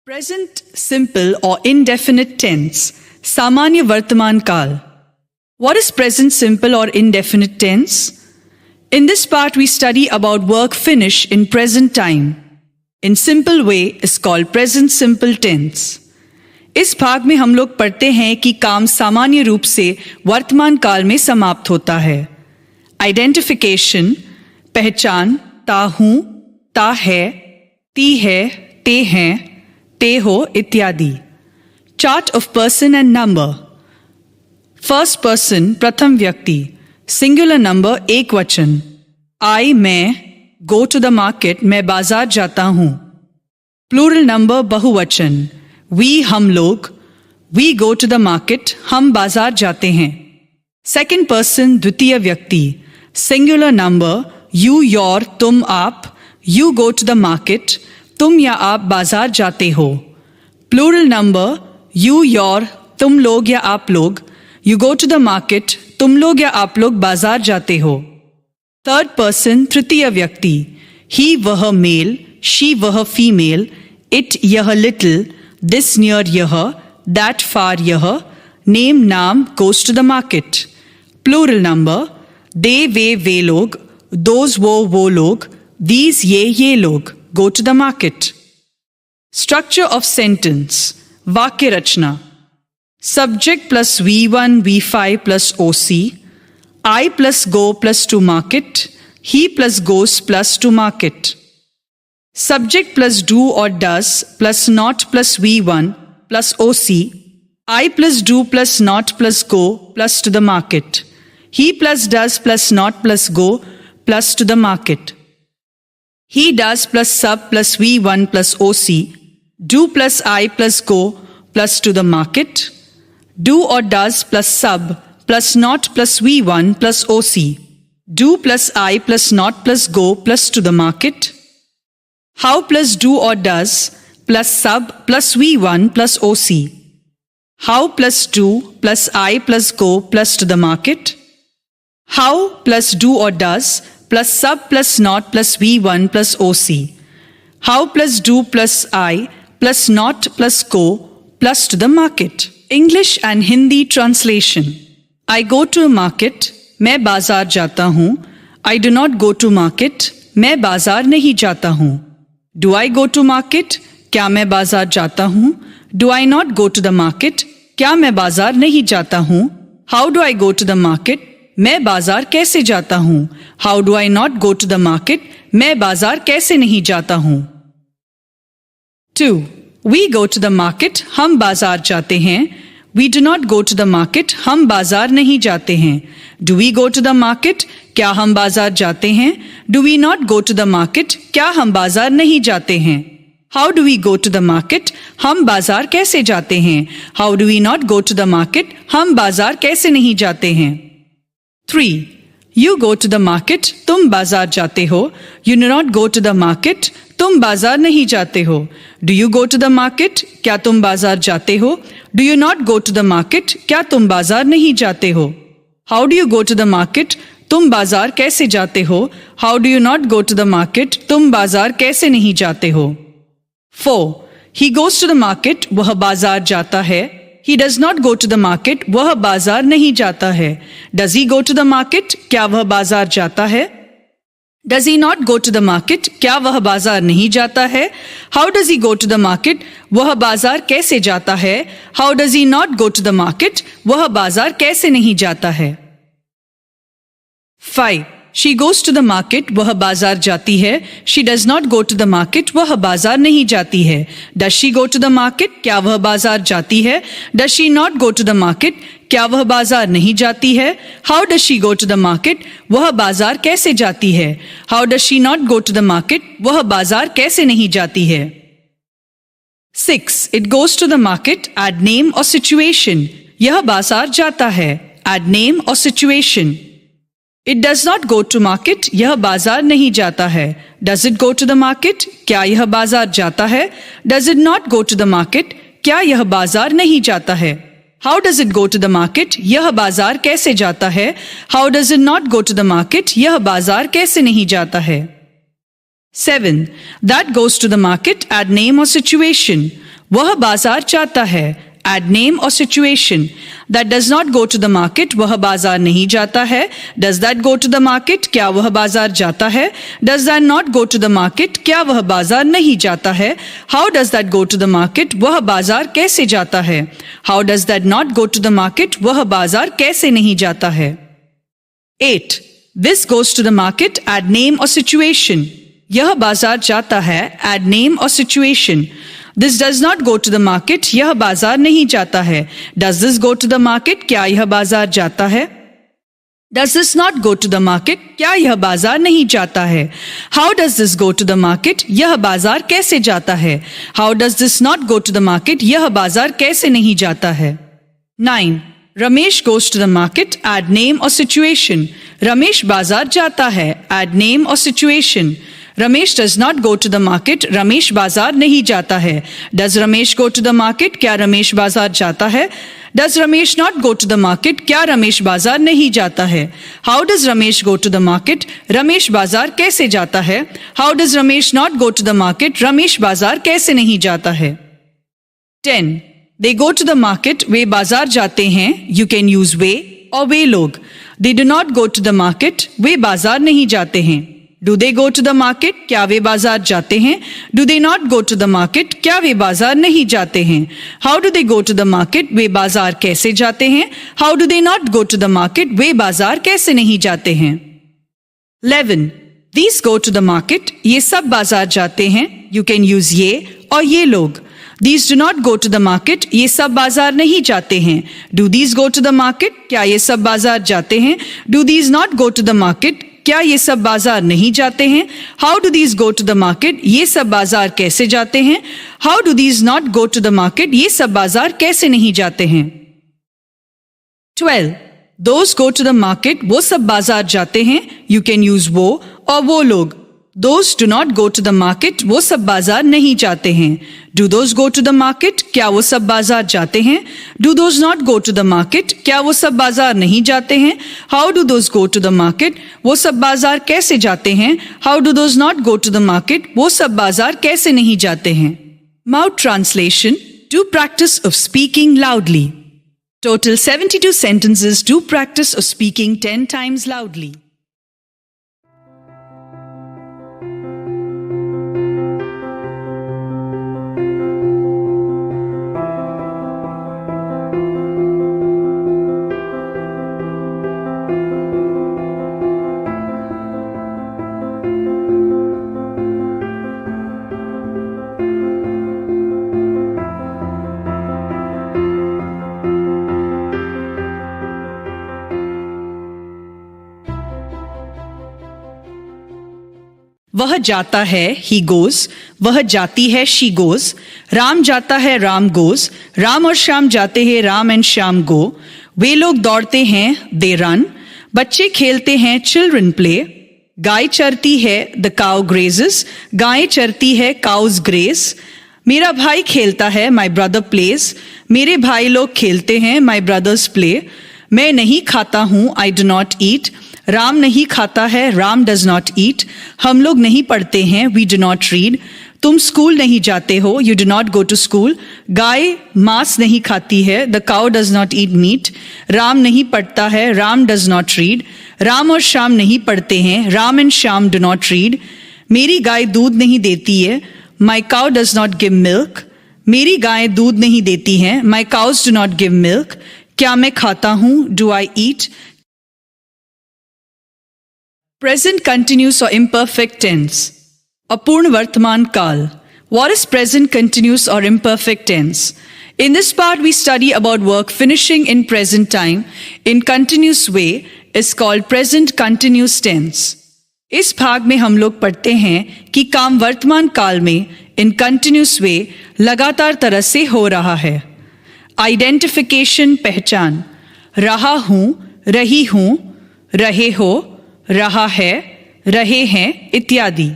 Present simple or indefinite tense. सामान्य वर्तमान काल. What is present simple or indefinite tense? In this part we study about work finish in present time. In simple way is called present simple tense. इस भाग में हम लोग पढ़ते हैं कि काम सामान्य रूप से वर्तमान काल में समाप्त होता है. Identification, पहचान, ता हूं, ता है, ती है, ते हैं, ते हो इत्यादि. Chart of person and number. First person प्रथम व्यक्ति. सिंगुलर नंबर एक वचन. आई मैं. गो टू द मार्केट मैं बाजार जाता हूं. प्लूरल नंबर बहुवचन. वी हम लोग. We go to the market हम बाजार जाते हैं. सेकेंड पर्सन द्वितीय व्यक्ति. सिंगुलर नंबर यू योर तुम आप. You go to the market तुम या आप बाजार जाते हो. प्लूरल नंबर यू योर तुम लोग या आप लोग. You go to the market तुम लोग या आप लोग बाजार जाते हो. थर्ड पर्सन तृतीय व्यक्ति. ही वह मेल. शी वह फीमेल. इट यह लिटिल. दिस नियर यह. दैट फार यह. नेम नाम goes to the market. Plural number they वे लोग. दोज वो लोग. दीज ये लोग. Go to the market. Structure of sentence. वाक्य रचना. Subject plus V1 V5 plus OC. I plus go plus to market. He plus goes plus to market. Subject plus do or does plus not plus V1 plus OC. I plus do plus not plus go plus to the market. He plus does plus not plus go plus to the market. He does plus sub plus V1 plus OC. Do plus I plus go plus to the market. Do or does plus sub plus not plus V1 plus OC. Do plus I plus not plus go plus to the market. How plus do or does plus sub plus V1 plus OC. How plus do plus I plus go plus to the market. How plus do or does plus sub plus not plus V1 plus OC. How plus do plus I plus not plus go plus to the market. English and Hindi translation. I go to a market. मैं बाजार जाता हूँ. I do not go to market. मैं बाजार नहीं जाता हूँ. Do I go to market? क्या मैं बाजार जाता हूँ? Do I not go to the market? क्या मैं बाजार नहीं जाता हूँ? How do I go to the market? मैं बाजार कैसे जाता हूँ? How do I not go to the market? मैं बाजार कैसे नहीं जाता हूँ? 2. We go to the market. हम बाजार जाते हैं. We do not go to the market. हम बाजार नहीं जाते हैं. Do we go to the market? क्या हम बाजार जाते हैं? Do we not go to the market? क्या हम बाजार नहीं जाते हैं? How do we go to the market? हम बाजार कैसे जाते हैं? How do we not go to the market? हम बाजार कैसे नहीं जाते हैं? 3. You go to the market. तुम बाजार जाते हो. You do not go to the market. तुम बाजार नहीं जाते हो. Do you go to the market? क्या तुम बाजार जाते हो? Do you not go to the market? क्या तुम बाजार नहीं जाते हो? How do you go to the market? तुम बाजार कैसे जाते हो? How do you not go to the market? तुम बाजार कैसे नहीं जाते हो? 4. He goes to the market. वह बाजार जाता है. He does not go to the market. वह बाजार नहीं जाता है. Does he go to the market? क्या वह बाजार जाता है? Does he not go to the market? क्या वह बाजार नहीं जाता है? How does he go to the market? वह बाजार कैसे जाता है? How does he not go to the market? वह बाजार कैसे नहीं जाता है? 5. She goes to the market. वह बाजार जाती है. She does not go to the market. वह बाजार नहीं जाती है. Does she go to the market? क्या वह बाजार जाती है? Does she not go to the market? क्या वह बाजार नहीं जाती है? How does she go to the market? वह बाजार कैसे जाती है? How does she not go to the market? वह बाजार कैसे नहीं जाती है? 6. It goes to the market. Add name or situation. यह बाजार जाता है. Add name or situation. It does not go to market. यह बाजार नहीं जाता है. Does it go to the market? क्या यह बाजार जाता है? Does it not go to the market? क्या यह बाजार नहीं जाता है? How does it go to the market? यह बाजार कैसे जाता है? How does it not go to the market? यह बाजार कैसे नहीं जाता है? 7. That goes to the market. Add name or situation. वह बाजार जाता है. Add name or situation. That does not go to the market. वह बाजार नहीं जाता है. Does that go to the market? क्या वह बाजार जाता है? Does that not go to the market? क्या वह बाजार नहीं जाता है? How does that go to the market? वह बाजार कैसे जाता है? How does that not go to the market? वह बाजार कैसे नहीं जाता है? 8. This goes to the market. Add name or situation. यह बाजार जाता है. Add name or situation. This does not go to the market. यह बाजार नहीं जाता है. Does this go to the market? क्या यह बाजार जाता है? Does this not go to the market? क्या यह बाजार नहीं जाता है? How does this go to the market? यह बाजार कैसे जाता है? How does this not go to the market? यह बाजार कैसे नहीं जाता है? 9. Ramesh goes to the market. Add name or situation. Ramesh बाजार जाता है. Add name or situation. Ramesh does not go to the market. Ramesh बाजार नहीं जाता है. Does Ramesh go to the market? क्या रमेश बाजार जाता है? Does Ramesh not go to the market? क्या रमेश बाजार नहीं जाता है? How does Ramesh go to the market? Ramesh बाजार कैसे जाता है? How does Ramesh not go to the market? Ramesh बाजार कैसे नहीं जाता है? 10. They go to the market. वे बाजार जाते हैं. You can use वे और वे लोग. They do not go to the market. वे बाजार नहीं जाते हैं. Do they go to the market? क्या वे बाजार जाते हैं? Do they not go to the market? क्या वे बाजार नहीं जाते हैं? How do they go to the market? वे बाजार कैसे जाते हैं? How do they not go to the market? वे बाजार कैसे नहीं जाते हैं? 11. These go to the market. ये सब बाजार जाते हैं. You can use ये और ये लोग. These do not go to the market. ये सब बाजार नहीं जाते हैं. Do these go to the market? क्या ये सब बाजार जाते हैं? Do these not go to the market? क्या ये सब बाजार नहीं जाते हैं? How do these go to the market? ये सब बाजार कैसे जाते हैं? How do these not go to the market? ये सब बाजार कैसे नहीं जाते हैं? 12. Those go to the market. वो सब बाजार जाते हैं. You can use वो और वो लोग. Those do not go to the market. वो सब बाजार नहीं जाते हैं. Do those go to the market? क्या वो सब बाजार जाते हैं? Do those not go to the market? क्या वो सब बाजार नहीं जाते हैं? How do those go to the market? वो सब बाजार कैसे जाते हैं? How do those not go to the market? वो सब बाजार कैसे नहीं जाते हैं? Mouth translation. Do practice of speaking loudly. Total 72 sentences. Do practice of speaking 10 times loudly. वह जाता है, he goes. वह जाती है, she goes. राम जाता है, राम goes. राम और श्याम जाते हैं, राम एंड श्याम go. वे लोग दौड़ते हैं, they run. बच्चे खेलते हैं, children play. गाय चरती है, the cow grazes. गायें चरती है, cows graze. मेरा भाई खेलता है, my brother plays. मेरे भाई लोग खेलते हैं, my brothers play. मैं नहीं खाता हूँ, I do not eat. Ram नहीं खाता है, राम डज नॉट ईट. हम लोग नहीं पढ़ते हैं, वी डू नॉट रीड. तुम स्कूल नहीं जाते हो, you do not go to school. गाय मांस नहीं खाती है, the cow does not eat meat. Ram नहीं पढ़ता है, Ram does not read. Ram और श्याम नहीं पढ़ते हैं, Ram and Shyam do not read. मेरी गाय दूध नहीं देती है, my cow does not give milk. मेरी गाय दूध नहीं देती हैं, my cause do not give milk. क्या मैं खाता हूँ, do I eat. Present continuous or imperfect tense. अपूर्ण वर्तमान काल. What is present continuous or imperfect tense? In this part we study about work finishing in present time in continuous way is called present continuous tense. इस भाग में हम लोग पढ़ते हैं कि काम वर्तमान काल में in continuous way लगातार तरह से हो रहा है. Identification पहचान. रहा हूँ, रही हूँ, रहे हो, रहा है, रहे हैं इत्यादि.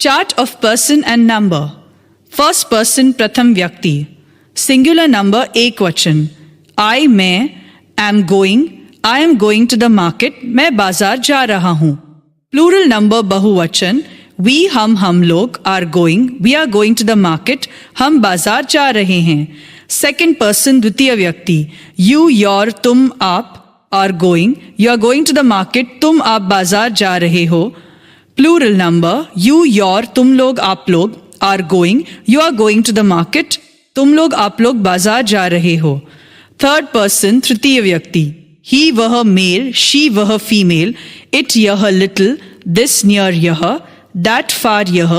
Chart of person and number. First person प्रथम व्यक्ति. सिंगुलर नंबर एक वचन. आई मैं. Am going. I am going to the market. मैं बाजार जा रहा हूँ. प्लूरल नंबर बहुवचन. वी हम लोग are going, we are going to the market, हम बाजार जा रहे हैं. सेकेंड पर्सन द्वितीय व्यक्ति, यू योर तुम आप are going, you are going to the market, तुम आप बाजार जा रहे हो. प्लूरल नंबर, यू योर तुम लोग आप लोग are going, you are going to the market, तुम लोग आप लोग बाजार जा रहे हो. थर्ड पर्सन तृतीय व्यक्ति, ही वह मेल, शी वह फीमेल, इट यह लिटिल, दिस नियर यह, दैट फार यह,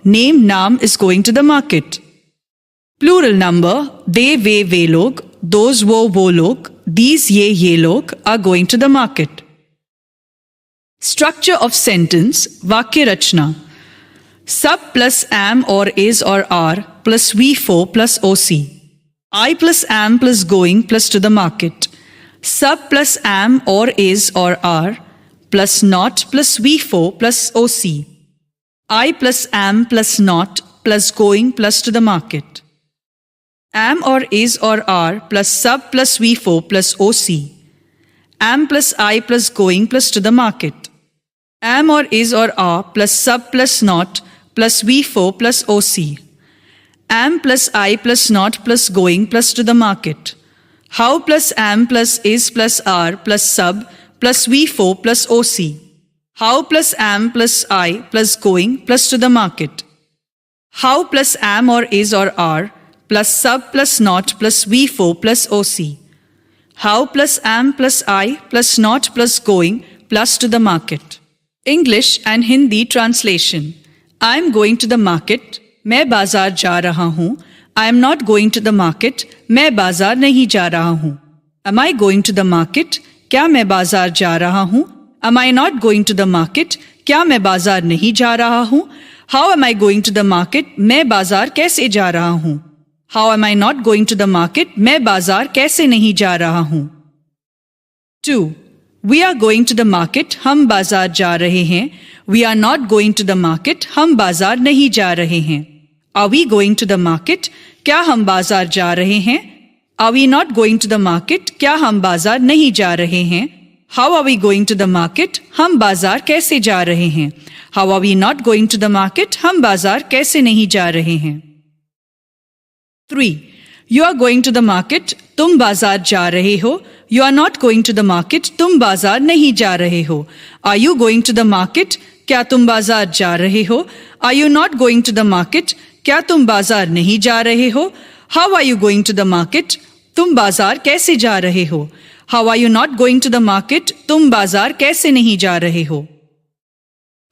नेम नाम is going to the market. Plural number, they वे लोग, दोज वो लोग, दीज ये लोग are going to the market. Structure of sentence, वाक्य रचना. सब प्लस एम और इज और are plus V four plus O C. I plus am plus going plus to the market. Sub plus am or is or are plus not plus we4 plus OC. I plus am plus not plus going plus to the market. Am or is or are plus sub plus we4 plus OC. Am plus I plus going plus to the market. Am or is or are plus sub plus not plus we4 plus OC. Am plus I plus not plus going plus to the market. How plus am plus is plus are plus sub plus we4 plus OC. How plus am plus I plus going plus to the market. How plus am or is or are plus sub plus not plus we4 plus OC. How plus am plus I plus not plus going plus to the market. English and Hindi translation. I am going to the market. मैं बाजार जा रहा हूँ. I am not going to the market, मैं बाजार नहीं जा रहा हूँ. Am I going to the market, क्या मैं बाजार जा रहा हूँ. Am I not going to the market, क्या मैं बाजार नहीं जा रहा हूँ. How am I going to the market, मैं बाजार कैसे जा रहा हूँ. How am I not going to the market, मैं बाजार कैसे नहीं जा रहा हूँ. 2. We are going to the market, हम बाजार जा रहे हैं. We are not going to the market, हम बाजार नहीं जा रहे हैं. Are we going to the market, क्या हम बाजार जा रहे हैं. Are we not going to the market, क्या हम बाजार नहीं जा रहे हैं. How are we going to the market, हम बाजार कैसे जा रहे हैं. How are we not going to the market, हम बाजार कैसे नहीं जा रहे हैं. 3. You are going to the market, तुम बाजार जा रहे हो. You are not going to the market, तुम बाजार नहीं जा रहे हो. Are you going to the market, क्या तुम बाजार जा रहे हो. Are you not going to the market, क्या तुम बाजार नहीं जा रहे हो. How are you going to the market, तुम बाजार कैसे जा रहे हो. How are you not going to the market, तुम बाजार कैसे नहीं जा रहे हो.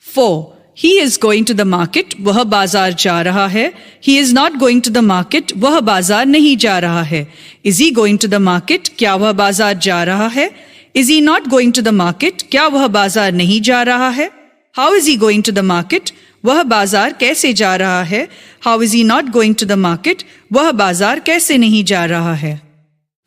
4. He is going to the market, वह बाजार जा रहा है. He is not going to the market, वह बाजार नहीं जा रहा है. Is he going to the market, क्या वह बाजार जा रहा है. Is he not going to the market, क्या वह बाजार नहीं जा रहा है. How is he going to the market, वह बाजार कैसे जा रहा है. How is he not going to the market, वह बाजार कैसे नहीं जा रहा है.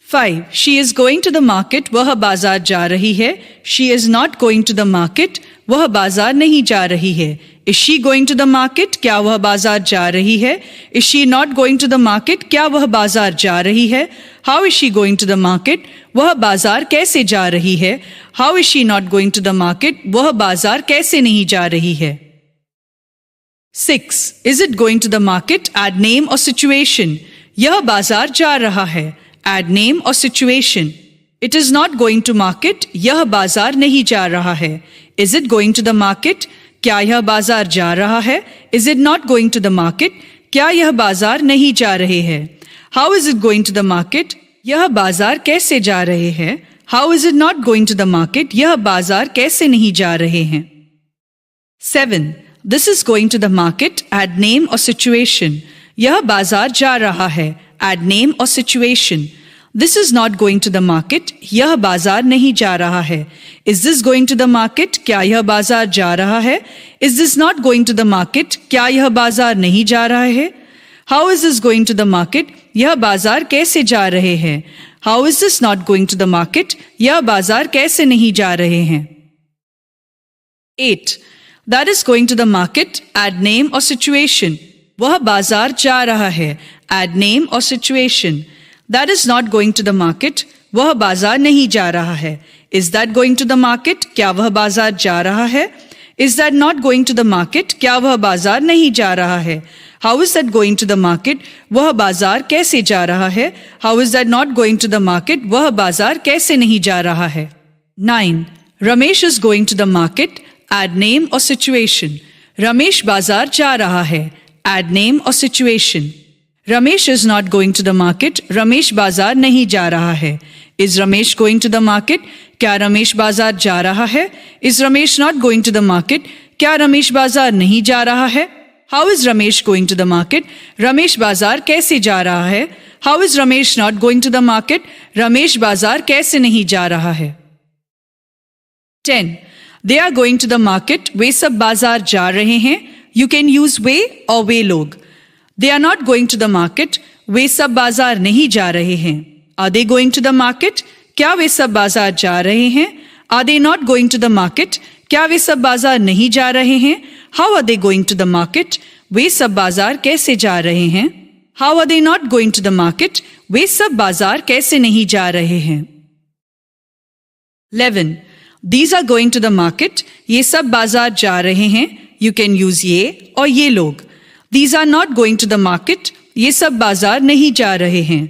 5. She is going to the market, वह बाजार जा रही है. She is not going to the market, वह बाजार नहीं जा रही है. Is she going to the market, क्या वह बाजार जा रही है. Is she not going to the market, क्या वह बाजार जा रही है. How is she going to the market, वह बाजार कैसे जा रही है. How is she not going to the market, वह बाजार कैसे नहीं जा रही है. 6. Is it going to the market, add name और सिचुएशन, यह बाजार जा रहा है. एड नेम और situation. It is not going to market, यह बाजार नहीं जा रहा है. Is it going to the market, क्या यह बाजार जा रहा है. Is it not going to the market, क्या यह बाजार नहीं जा रहे हैं. How is it going to the market, यह बाजार कैसे जा रहे हैं. How is it not going to the market, यह बाजार कैसे नहीं जा रहे हैं. 7. This is going to the market, add name और सिचुएशन, यह बाजार जा रहा है. एड नेम और situation. This is not going to the market, यह बाजार नहीं जा रहा है. Is this going to the market, क्या यह बाजार जा रहा है. Is this not going to the market, क्या यह बाजार नहीं जा रहा है. How is this going to the market, यह बाजार कैसे जा रहे हैं. How is this not going to the market, यह बाजार कैसे नहीं जा रहे हैं. 8. That is going to the market, add name और सिचुएशन, वह बाजार जा रहा है. एड नेम और situation. That is not going to the market, वह बाजार नहीं जा रहा है. Is that going to the market, क्या वह बाजार जा रहा है. Is that not going to the market? क्या वह बाजार नहीं जा रहा है? How is that going to the market? वह बाजार कैसे जा रहा है? How is that not going to the market? वह बाजार कैसे नहीं जा रहा है? 9. Ramesh is going to the market. Add name or situation. Ramesh बाजार जा रहा है. Add name or situation. Ramesh is not going to the market. Ramesh बाजार नहीं जा रहा है. Is Ramesh going to the market? क्या रमेश बाजार जा रहा है? Is Ramesh not going to the market? क्या रमेश बाजार नहीं जा रहा है? How is Ramesh going to the market? Ramesh बाजार कैसे जा रहा है? How is Ramesh not going to the market? Ramesh बाजार कैसे नहीं जा रहा है? 10. They are going to the market. वे सब बाजार जा रहे हैं. You can use वे और वे लोग. They are not going to the market. वे सब बाजार नहीं जा रहे हैं. Are they going to the market? क्या वे सब बाजार जा रहे हैं? Are they not going to the market? क्या वे सब बाजार नहीं जा रहे हैं? How are they going to the market? वे सब बाजार कैसे जा रहे हैं? How are they not going to the market? वे सब बाजार कैसे नहीं जा रहे हैं? 11. These are going to the market. ये सब बाजार जा रहे हैं. You can use ये और ये लोग. These are not going to the market. ये सब बाजार नहीं जा रहे हैं.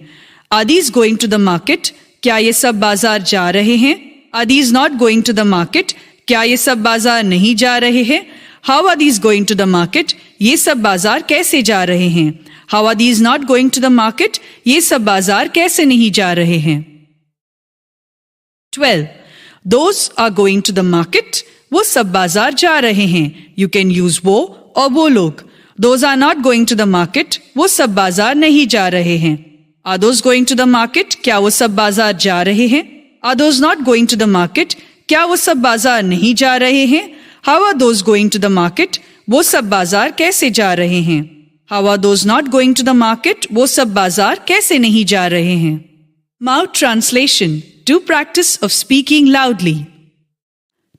Are these going to the market? क्या ये सब बाजार जा रहे हैं? Are these not going to the market? क्या ये सब बाजार नहीं जा रहे हैं? How are these going to the market? ये सब बाजार कैसे जा रहे हैं? How are these not going to the market? ये सब बाजार कैसे नहीं जा रहे हैं? 12. Those are going to the market. वो सब बाजार जा रहे हैं. You can use वो और वो लोग. Those are not going to the market. वो सब बाजार नहीं जा रहे हैं. Are those going to the market? क्या वो सब बाजार जा रहे हैं? Are those not going to the market? क्या वो सब बाजार नहीं जा रहे हैं? How are those going to the market? वो सब बाजार कैसे जा रहे हैं? How are those not going to the market? वो सब बाजार कैसे नहीं जा रहे हैं? Mouth translation. Do practice of speaking loudly.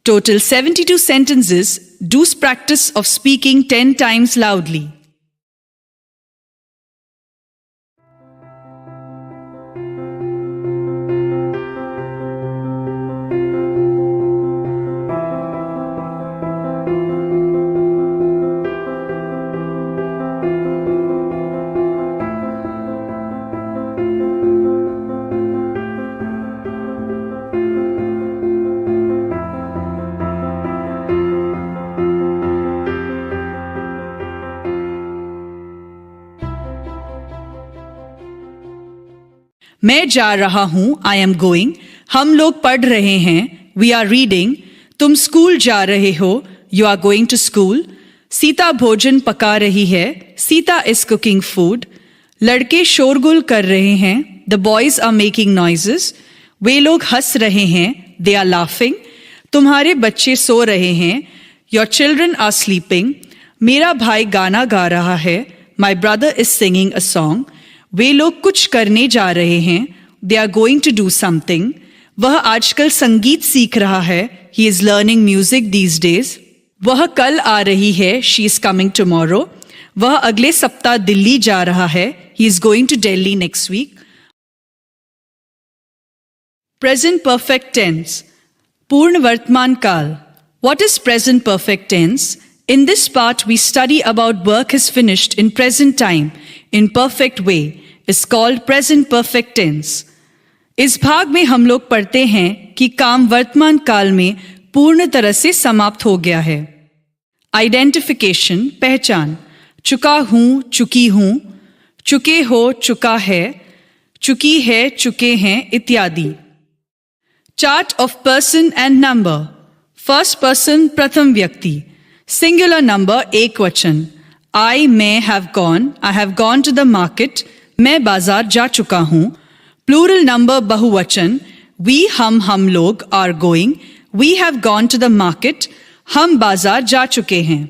Total 72 sentences. Do practice of speaking 10 times loudly. मैं जा रहा हूं. I am going. हम लोग पढ़ रहे हैं. We are reading. तुम स्कूल जा रहे हो. You are going to school. Sita भोजन पका रही है. Sita is cooking food. लड़के शोरगुल कर रहे हैं. The boys are making noises. वे लोग हंस रहे हैं. They are laughing. तुम्हारे बच्चे सो रहे हैं. Your children are sleeping. मेरा भाई गाना गा रहा है. My brother is singing a song. वे लोग कुछ करने जा रहे हैं. They are going to do something. वह आजकल संगीत सीख रहा है. He is learning music these days. वह कल आ रही है. She is coming tomorrow. वह अगले सप्ताह दिल्ली जा रहा है. He is going to Delhi next week. Present perfect tense. पूर्ण वर्तमान काल. What is present perfect tense? In this part, we study about work is finished in present time in perfect way is called present perfect tense. इस भाग में हम लोग पढ़ते हैं कि काम वर्तमान काल में पूर्ण तरह से समाप्त हो गया है. आइडेंटिफिकेशन पहचान. चुका हूं, चुकी हूं. चुके हो, चुका है. चुकी है, चुके हैं इत्यादि. Chart of person and number. First person प्रथम व्यक्ति. सिंगुलर नंबर एक वचन. आई मैं have gone to the market. मैं बाजार जा चुका हूं. प्लूरल नंबर बहुवचन. वी हम लोग are going. We have gone to the market. हम बाजार जा चुके हैं.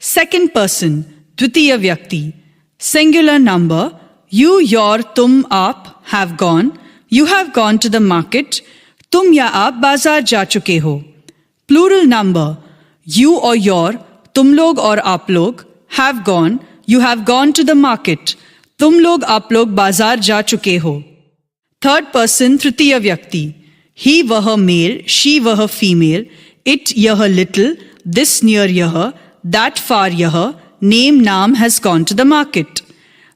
सेकेंड पर्सन द्वितीय व्यक्ति. Singular number. यू योर तुम आप have gone. You have gone to the market. तुम या आप बाजार जा चुके हो. Plural number. यू और योर तुम लोग और आप लोग. Have gone. You have gone to the market. तुम लोग आप लोग बाजार जा चुके हो. थर्ड पर्सन तृतीय व्यक्ति. ही वह मेल. शी वह फीमेल. इट यह little. this near yah, that far yah, name naam has gone to the market.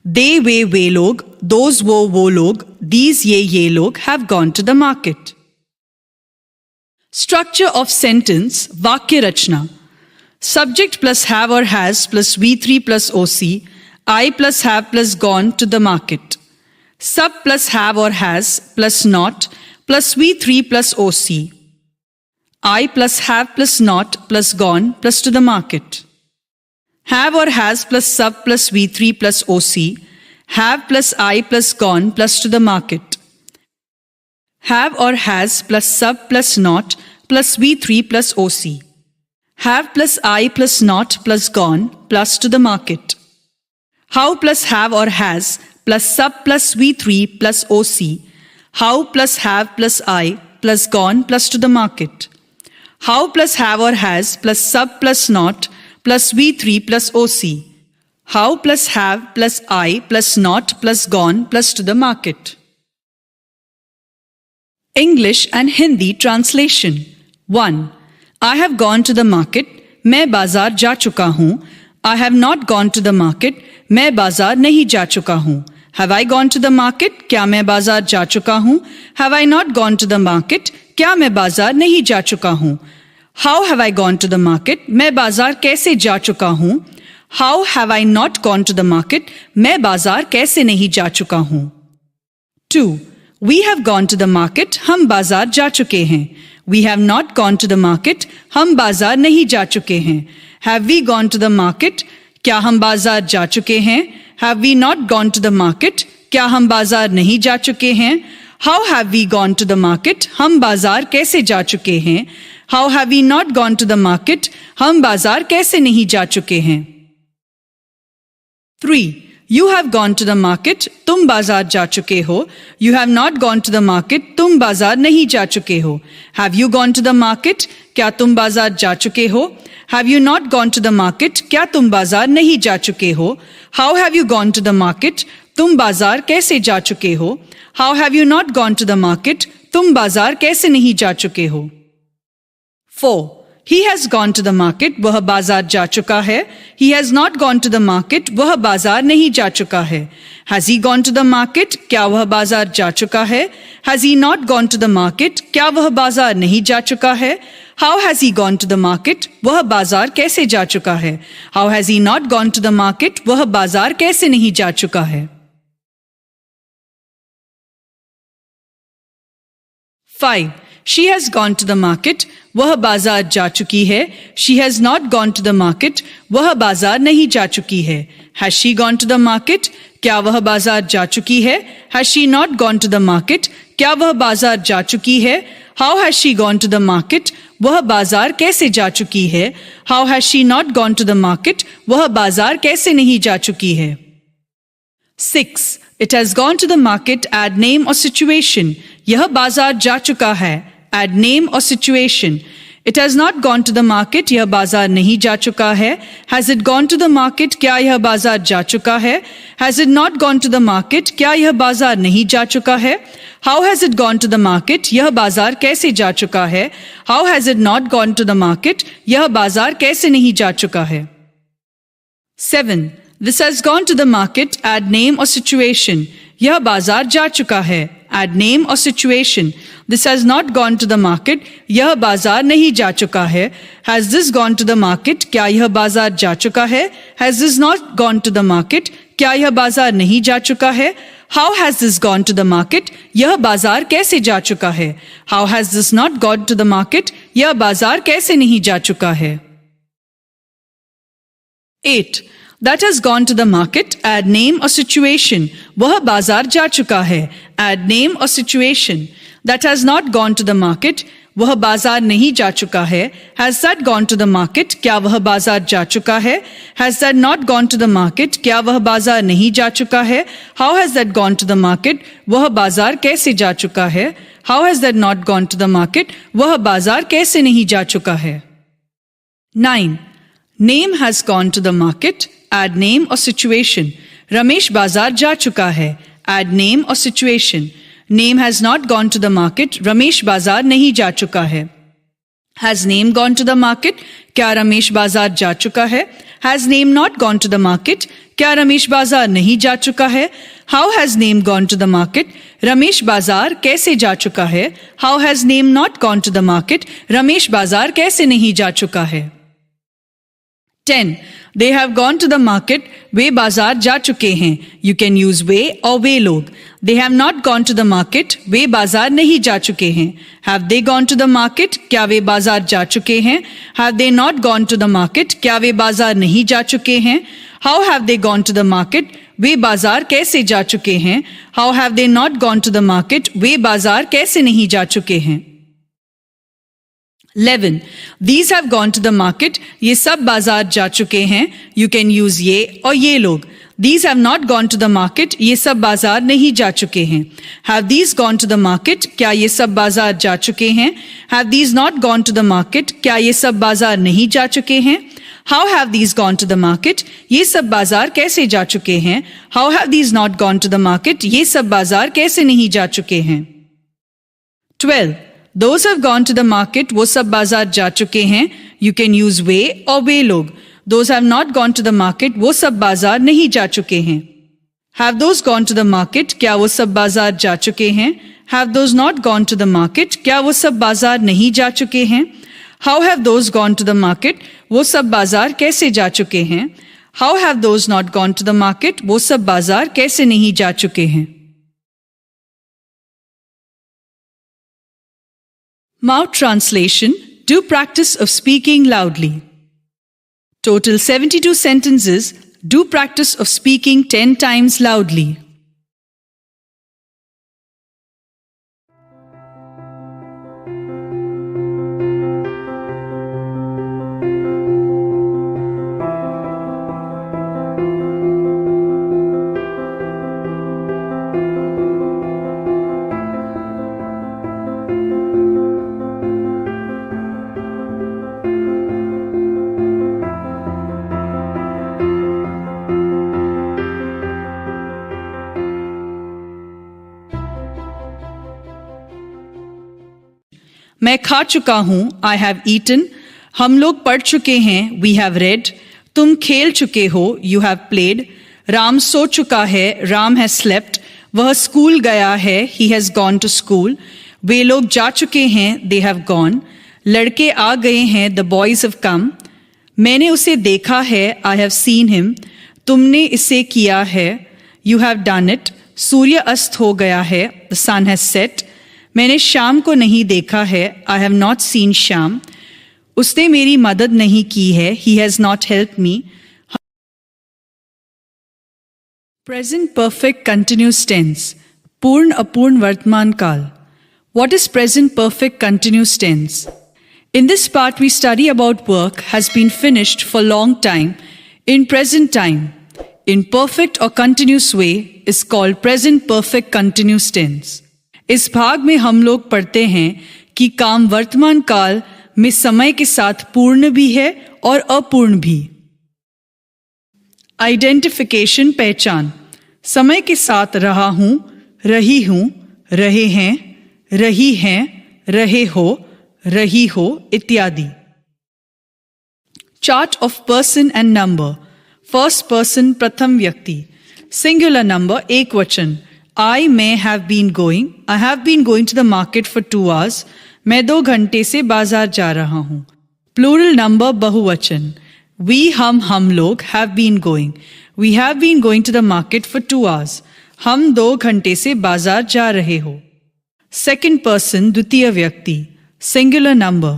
They way log, those वो log, these ye log have gone to the market. Structure of sentence, Vakya Rachna. Subject plus have or has plus V3 plus OC, I plus have plus gone to the market. Sub plus have or has plus not plus V3 plus OC. I plus have plus not plus gone plus to the market. Have or has plus sub plus V3 plus OC. Have plus I plus gone plus to the market. Have or has plus sub plus not plus V3 plus OC. Have plus I plus not plus gone plus to the market. How plus have or has plus sub plus V3 plus OC. How plus have plus I plus gone plus to the market. How plus have or has plus sub plus not plus V3 plus OC. How plus have plus I plus not plus gone plus to the market. English and Hindi translation. 1. I have gone to the market. मैं बाजार जा चुका हूँ. I have not gone to the market. मैं बाजार नहीं जा चुका हूँ. Have I gone to the market? क्या मैं बाजार जा चुका हूँ? Have I not gone to the market? क्या मैं बाजार नहीं जा चुका हूँ? How have I gone to the market? मैं बाजार कैसे जा चुका हूँ? How have I not gone to the market? मैं बाजार कैसे नहीं जा चुका हूँ? 2. We have gone to the market. हम बाजार जा चुके हैं. We have not gone to the market. हम बाजार नहीं जा चुके हैं. Have we gone to the market? क्या हम बाजार जा चुके हैं? Have we not gone to the market? क्या हम बाजार नहीं जा चुके हैं? How have we gone to the market? हम बाजार कैसे जा चुके हैं? How have we not gone to the market? हम बाजार कैसे नहीं जा चुके हैं? 3. You have gone to the market. तुम बाजार जा चुके हो. You have not gone to the market. तुम बाजार नहीं जा चुके हो. Have you gone to the market? क्या तुम बाजार जा चुके हो? Have you not gone to the market? क्या तुम बाजार नहीं जा चुके हो? How have you gone to the market? तुम बाजार कैसे जा चुके हो? How have you not gone to the market? तुम बाजार कैसे नहीं जा चुके हो? 4. He has gone to the market. वह बाजार जा चुका है. He has not gone to the market. वह बाजार नहीं जा चुका है. Has he gone to the market? क्या वह बाजार जा चुका है? Has he not gone to the market? क्या वह बाजार नहीं जा चुका है? How has he gone to the market? वह बाजार कैसे जा चुका है? How has he not gone to the market? वह बाजार कैसे नहीं जा चुका है? 5. She has gone to the market. वह बाजार जा चुकी है. She has not gone to the market. वह बाजार नहीं जा चुकी है. Has she gone to the market? क्या वह बाजार जा चुकी है? Has she not gone to the market? क्या वह बाजार जा चुकी है? How has she gone to the market? वह बाजार कैसे जा चुकी है? How has she not gone to the market? वह बाजार कैसे नहीं जा चुकी है? 6. It has gone to the market. Add name or situation. यह बाजार जा चुका है. Add name or situation. It has not gone to the market. यह बाजार नहीं जा चुका है. Has it gone to the market? क्या यह बाजार जा चुका है? Has it not gone to the market? क्या यह बाजार नहीं जा चुका है? How has it gone to the market? यह बाजार कैसे जा चुका है? How has it not gone to the market? यह बाजार कैसे नहीं जा चुका है? 7. This has gone to the market. Add name or situation. यह बाजार जा चुका है. Add name or situation. This has not gone to the market. यह बाजार नहीं जा चुका है. Has this gone to the market? क्या यह बाजार जा चुका है? Has this not gone to the market? क्या यह बाजार नहीं जा चुका है? How has this gone to the market? यह बाजार कैसे जा चुका है? How has this not gone to the market? यह बाजार कैसे नहीं जा चुका है? 8. That has gone to the market. Add name or situation. वह बाजार जा चुका है. Add name or situation. That has not gone to the market. वह बाजार नहीं जा चुका है. Has that gone to the market? क्या वह बाजार जा चुका है? Has that not gone to the market? क्या वह बाजार नहीं जा चुका है? How has that gone to the market? वह बाजार कैसे जा चुका है? How has that not gone to the market? वह बाजार कैसे नहीं जा चुका है? 9. Name has gone to the market. Add name or situation. Ramesh बाजार जा चुका है. Add name or situation. Name has not gone to the market. Ramesh बाजार नहीं जा चुका है. Has name gone to the market? क्या रमेश बाजार जा चुका है? Has name not gone to the market? क्या रमेश बाजार नहीं जा चुका है? How has name gone to the market? Ramesh बाजार कैसे जा चुका है? How has name not gone to the market? Ramesh बाजार कैसे नहीं जा चुका है? 10. They have gone to the market. वे बाजार जा चुके हैं. You can use वे और वे लोग. They have not gone to the market. वे बाजार नहीं जा चुके हैं. Have they gone to the market? क्या वे बाजार जा चुके हैं? Have they not gone to the market? क्या वे बाजार नहीं जा चुके हैं? How have they gone to the market? वे बाजार कैसे जा चुके हैं? How have they not gone to the market? वे बाजार कैसे नहीं जा चुके हैं? 11. These have gone to the market. ये सब बाजार जा चुके हैं. You can use ये और ये लोग. These have not gone to the market. ये सब बाजार नहीं जा चुके हैं. Have these gone to the market? क्या ये सब बाजार जा चुके हैं? Have these not gone to the market? क्या ये सब बाजार नहीं जा चुके हैं? How have these gone to the market? ये सब बाजार कैसे जा चुके हैं? How have these not gone to the market? ये सब बाजार कैसे नहीं जा चुके हैं? 12. Those have gone to the market. वो सब बाजार जा चुके हैं. You can use वे और वे लोग. Those have not gone to the market. वो सब बाजार नहीं जा चुके हैं. Have those gone to the market? क्या वो सब बाजार जा चुके हैं? Have those not gone to the market? क्या वो सब बाजार नहीं जा चुके हैं? How have those gone to the market? वो सब बाजार कैसे जा चुके हैं? How have those not gone to the market? वो सब बाजार कैसे नहीं जा चुके हैं? Mouth translation. Do practice of speaking loudly. Total 72 sentences. Do practice of speaking 10 times loudly. मैं खा चुका हूं. I have eaten. हम लोग पढ़ चुके हैं. We have read. तुम खेल चुके हो. You have played. राम सो चुका है. Ram has slept. वह स्कूल गया है. He has gone to school. वे लोग जा चुके हैं. They have gone. लड़के आ गए हैं. The boys have come. मैंने उसे देखा है. I have seen him. तुमने इसे किया है. You have done it. सूर्य अस्त हो गया है. The sun has set. मैंने शाम को नहीं देखा है. I have not seen शाम. उसने मेरी मदद नहीं की है. He has not helped me. Present perfect continuous tense. पूर्ण अपूर्ण वर्तमान काल. What is present perfect continuous tense? In this part we study about work has been finished for long time in present time. In perfect or continuous way is called present perfect continuous tense. इस भाग में हम लोग पढ़ते हैं कि काम वर्तमान काल में समय के साथ पूर्ण भी है और अपूर्ण भी. आइडेंटिफिकेशन पहचान. समय के साथ रहा हूं, रही हूं, रहे हैं, रही हैं, रहे हो, रही हो इत्यादि. Chart of person and number. First person प्रथम व्यक्ति. सिंगुलर नंबर एक वचन. I may have been going. I have been going to the market for 2 hours. मैं 2 घंटे से बाजार जा रहा हूँ. Plural number बहुवचन. We हम लोग have been going. We have been going to the market for 2 hours. हम 2 घंटे से बाजार जा रहे हो. Second person द्वितीय व्यक्ति. Singular number.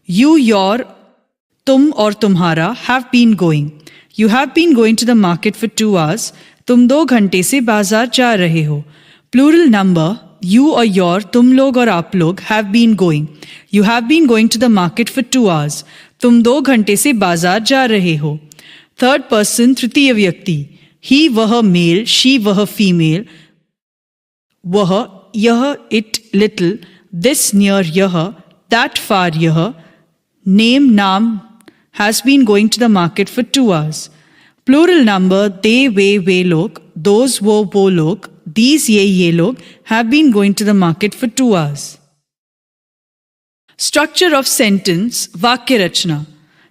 You, your, तुम और तुम्हारा have been going. You have been going to the market for 2 hours. तुम 2 घंटे से बाजार जा रहे हो. Plural number. यू और योर तुम लोग और आप लोग have been going. You have been going to the market for 2 hours. तुम 2 घंटे से बाजार जा रहे हो. थर्ड पर्सन तृतीय व्यक्ति. ही वह मेल, शी वह फीमेल, वह यह इट लिटिल, दिस नियर यह, दैट फार यह, नेम नाम has been going to the market for 2 hours. Plural number. They वे लोग, दोज वो लोग, दीज ये लोग have been going to the market for 2 hours. Structure of sentence, वाक्य रचना.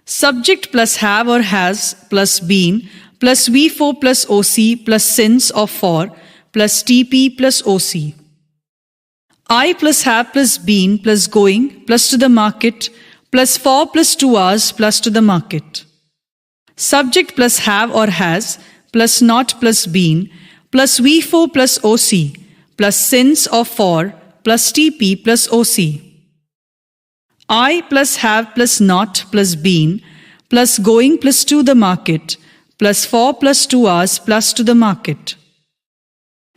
Subject plus have or has plus been plus V4 plus OC plus since or for plus TP plus OC. I plus have plus been plus going plus to the market plus for plus 2 hours plus to the market. Subject plus have or has plus not plus been plus V4 plus OC plus since or for plus TP plus OC. I plus have plus not plus been plus going plus to the market plus for plus 2 hours plus to the market.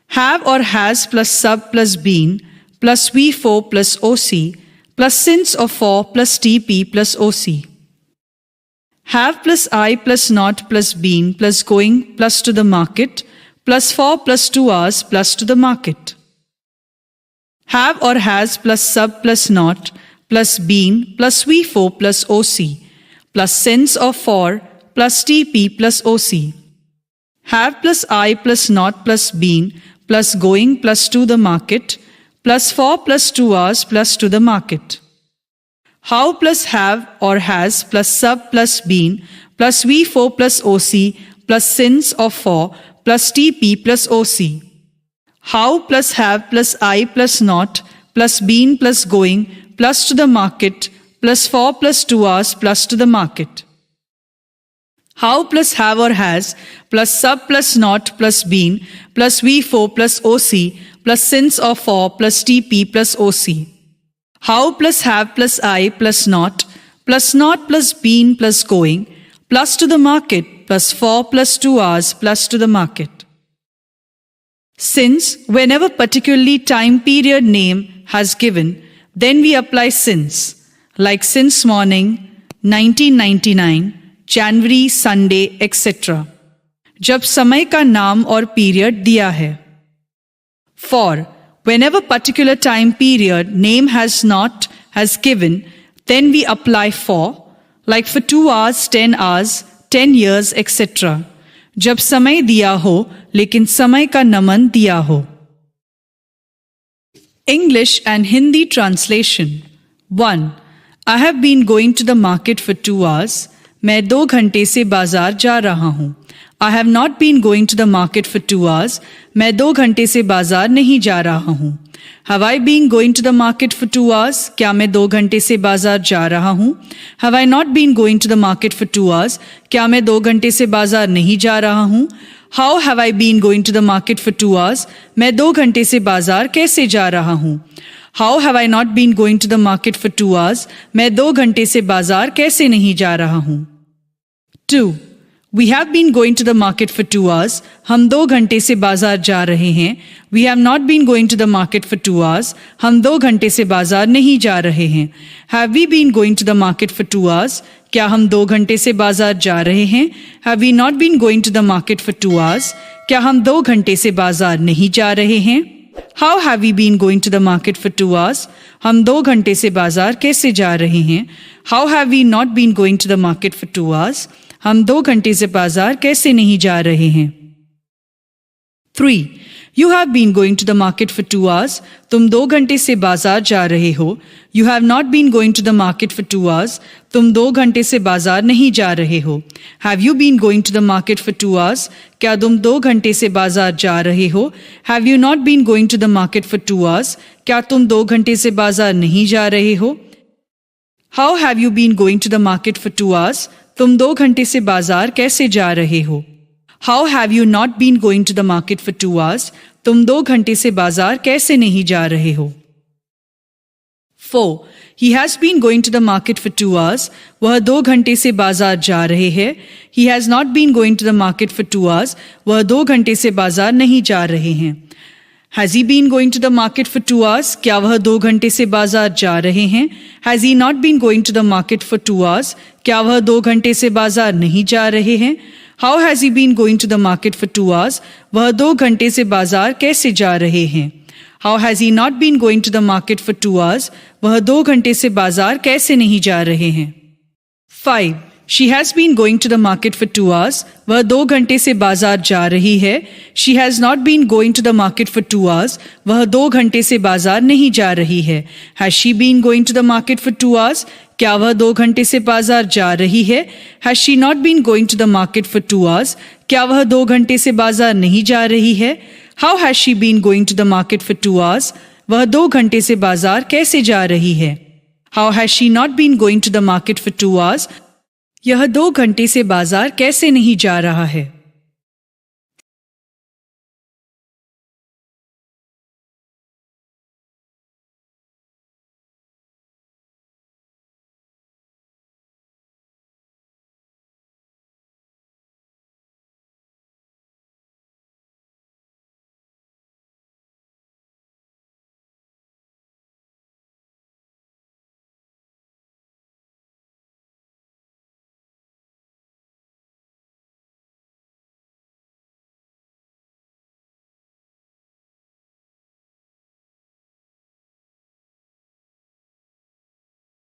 Have or has plus sub plus been plus V4 plus OC plus since or for plus TP plus OC. Have plus I plus not plus been plus going plus to the market plus for plus 2 hours plus to the market. Have or has plus sub plus not plus been plus V4 plus OC plus since or for plus TP plus OC. Have plus I plus not plus been plus going plus to the market plus for plus 2 hours plus to the market. How plus have or has plus sub plus been plus V4 plus OC plus since or for plus TP plus OC. How plus have plus I plus not plus been plus going plus to the market plus for plus 2 hours plus to the market. How plus have or has plus sub plus not plus been plus V4 plus OC plus since or for plus TP plus OC. How plus have plus I plus not plus been plus going plus to the market plus for plus 2 hours plus to the market. Since, whenever particularly time period name has given, then we apply since, like since morning, 1999, January, Sunday, etc. जब समय का नाम और period दिया है. For, whenever particular time period name has given, then we apply for, like for 2 hours, 10 hours, 10 years, etc. जब समय दिया हो, लेकिन समय का नमन दिया हो. English and Hindi translation. 1. I have been going to the market for 2 hours. मैं 2 घंटे से बाजार जा रहा हूँ. I have not been going to the market for 2 hours. मैं 2 घंटे से बाजार नहीं जा रहा हूँ. Have I been going to the market for 2 hours? क्या मैं 2 घंटे से बाजार जा रहा हूँ? Have I not been going to the market for 2 hours? क्या मैं 2 घंटे से बाजार नहीं जा रहा हूँ? How have I been going to the market for 2 hours? मैं 2 घंटे से बाजार कैसे जा रहा हूँ? How have I not been going to the market for 2 hours? मैं 2 घंटे से बाजार कैसे नहीं जा रहा हूँ? 2. We have been going to the market for 2 hours. हम 2 घंटे से बाजार जा रहे हैं. We have not been going to the market for 2 hours. हम 2 घंटे से बाजार नहीं जा रहे हैं. Have we been going to the market for 2 hours? क्या हम 2 घंटे से बाजार जा रहे हैं? Have we not been going to the market for 2 hours? क्या हम 2 घंटे से बाजार नहीं जा रहे हैं? How have we been going to the market for 2 hours? हम 2 घंटे से बाजार कैसे जा रहे हैं? How have we not been going to the market for 2 hours? हम 2 घंटे से बाजार कैसे नहीं जा रहे हैं? 3. You have been going to the market for 2 hours. तुम 2 घंटे से बाजार जा रहे हो. You have not been going to the market for 2 hours. तुम 2 घंटे से बाजार नहीं जा रहे हो. Have you been going to the market for 2 hours? क्या तुम 2 घंटे से बाजार जा रहे हो? Have you not been going to the market for 2 hours? क्या तुम 2 घंटे से बाजार नहीं जा रहे हो? How have you been going to the market for 2 hours? तुम 2 घंटे से बाजार कैसे जा रहे हो? How have you not been going to the market for 2 hours? तुम 2 घंटे से बाजार कैसे नहीं जा रहे हो? 4. He has been going to the market for 2 hours. वह 2 घंटे से बाजार जा रहे हैं. He has not been going to the market for 2 hours. वह 2 घंटे से बाजार नहीं जा रहे हैं. Has he been going to the market for 2 hours? क्या वह 2 घंटे से बाजार जा रहे हैं? Has he not been going to the market for 2 hours? क्या वह 2 घंटे से बाजार नहीं जा रहे हैं? How has he been going to the market for 2 hours? वह 2 घंटे से बाजार कैसे जा रहे हैं? How has he not been going to the market for 2 hours? वह 2 घंटे से बाजार कैसे नहीं जा रहे हैं? 5. She has been going to the market for 2 hours. वह 2 घंटे से बाजार जा रही है. She has not been going to the market for 2 hours. वह 2 घंटे से बाजार नहीं जा रही है. Has she been going to the market for 2 hours? क्या वह 2 घंटे से बाजार जा रही है? Has she not been going to the market for 2 hours? क्या वह 2 घंटे से बाजार नहीं जा रही है? How has she been going to the market for 2 hours? वह 2 घंटे से बाजार कैसे जा रही है? How has she not been going to the market for 2 hours? यह 2 घंटे से बाजार कैसे नहीं जा रहा है?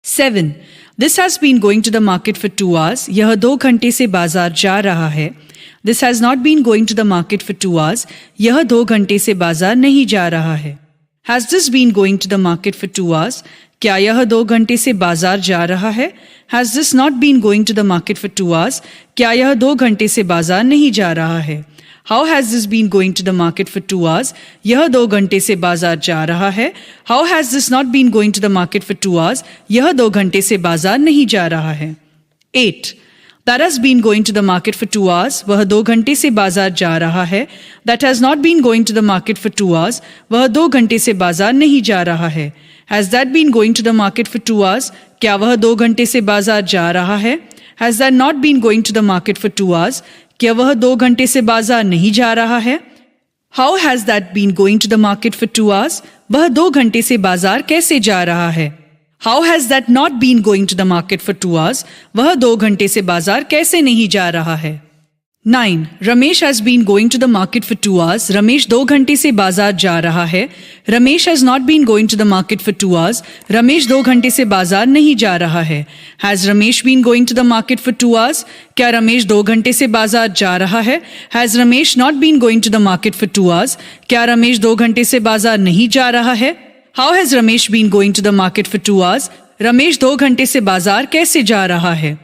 Seven. This has been going to the market for 2 hours. यह 2 घंटे से बाजार जा रहा है. This has not been going to the market for 2 hours. यह 2 घंटे से बाजार नहीं जा रहा है. Has this been going to the market for 2 hours? क्या यह 2 घंटे से बाजार जा रहा है? Has this not been going to the market for 2 hours? क्या यह 2 घंटे से बाजार नहीं जा रहा है? How has this been going to the market for 2 hours? यह 2 घंटे से बाजार जा रहा है. How has this not been going to the market for 2 hours? यह 2 घंटे से बाजार नहीं जा रहा है. 8. That has been going to the market for 2 hours. वह 2 घंटे से बाजार जा रहा है. That has not been going to the market for 2 hours. वह 2 घंटे से बाजार नहीं जा रहा है. Has that been going to the market for 2 hours? क्या वह 2 घंटे से बाजार जा रहा है? Has that not been going to the market for 2 hours? क्या वह 2 घंटे से बाजार नहीं जा रहा है? How has that been going to the market for 2 hours? वह 2 घंटे से बाजार कैसे जा रहा है? How has that not been going to the market for 2 hours? वह 2 घंटे से बाजार कैसे नहीं जा रहा है? 9. Ramesh has been going to the market for 2 hours. Ramesh 2 घंटे से बाजार जा रहा है. Ramesh has not been going to the market for 2 hours. Ramesh 2 घंटे से बाजार नहीं जा रहा है. Has Ramesh been going to the market for 2 hours? क्या रमेश 2 घंटे से बाजार जा रहा है? Has Ramesh not been going to the market for 2 hours? क्या रमेश 2 घंटे से बाजार नहीं जा रहा है? How has Ramesh been going to the market for 2 hours? Ramesh 2 घंटे से बाजार कैसे जा रहा है?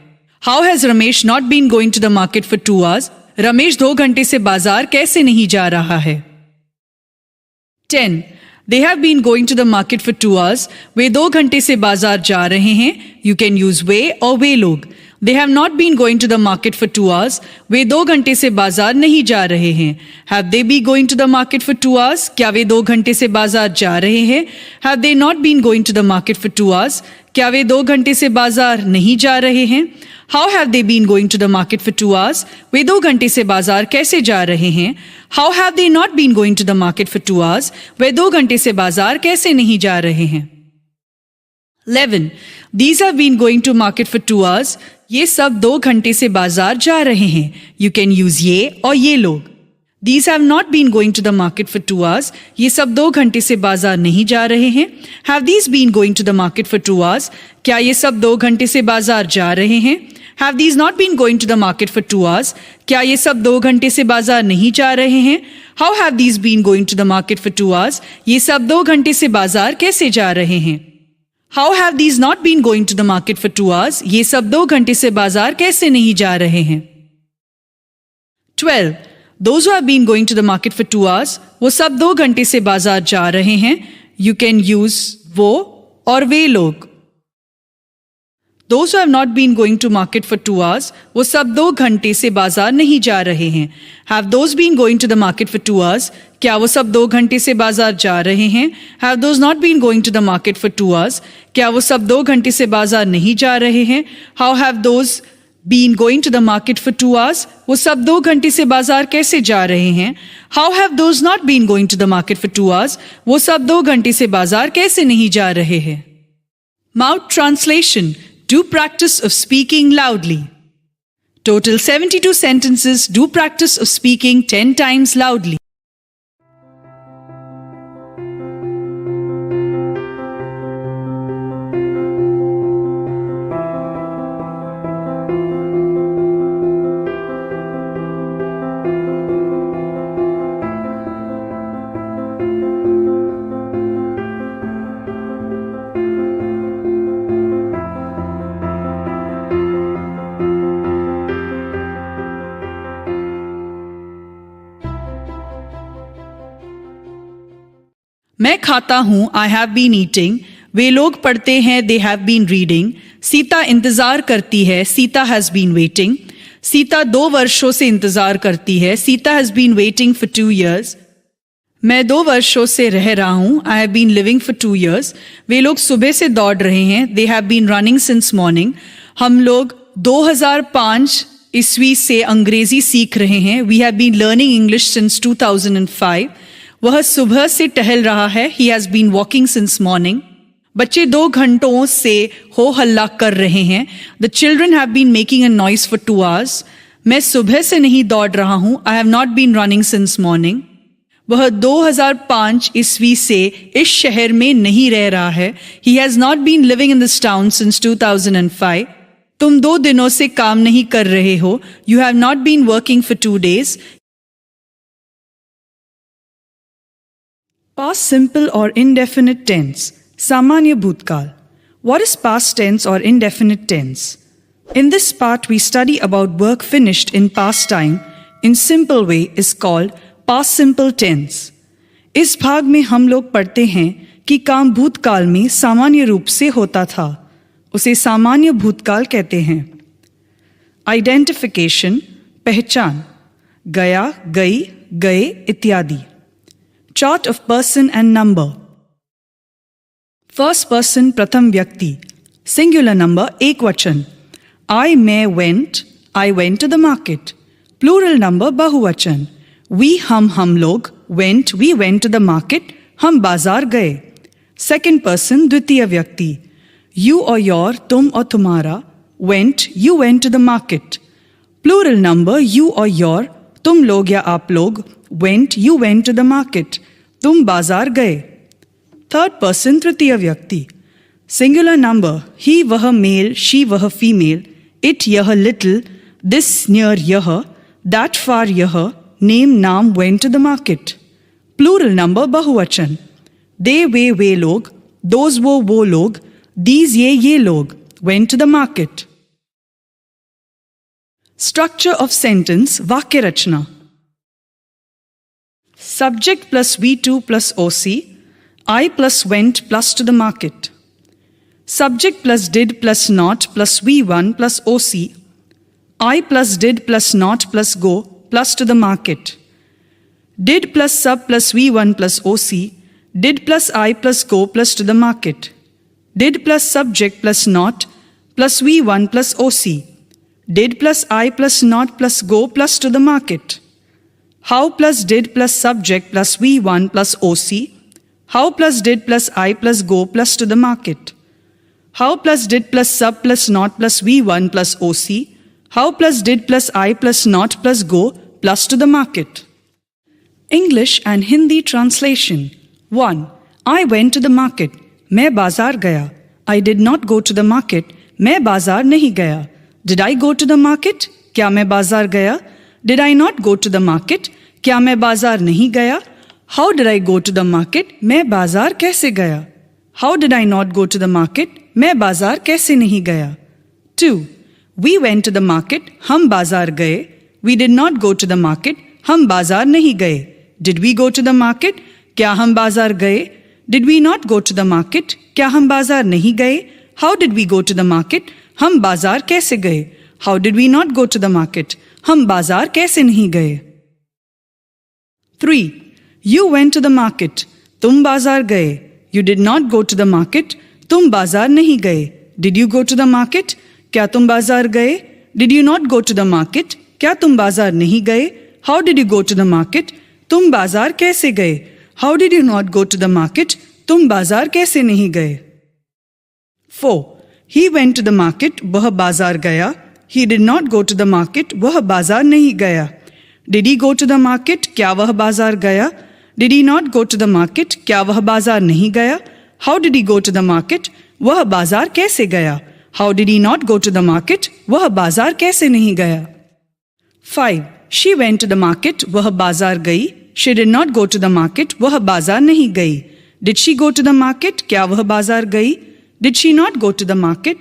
How has Ramesh not been going to the market for 2 hours? Ramesh 2 घंटे से बाजार कैसे नहीं जा रहा है? 10. They have been going to the market for 2 hours. वे 2 घंटे से बाजार जा रहे हैं. You can use वे और वे लोग. They have not been going to the market for 2 hours. वे 2 घंटे से बाजार नहीं जा रहे हैं. Have they been going to the market for 2 hours? क्या वे 2 घंटे से बाजार जा रहे हैं? Have they not been going to the market for 2 hours? क्या वे 2 घंटे से बाजार नहीं जा रहे हैं? How have they been going to the market for 2 hours? वे 2 घंटे से बाजार कैसे जा रहे हैं? How have they not been going to the market for 2 hours? वे 2 घंटे से बाजार कैसे नहीं जा रहे हैं? 11. These have been going to market for 2 hours. ये सब 2 घंटे से बाजार जा रहे हैं. You can use ये और ये लोग. These have not been going to the market for 2 hours. ये सब 2 घंटे से बाजार नहीं जा रहे हैं. Have these been going to the market for 2 hours? क्या ये सब 2 घंटे से बाजार जा रहे हैं? Have these not been going to the market for 2 hours? क्या ये सब 2 घंटे से बाजार नहीं जा रहे हैं? How have these been going to the market for 2 hours? ये सब 2 घंटे से बाजार कैसे जा रहे हैं? How have these not been going to the market for 2 hours? ये सब 2 घंटे से बाजार कैसे नहीं जा रहे हैं? 12. Those who have been going to the market for 2 hours, वो सब 2 घंटे से बाजार जा रहे हैं. You can use वो और वे लोग. Those who have not been going to market for 2 hours, वो सब 2 घंटे से बाजार नहीं जा रहे हैं. Have those been going to the market for 2 hours? क्या वो सब 2 घंटे से बाजार जा रहे हैं? Have those not been going to the market for 2 hours? क्या वो सब 2 घंटे से बाजार नहीं जा रहे हैं? How have those been going to the market for 2 hours? वो सब 2 घंटे से बाजार कैसे जा रहे हैं? How have those not been going to the market for 2 hours? वो सब 2 घंटे से बाजार कैसे नहीं जा रहे हैं? Mouth translation. Do practice of speaking loudly. Total 72 sentences. Do practice of speaking 10 times loudly. मैं खाता हूँ, आई हैव बीन ईटिंग. वे लोग पढ़ते हैं, they have been reading. Sita इंतजार करती है, Sita has been waiting. Sita 2 वर्षों से इंतजार करती है, Sita has been waiting for 2 years. मैं 2 वर्षों से रह रहा हूँ, I have been living for 2 years. वे लोग सुबह से दौड़ रहे हैं, they have been running since morning. हम लोग 2005 ईस्वी से अंग्रेजी सीख रहे हैं, we have been learning English since 2005. वह सुबह से टहल रहा है, he has been walking since morning. बच्चे 2 घंटों से हो हल्ला कर रहे हैं, the children have been making a noise for 2 hours. मैं सुबह से नहीं दौड़ रहा हूँ, I have not been running since morning. वह 2005 ईस्वी से इस शहर में नहीं रह रहा है, he has not been living in this town since 2005. तुम 2 दिनों से काम नहीं कर रहे हो, you have not been working for 2 days. Past simple or indefinite tense. सामान्य भूतकाल. What is past tense or indefinite tense? In this part we study about work finished in past time in simple way is called past simple tense. इस भाग में हम लोग पढ़ते हैं कि काम भूतकाल में सामान्य रूप से होता था, उसे सामान्य भूतकाल कहते हैं. आइडेंटिफिकेशन, पहचान. गया, गई, गए इत्यादि. Chart of person and number. First person प्रथम व्यक्ति. सिंगुलर नंबर एक वचन. आई, मैं, went to the market. Plural number बहुवचन. वी हम लोग. We went to the market, हम बाजार गए. सेकेंड पर्सन द्वितीय व्यक्ति. यू और योर, तुम और तुम्हारा. You went to the market. Plural number you और योर, तुम लोग या आप लोग. You went to the market, तुम बाजार गए. थर्ड पर्सन तृतीय व्यक्ति. सिंगुलर नंबर ही वह मेल, शी वह फीमेल. इट यह लिटिल, दिस नियर यह, दैट फार यह, नेम नाम, went to the market. Plural number बहुवचन. दे वे लोग. दोज वो लोग. दीज ये लोग. Went to the market. Structure of sentence, वाक्य रचना. Subject plus V2 plus OC. I plus went plus to the market. Subject plus did plus not plus V1 plus OC. I plus did plus not plus go plus to the market. Did plus sub plus V1 plus OC. Did plus I plus go plus to the market. Did plus subject plus not plus V1 plus OC. Did plus I plus not plus go plus to the market. How plus did plus subject plus V1 plus OC. How plus did plus I plus go plus to the market. How plus did plus sub plus not plus V1 plus OC. How plus did plus I plus not plus go plus to the market. English and Hindi translation. 1. I went to the market. मैं बाजार गया. I did not go to the market. मैं बाजार नहीं गया. Did I go to the market? क्या मैं बाजार गया? Did I not go to the market? क्या मैं बाजार नहीं गया? How did I go to the market? मैं बाजार कैसे गया? How did I not go to the market? मैं बाजार कैसे नहीं गया? 2. We went to the market. हम बाजार गए. We did not go to the market. हम बाजार नहीं गए. Did we go to the market? क्या हम बाजार गए? Did we not go to the market? क्या हम बाजार नहीं गए? How did we go to the market? हम बाजार कैसे गए? How did we not go to the market? हम बाजार कैसे नहीं गए? 3. You went to the market. तुम बाजार गए. You did not go to the market. तुम बाजार नहीं गए. Did you go to the market? क्या तुम बाजार गए? Did you not go to the market? क्या तुम बाजार नहीं गए? How did you go to the market? तुम बाजार कैसे गए? How did you not go to the market? तुम बाजार कैसे नहीं गए? 4. He went to the market. वह बाजार गया. He did not go to the market. वह बाजार नहीं गया. Did he go to the market? क्या वह बाजार गया? Did he not go to the market? क्या वह बाजार नहीं गया? How did he go to the market? वह बाजार कैसे गया? How did he not go to the market? वह बाजार कैसे नहीं गया? 5. She went to the market. वह बाजार गई. She did not go to the market. वह बाजार नहीं गई. Did she go to the market? क्या वह बाजार गई? Did she not go to the market?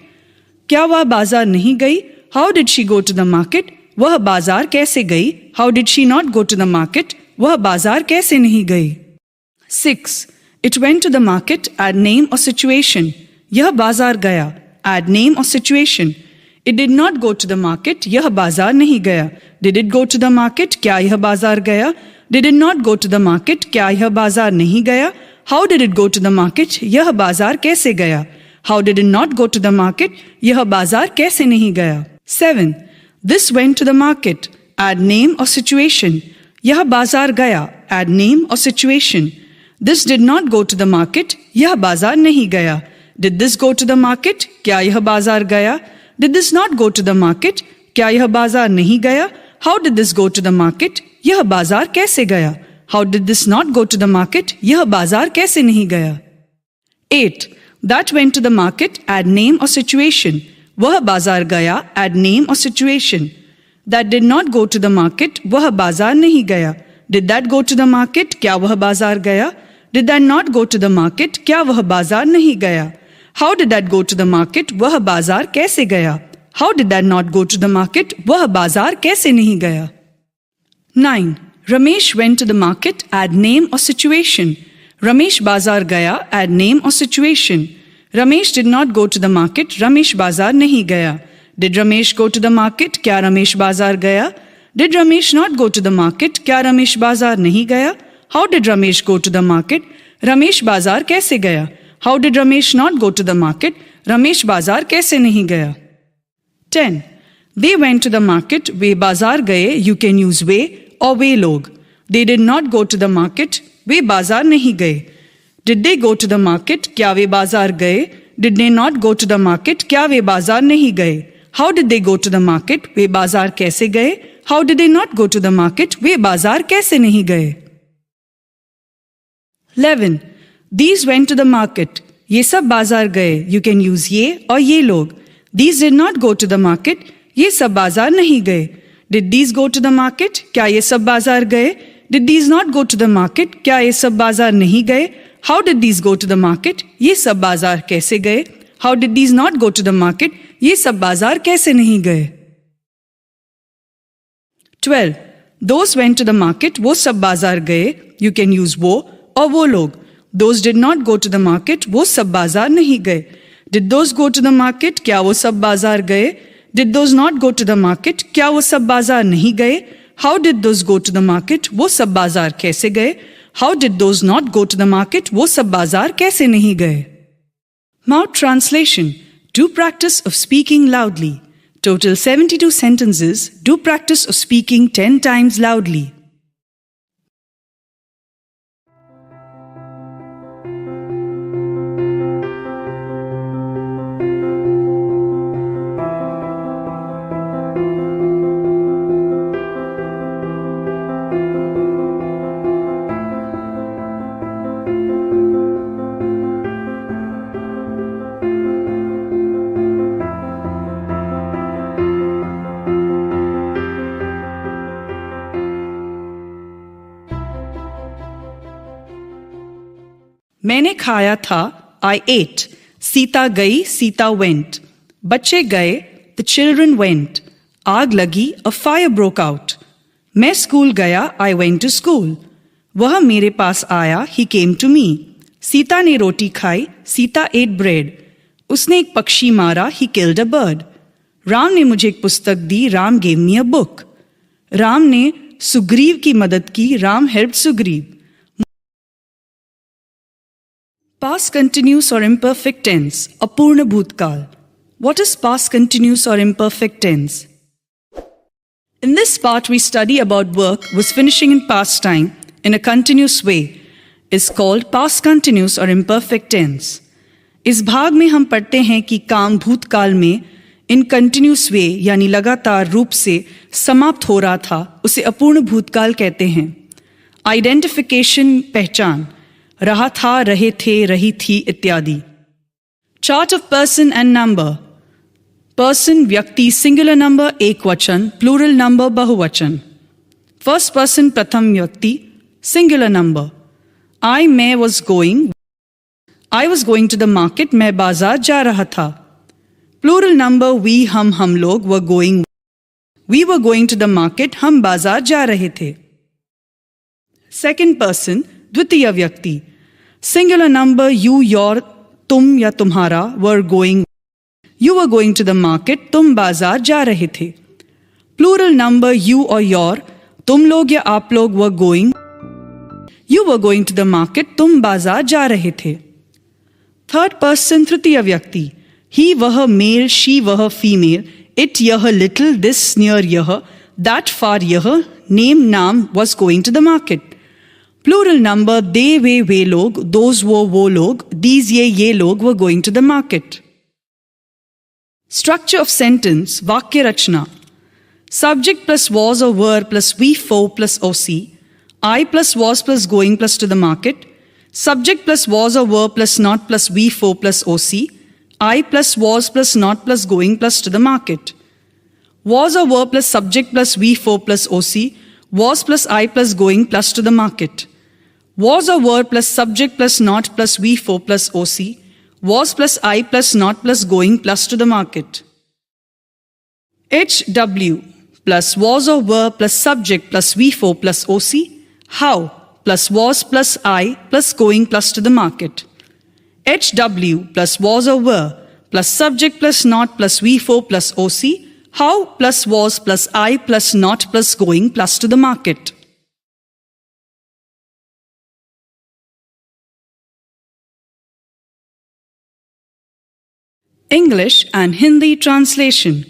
क्या वह बाजार नहीं गई? How did she go to the market? वह बाजार कैसे गई? How did she not go to the market? वह बाजार कैसे नहीं गई? 6. It went to the market, add name or situation. यह बाजार गया, add name or situation. It did not go to the market, यह बाजार नहीं गया. Did it go to the market? क्या यह बाजार गया? Did it not go to the market? क्या यह बाजार नहीं गया? How did it go to the market? यह बाजार कैसे गया? How did it not go to the market? यह बाजार कैसे नहीं गया? 7. This went to the market, add name or situation. यह बाजार गया, add name or situation. This did not go to the market, यह बाजार नहीं गया. Did this go to the market? क्या यह बाजार गया? Did this not go to the market? क्या यह बाजार नहीं गया? How did this go to the market? यह बाजार कैसे गया? How did this not go to the market? यह बाजार कैसे नहीं गया? 8. That went to the market, add name or situation. वह बाजार गया, add name or situation. That did not go to the market, वह बाजार नहीं गया. Did that go to the market? क्या वह बाजार गया? Did that not go to the market? क्या वह बाजार नहीं गया? How did that go to the market? वह बाजार कैसे गया? How did that not go to the market? वह बाजार कैसे नहीं गया? 9. Ramesh went to the market, add name or situation. Ramesh बाजार गया, add name or situation. Ramesh did not go to the market, Ramesh बाजार नहीं गया. Did Ramesh go to the market? क्या Ramesh बाजार गया? Did Ramesh not go to the market? क्या Ramesh बाजार नहीं गया? How did Ramesh go to the market? Ramesh बाजार कैसे गया? How did Ramesh not go to the market? Ramesh बाजार कैसे नहीं गया? 10. They went to the market, वे बाजार गए, you can use way or वे लोग. They did not go to the market, वे बाजार नहीं गए. Did they go to the market? क्या वे बाजार गए? Did they not go to the market? क्या वे बाजार नहीं गए? How did they go to the market? वे बाजार कैसे गए? How did they not go to the market? वे बाजार कैसे नहीं गए? 11. These went to the market. ये सब बाजार गए. You can use ये और ये लोग. These did not go to the market. ये सब बाजार नहीं गए. Did these go to the market? क्या ये सब बाजार गए? Did these not go to the market? क्या ये सब बाजार नहीं गए? How did these go to the market? ये सब बाजार कैसे गए? How did these not go to the market? ये सब बाजार कैसे नहीं गए? 12. Those went to the market. वो सब बाजार गए. You can use वो और वो लोग. Those did not go to the market. वो सब बाजार नहीं गए. Did those go to the market? क्या वो सब बाजार गए? Did those not go to the market? क्या वो सब बाजार नहीं गए? How did those go to the market? वो सब बाजार कैसे गए? How did those not go to the market? वो सब बाजार कैसे नहीं गए? Mouth translation. Do practice of speaking loudly. Total 72 sentences. Do practice of speaking 10 times loudly. मैंने खाया था, I ate. सीता गई, सीता went. बच्चे गए, the children went. आग लगी, a fire broke out. मैं स्कूल गया, I went to school. वह मेरे पास आया, he came to me. Sita ने रोटी खाई, सीता ate bread. उसने एक पक्षी मारा, he killed a bird. Ram ने मुझे एक पुस्तक दी, Ram gave me a book. Ram ने सुग्रीव की मदद की, Ram helped Sugriva. Past continuous or imperfect tense, अपूर्ण भूतकाल. What is past continuous or imperfect tense? In this part we study about work was finishing in past time in a continuous way is called past continuous or imperfect tense. इस भाग में हम पढ़ते हैं कि काम भूतकाल में इन कंटिन्यूस वे यानी लगातार रूप से समाप्त हो रहा था, उसे अपूर्ण भूतकाल कहते हैं. आइडेंटिफिकेशन पहचान, रहा था, रहे थे, रही थी इत्यादि. Chart of person and number. Person व्यक्ति सिंगुलर नंबर एक वचन, प्लूरल नंबर बहुवचन. फर्स्ट पर्सन प्रथम व्यक्ति सिंगुलर नंबर. आई मैं was going to the market, मैं बाजार जा रहा था. प्लूरल नंबर वी हम लोग were going to the market, हम बाजार जा रहे थे. सेकेंड पर्सन द्वितीय व्यक्ति. Singular number you, your, तुम या तुम्हारा were going. You were going to the market. तुम बाजार जा रहे थे. Plural number you or your, तुम लोग या आप लोग were going. You were going to the market. तुम बाजार जा रहे थे. Third person तृतीय व्यक्ति. He वह male, she वह female, it यह little, this near यह, that far यह, name नाम was going to the market. Plural number they वे लोग, those वो लोग, these ये लोग were going to the market. Structure of sentence, वाक्य रचना. Subject plus was or were plus we for plus OC. I plus was plus going plus to the market. Subject plus was or were plus not plus we for plus OC. I plus was plus not plus going plus to the market. Was or were plus subject plus we for plus OC. Was plus I plus going plus to the market. Was or were plus subject plus not plus we for plus OC. Was plus I plus not plus going plus to the market. HW plus was or were plus subject plus we for plus OC. How plus was plus I plus going plus to the market. HW plus was or were plus subject plus not plus we for plus OC. How plus was plus I plus not plus going plus to the market. English and Hindi translation.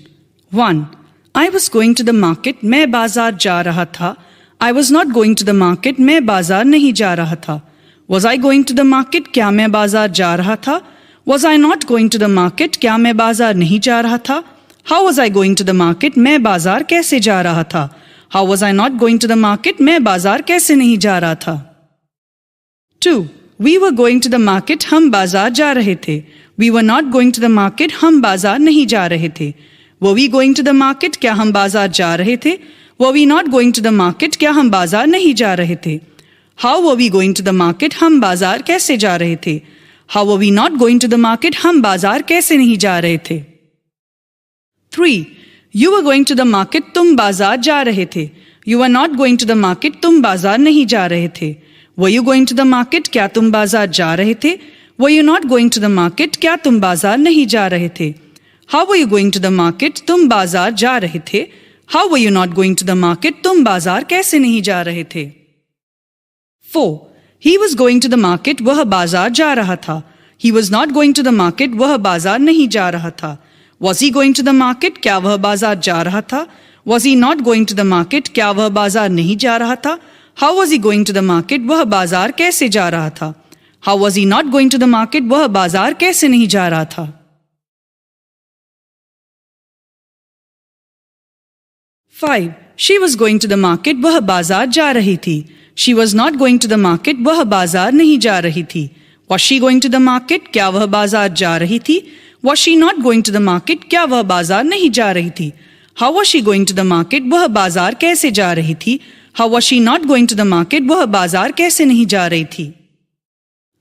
1. I was going to the market. मैं बाजार जा रहा था. I was not going to the market. मैं बाजार नहीं जा रहा था. Was I going to the market? क्या मैं बाजार जा रहा था? Was I not going to the market? क्या मैं बाजार नहीं जा रहा था? How was I going to the market? मैं बाजार कैसे जा रहा था? How was I not going to the market? मैं बाजार कैसे नहीं जा रहा था? 2. We were going to the market. हम बाजार जा रहे थे. We were not going to the market. हम बाजार नहीं जा रहे थे. Were we going to the market? क्या हम बाजार जा रहे थे? Were we not going to the market? क्या हम बाजार नहीं जा रहे थे? How were we going to the market? हम बाजार कैसे जा रहे थे? How were we not going to the market? हम बाजार कैसे नहीं जा रहे थे? 3. You were going to the market. तुम बाजार जा रहे थे. You were not going to the market. तुम बाजार नहीं जा रहे थे. Were you going to the market? क्या तुम बाजार जा रहे थे? Were you not going to the market? क्या तुम बाजार नहीं जा रहे थे? How were you going to the market? तुम बाजार जा रहे थे. How were you not going to the market? तुम बाजार कैसे नहीं जा रहे थे? 4. He was going to the market. वह बाजार जा रहा था. He was not going to the market. वह बाजार नहीं जा रहा था. Was he going to the market? क्या वह बाजार जा रहा था? Was he not going to the market? क्या वह बाजार नहीं जा रहा था? How was he going to the market? वह बाजार कैसे जा रहा था? How was he not going to the market? वह बाजार कैसे नहीं जा रहा था? 5. She was going to the market. वह बाजार जा रही थी. She was not going to the market. वह बाजार नहीं जा रही थी. Was she going to the market? क्या वह बाजार जा रही थी? Was she not going to the market? क्या वह बाजार नहीं जा रही थी? How was she going to the market? वह बाजार कैसे जा रही थी? How was she not going to the market? वह बाजार कैसे नहीं जा रही थी?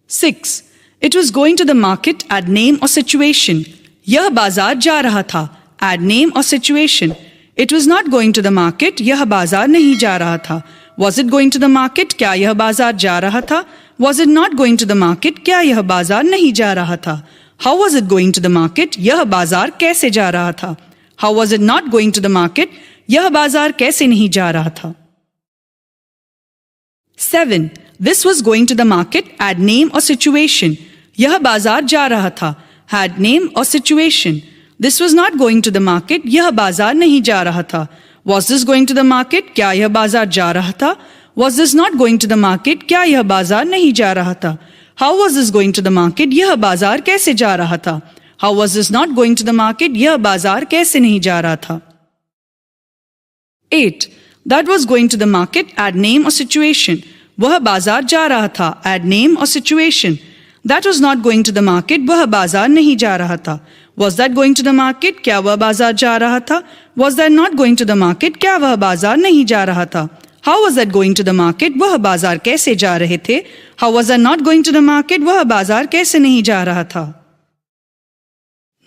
6. It was going to the market. Add name or situation. यह बाजार जा रहा था. Add name or situation. It was not going to the market. यह बाजार नहीं जा रहा था. Was it going to the market? क्या यह बाजार जा रहा था? Was it not going to the market? क्या यह बाजार नहीं जा रहा था? How was it going to the market? यह बाजार कैसे जा रहा था? How was it not going to the market? यह बाजार कैसे नहीं जा रहा था? 7. This was going to the market. Add name or situation. यह बाजार जा रहा था. Had name or situation. This was not going to the market. यह बाजार नहीं जा रहा था. Was this going to the market? क्या यह बाजार जा रहा था? Was this not going to the market? क्या यह बाजार नहीं जा रहा था? How was this going to the market? यह बाजार कैसे जा रहा था? How was this not going to the market? यह बाजार कैसे नहीं जा रहा था? 8. That was going to the market. Add name or situation. वह बाजार जा रहा था. Add name or situation. That was not going to the market. वह बाजार नहीं जा रहा था. Was that going to the market? क्या वह बाजार जा रहा था? Was that not going to the market? क्या वह बाजार नहीं जा रहा था? How was that going to the market? वह बाजार कैसे जा रहे थे? How was that not going to the market? वह बाजार कैसे नहीं जा रहा था?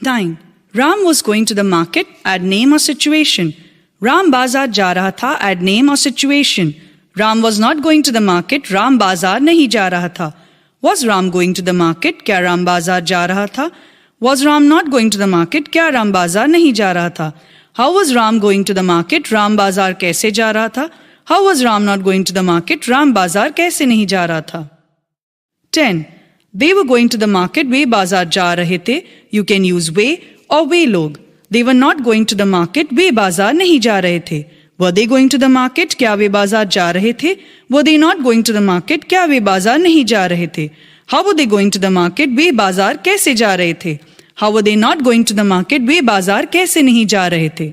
9. Ram was going to the market. Add name or situation. Ram बाजार जा रहा था. Add name or situation. Ram was not going to the market. Ram बाजार नहीं जा रहा था. Was Ram going to the market? क्या राम बाजार जा रहा था? Was Ram not going to the market? क्या राम बाजार नहीं जा रहा था? How was Ram going to the market? Ram बाजार कैसे जा रहा था? How was Ram not going to the market? Ram बाजार कैसे नहीं जा रहा था? 10. They were going to the market. वे बाजार जा रहे थे. You can use वे और वे लोग. They were not going to the market. वे बाजार नहीं जा रहे थे. Were they going to the market? क्या वे बाजार जा रहे थे? Were they not going to the market? क्या वे बाजार नहीं जा रहे थे? How were they going to the market? वे बाजार कैसे जा रहे थे? How were they not going to the market? वे बाजार कैसे नहीं जा रहे थे?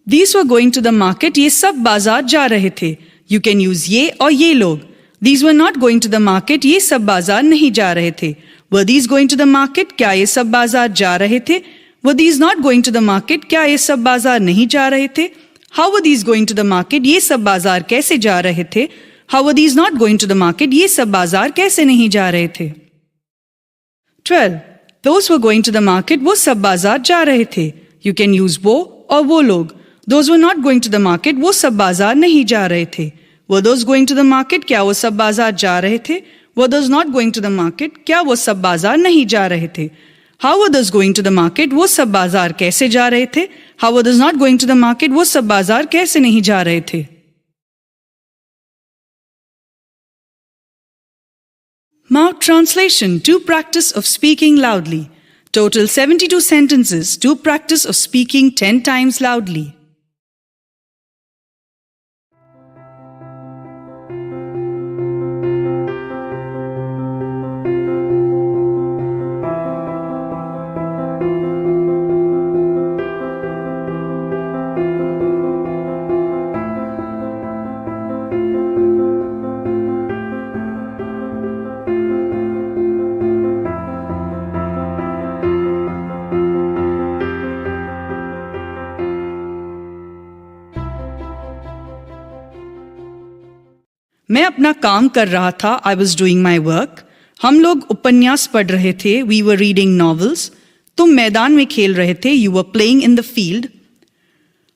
These were going to the market. ये सब बाजार जा रहे थे. You can use ये और ये लोग. These were not going to the market. ये सब बाजार नहीं जा रहे थे. Were these going to the market? क्या ये सब बाजार जा रहे थे? Were these not going to the market? क्या ये सब बाजार नहीं जा रहे थे? How were these going to the market? ये सब बाजार कैसे जा रहे थे? How were these not going to the market? ये सब बाजार कैसे नहीं जा रहे थे? 12. Those were going to the market. वो सब बाजार जा रहे थे. You can use वो और वो लोग. Those were not going to the market. वो सब बाजार नहीं जा रहे थे. Were those going to the market? क्या वो सब बाजार जा रहे थे? Were those not going to the market? क्या वो सब बाजार नहीं जा रहे थे? How were those going to the market? वो सब बाजार कैसे जा रहे थे? How were those not going to the market? वो सब बाजार कैसे नहीं जा रहे थे? Mouth translation to practice of speaking loudly. Total 72 sentences to practice of speaking 10 times loudly. मैं अपना काम कर रहा था. I was doing my work. हम लोग उपन्यास पढ़ रहे थे. We were reading novels. तुम मैदान में खेल रहे थे. You were playing in the field.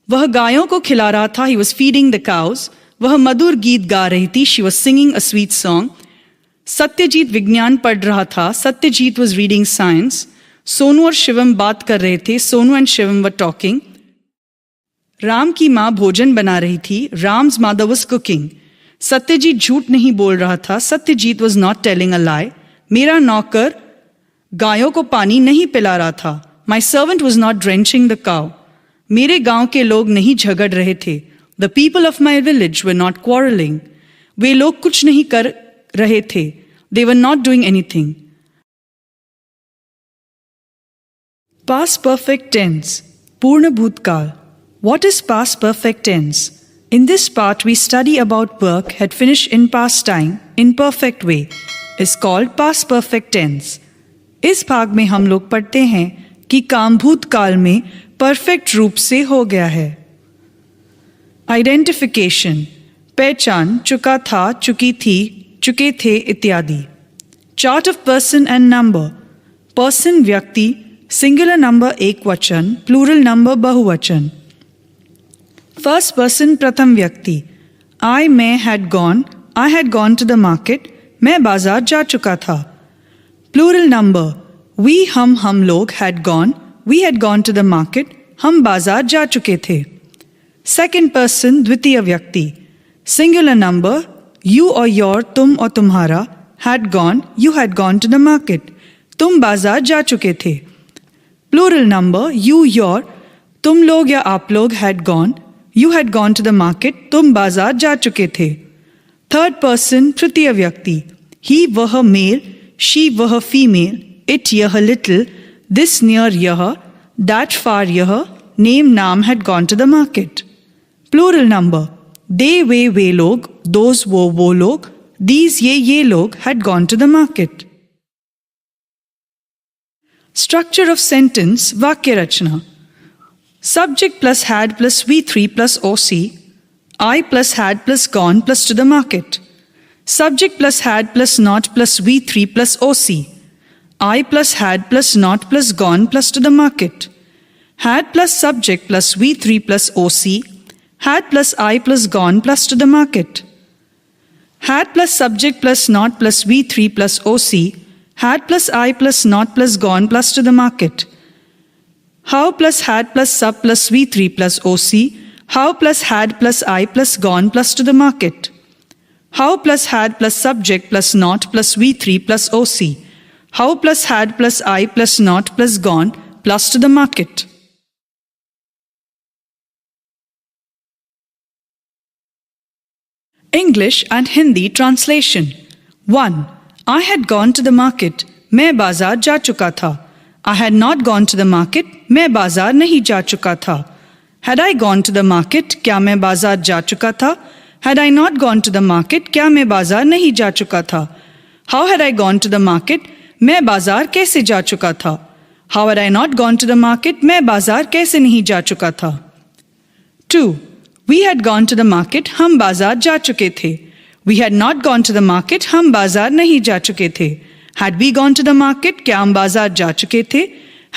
वह गायों को खिला रहा था. He was feeding the cows. वह मधुर गीत गा रही थी. She was singing a sweet song. Satyajit विज्ञान पढ़ रहा था. Satyajit was reading science. Sonu और शिवम बात कर रहे थे. Sonu and Shivam were talking. Ram की माँ भोजन बना रही थी. Ram's mother was cooking. Satyajit झूठ नहीं बोल रहा था. Satyajit was not telling a lie. मेरा नौकर गायों को पानी नहीं पिला रहा था. My servant was not drenching the cow. मेरे गांव के लोग नहीं झगड़ रहे थे. The people of my village were not quarreling. वे लोग कुछ नहीं कर रहे थे. They were not doing anything. Past perfect tense. पूर्ण भूतकाल. What is past perfect tense? In this part, we study about work had finished in past time in perfect way is called past perfect tense. इस भाग में हम लोग पढ़ते हैं कि काम भूतकाल में परफेक्ट रूप से हो गया है. आइडेंटिफिकेशन पहचान, चुका था, चुकी थी, चुके थे इत्यादि. Chart of person and number. Person व्यक्ति, सिंगुलर नंबर एक वचन, प्लूरल नंबर बहुवचन. फर्स्ट पर्सन प्रथम व्यक्ति. I मैं had gone to the market. मैं बाजार जा चुका था. Plural number. We हम लोग had gone to the market. हम बाजार जा चुके थे. सेकेंड पर्सन द्वितीय व्यक्ति. Singular number. You और your तुम और तुम्हारा. You had gone to the market. तुम बाजार जा चुके थे. Plural number. You your तुम लोग या आप लोग You had gone to the market. तुम बाजार जा चुके थे. थर्ड पर्सन तृतीय व्यक्ति. He वह मेल, she वह फीमेल, it यह लिटिल, this near यह, that far यह, name नाम had gone to the market. Plural number. They वे लोग, those वो लोग, these ये लोग had gone to the market. Structure of sentence वाक्य रचना. Subject plus had plus V3 plus OC. I plus had plus gone plus to the market. Subject plus had plus not plus V3 plus OC. I plus had plus not plus gone plus to the market. Had plus subject plus V3 plus OC. Had plus I plus gone plus to the market. Had plus subject plus not plus V3 plus OC. Had plus I plus not plus gone plus to the market. How plus had plus sub plus V3 plus OC. How plus had plus I plus gone plus to the market. How plus had plus subject plus not plus V3 plus OC. How plus had plus I plus not plus gone plus to the market. English and Hindi translation. 1. I had gone to the market. मैं बाजार जा चुका था. I had not gone to the market. मैं बाजार नहीं जा चुका था. Had I gone to the market? क्या मैं बाजार जा चुका था? Had I not gone to the market? क्या मैं बाजार नहीं जा चुका था? How had I gone to the market? मैं बाजार कैसे जा चुका था? How had I not gone to the market? मैं बाजार कैसे नहीं जा चुका था? 2. We had gone to the market. हम बाजार जा चुके थे. We had not gone to the market. हम बाजार नहीं जा चुके थे. Had we gone to the market? क्या हम बाजार जा चुके थे?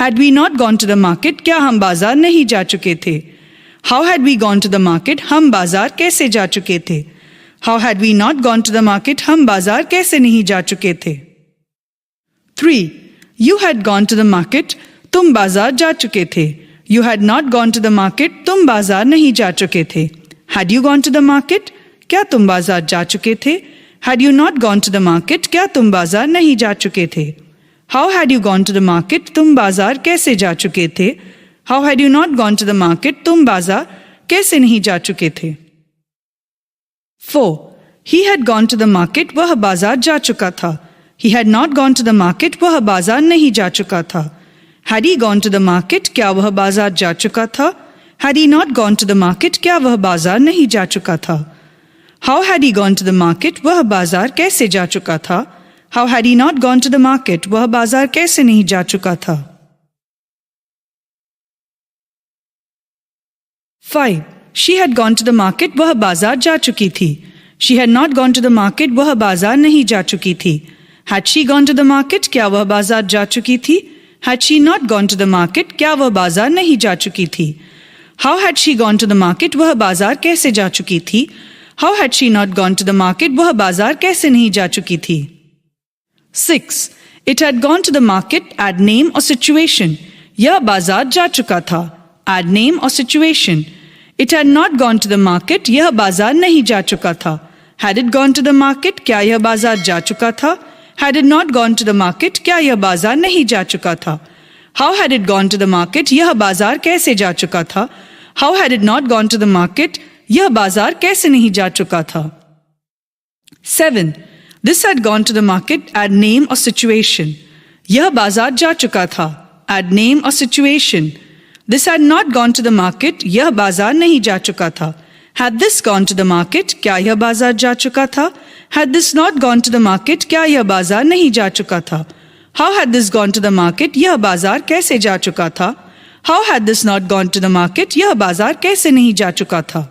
Had we not gone to the market? क्या हम बाजार नहीं जा चुके थे? How had we gone to the market? हम बाजार कैसे जा चुके थे? How had we not gone to the market? हम बाजार कैसे नहीं जा चुके थे? 3. You had gone to the market. तुम बाजार जा चुके थे. You had not gone to the market. तुम बाजार नहीं जा चुके थे. Had you gone to the market? क्या तुम बाजार जा चुके थे? Had you not gone to the market? क्या तुम बाजार नहीं जा चुके थे? How had you gone to the market? तुम बाजार कैसे जा चुके थे? How had you not gone to the market? तुम बाजार कैसे नहीं जा चुके थे? 4. He had gone to the market. वह बाजार जा चुका था. He had not gone to the market. वह बाजार नहीं जा चुका था. Had he gone to the market? क्या वह बाजार जा चुका था? Had he not gone to the market? क्या वह बाजार नहीं जा चुका था? How had he gone to the market? वह बाजार कैसे जा चुका था? How had he not gone to the market? वह बाजार कैसे नहीं जा चुका था? 5. She had gone to the market. वह बाजार जा चुकी थी. She had not gone to the market. वह बाजार नहीं जा चुकी थी. Had she gone to the market? क्या वह बाजार जा चुकी थी? Had she not gone to the market? क्या वह बाजार नहीं जा चुकी थी? How had she gone to the market? वह बाजार कैसे जा चुकी थी? How had she not gone to the market? वह बाजार कैसे नहीं जा चुकी थी? 6. It had gone to the market. Add name or situation. यह बाजार जा चुका था. Add name or situation. It had not gone to the market. यह बाजार नहीं जा चुका था. Had it gone to the market? क्या यह बाजार जा चुका था? Had it not gone to the market? क्या यह बाजार नहीं जा चुका था? How had it gone to the market? यह बाजार कैसे जा चुका था? How had it not gone to the market? यह बाजार कैसे नहीं जा चुका था? 7. This had gone to the market. Add name or situation. यह बाजार जा चुका था. Add name or situation. This had not gone to the market. यह बाजार नहीं जा चुका था. Had this gone to the market? क्या यह बाजार जा चुका था? Had this not gone to the market? क्या यह बाजार नहीं जा चुका था? How had this gone to the market? यह बाजार कैसे जा चुका था? How had this not gone to the market? यह बाजार कैसे नहीं जा चुका था?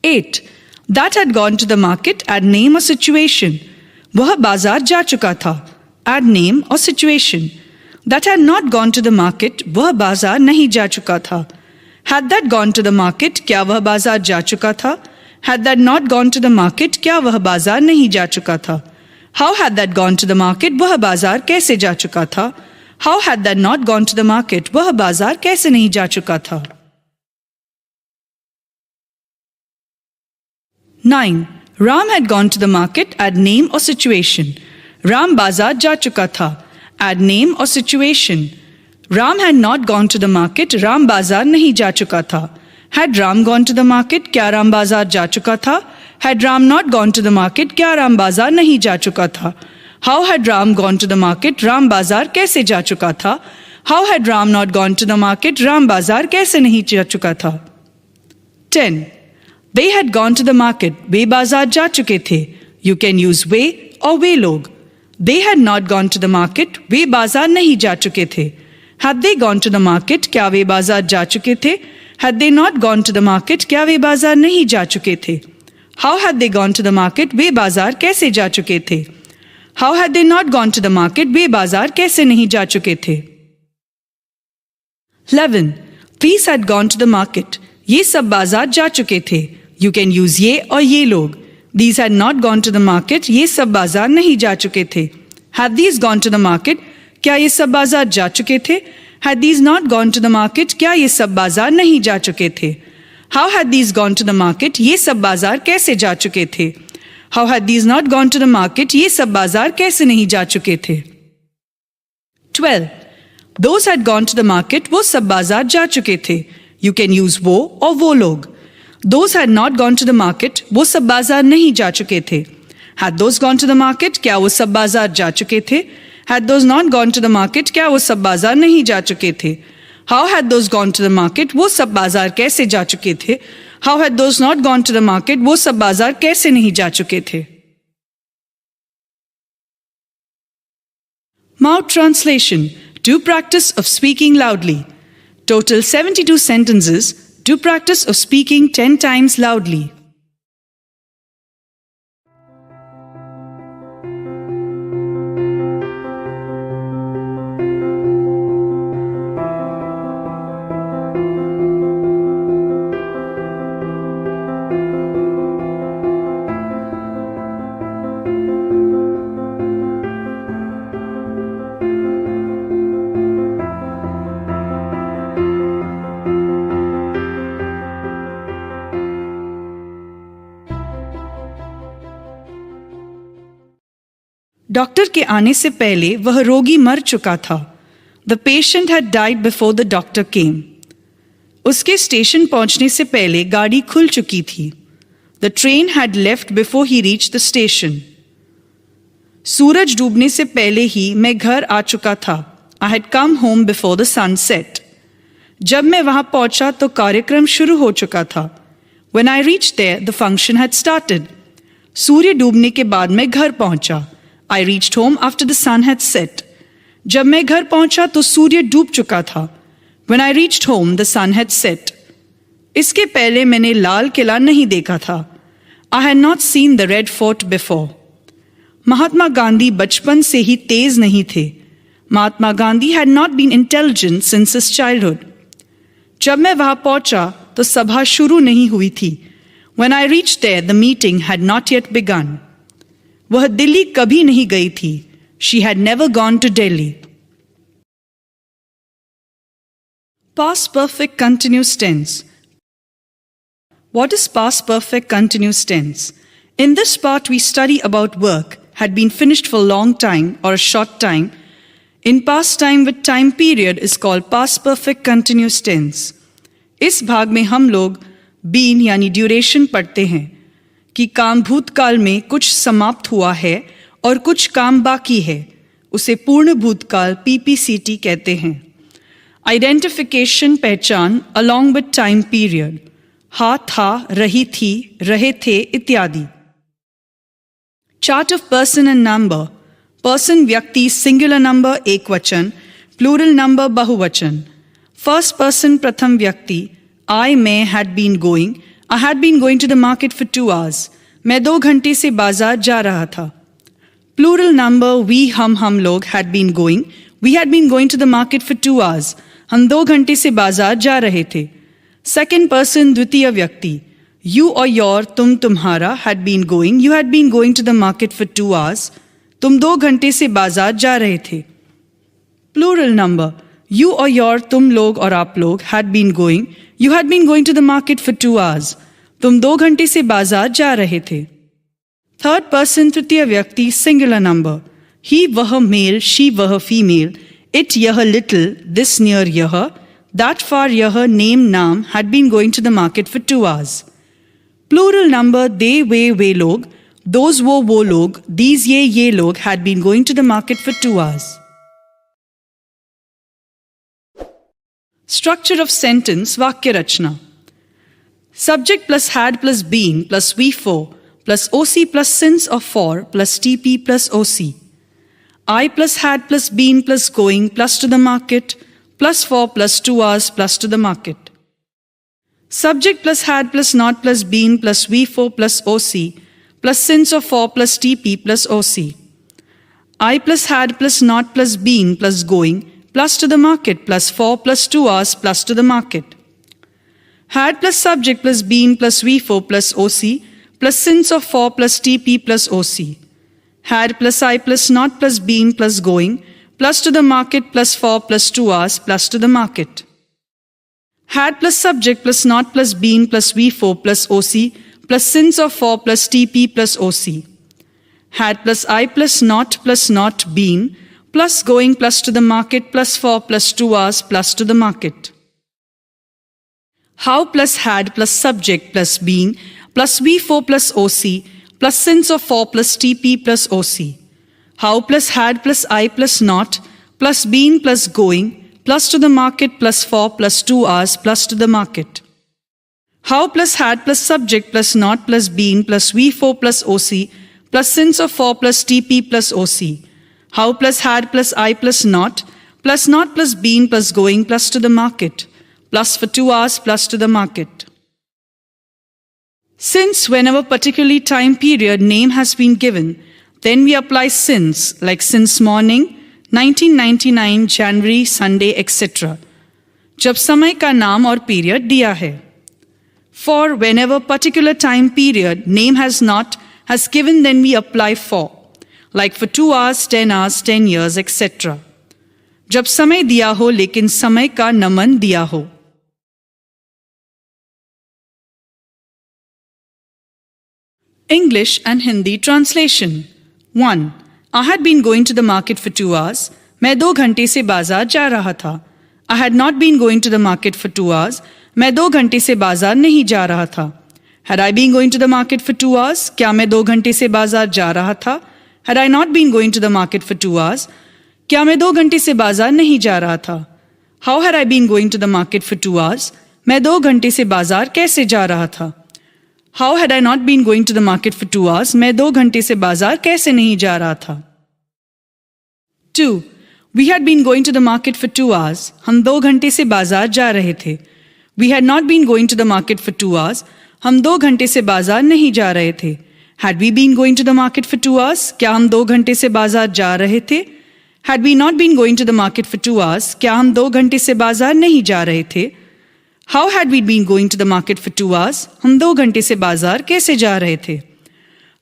8. That had gone to the market. Add name or situation. वह बाजार जा चुका था. Add name or situation. That had not gone to the market. वह बाजार नहीं जा चुका था. Had that gone to the market? क्या वह बाजार जा चुका था? Had that not gone to the market? क्या वह बाजार नहीं जा चुका था? How had that gone to the market? वह बाजार कैसे जा चुका था? How had that not gone to the market? वह बाजार कैसे नहीं जा चुका था? 9. Ram had gone to the market. Add name or situation. Ram बाजार जा चुका था. Add name or situation. Ram had not gone to the market. Ram बाजार नहीं जा चुका था. Had Ram gone to the market? क्या राम बाजार जा चुका था? Had Ram not gone to the market? क्या राम बाजार नहीं जा चुका था? How had Ram gone to the market? Ram बाजार कैसे जा चुका था? How had Ram not gone to the market? Ram बाजार कैसे नहीं जा चुका था? 10. They had gone to the market. वे बाजार जा चुके थे. You can use way or वे लोग. They had not gone to the market. वे बाजार नहीं जा चुके थे. Had they gone to the market? क्या वे बाजार जा चुके थे? Had they not gone to the market? क्या वे बाजार नहीं जा चुके थे? How had they gone to the market? वे बाजार कैसे जा चुके थे? How had they not gone to the market? वे बाजार कैसे नहीं जा चुके थे? 11. These had gone to the market. ये सब बाजार जा चुके थे. You can use ये और ये लोग. These had not gone to the market. ये सब बाजार नहीं जा चुके थे. Had these gone to the market? क्या ये सब बाजार जा चुके थे? Had these not gone to the market? क्या ये सब बाजार नहीं जा चुके थे? How had these gone to the market? ये सब बाजार कैसे जा चुके थे? How had these not gone to the market? ये सब बाजार कैसे नहीं जा चुके थे? 12. Those had gone to the market. वो सब बाजार जा चुके थे. You can use वो और वो लोग. Those had not gone to the market. वो सब बाजार नहीं जा चुके थे. Had those gone to the market? क्या वो सब बाजार जा चुके थे? Had those not gone to the market? क्या वो सब बाजार नहीं जा चुके थे? How had those gone to the market? वो सब बाजार कैसे जा चुके थे? How had those not gone to the market? वो सब बाजार कैसे नहीं जा चुके थे? Mouth translation. Do practice of speaking loudly. Total 72 sentences. Do practice of speaking 10 times loudly. Doctor के आने से पहले वह रोगी मर चुका था. The patient had died before the doctor came. उसके स्टेशन पहुंचने से पहले गाड़ी खुल चुकी थी. The train had left before he reached the station. सूरज डूबने से पहले ही मैं घर आ चुका था. I had come home before the sunset. जब मैं वहां पहुंचा तो कार्यक्रम शुरू हो चुका था. When I reached there the function had started. सूर्य डूबने के बाद मैं घर पहुंचा. I reached home after the sun had set. जब मैं घर पहुंचा तो सूर्य डूब चुका था. When I reached home, the sun had set. इसके पहले मैंने लाल किला नहीं देखा था. I had not seen the Red Fort before. Mahatma Gandhi बचपन से ही तेज नहीं थे. Mahatma Gandhi had not been intelligent since his childhood. जब मैं वहां पहुंचा तो सभा शुरू नहीं हुई थी. When I reached there, the meeting had not yet begun. वह दिल्ली कभी नहीं गई थी. She had never gone to Delhi. Past perfect continuous tense. What is past perfect continuous tense? In this part we study about work had been finished for a long time or a short time. In past time with time period is called past perfect continuous tense. इस भाग में हम लोग been यानी duration पढ़ते हैं कि काम भूतकाल में कुछ समाप्त हुआ है और कुछ काम बाकी है. उसे पूर्ण भूतकाल PPCT कहते हैं. आइडेंटिफिकेशन पहचान along with time period. हा था, रही थी, रहे थे इत्यादि. Chart of person and number. Person व्यक्ति सिंगुलर नंबर एक वचन, प्लूरल नंबर बहुवचन. फर्स्ट पर्सन प्रथम व्यक्ति. आई मैं had been going. I had been going to the market for 2 hours. मैं 2 घंटे से बाजार जा रहा था. Plural number we हम लोग had been going. We had been going to the market for 2 hours. हम 2 घंटे से बाजार जा रहे थे. Second person द्वितीय व्यक्ति. You or your तुम तुम्हारा had been going. You had been going to the market for 2 hours. तुम 2 घंटे से बाजार जा रहे थे. Plural number you or your तुम लोग और आप लोग had been going. You had been going to the market for 2 hours. तुम 2 घंटे से बाजार जा रहे थे. थर्ड पर्सन तृतीय व्यक्ति सिंगुलर नंबर. ही वह मेल, शी वह फीमेल. इट यह लिटिल, दिस नियर यह, दैट फार यह नेम नाम had been going to the market for 2 hours. Plural number they वे लोग, दोज वो लोग, दीज ये लोग had been going to the market for 2 hours. Structure of sentence वाक्य रचना. Subject plus had plus been plus we4 plus OC plus since or for plus TP plus OC. I plus had plus been plus going plus to the market plus for plus 2 hours plus to the market. Subject plus had plus not plus been plus we4 plus OC plus since or for plus TP plus OC. I plus had plus not plus been plus going plus to the market plus for plus 2 hours plus to the market. Had plus subject plus been plus we4 plus OC plus since of for plus TP plus OC. Had plus I plus not plus been plus going plus to the market plus for plus 2 hours plus to the market. Had plus subject plus not plus been plus V4 plus OC plus since of for plus TP plus OC. Had plus I plus not been plus going plus to the market plus for plus 2 hours plus to the market. How plus had plus subject plus been plus V4 plus OC plus since of for plus TP plus OC. How plus had plus I plus not plus been plus going plus to the market plus for plus 2 hours plus to the market. How plus had plus subject plus not plus been plus V4 plus OC plus since of for plus TP plus OC. How plus had plus I plus not plus been plus going plus to the market plus for 2 hours plus to the market. Since whenever particularly time period name has been given, then we apply since like since morning, 1999, January, Sunday, etc. जब समय का नाम और period दिया है. For whenever particular time period name has given, then we apply for. Like for 2 hours, 10 years, etc. जब समय दिया हो लेकिन समय का नमन दिया हो. English and Hindi translation. 1. I had been going to the market for 2 hours. मैं 2 घंटे से बाजार जा रहा था. I had not been going to the market for 2 hours. मैं 2 घंटे से बाजार नहीं जा रहा था. Had I been going to the market for 2 hours? क्या मैं 2 घंटे से बाजार जा रहा था? Had I not been going to the market for 2 hours? क्या मैं 2 घंटे से बाजार नहीं जा रहा था? How had I been going to the market for 2 hours? मैं 2 घंटे से बाजार कैसे जा रहा था? How had I not been going to the market for 2 hours? मैं 2 घंटे से बाजार कैसे नहीं जा रहा था? 2. We had been going to the market for 2 hours. हम 2 घंटे से बाजार जा रहे थे. We had not been going to the market for 2 hours. हम 2 घंटे से बाजार नहीं जा रहे थे. Had we been going to the market for 2 hours? क्या हम 2 घंटे से बाजार जा रहे थे? Had we not been going to the market for 2 hours? क्या हम 2 घंटे से बाजार नहीं जा रहे थे? How had we been going to the market for 2 hours? हम 2 घंटे से बाजार कैसे जा रहे थे?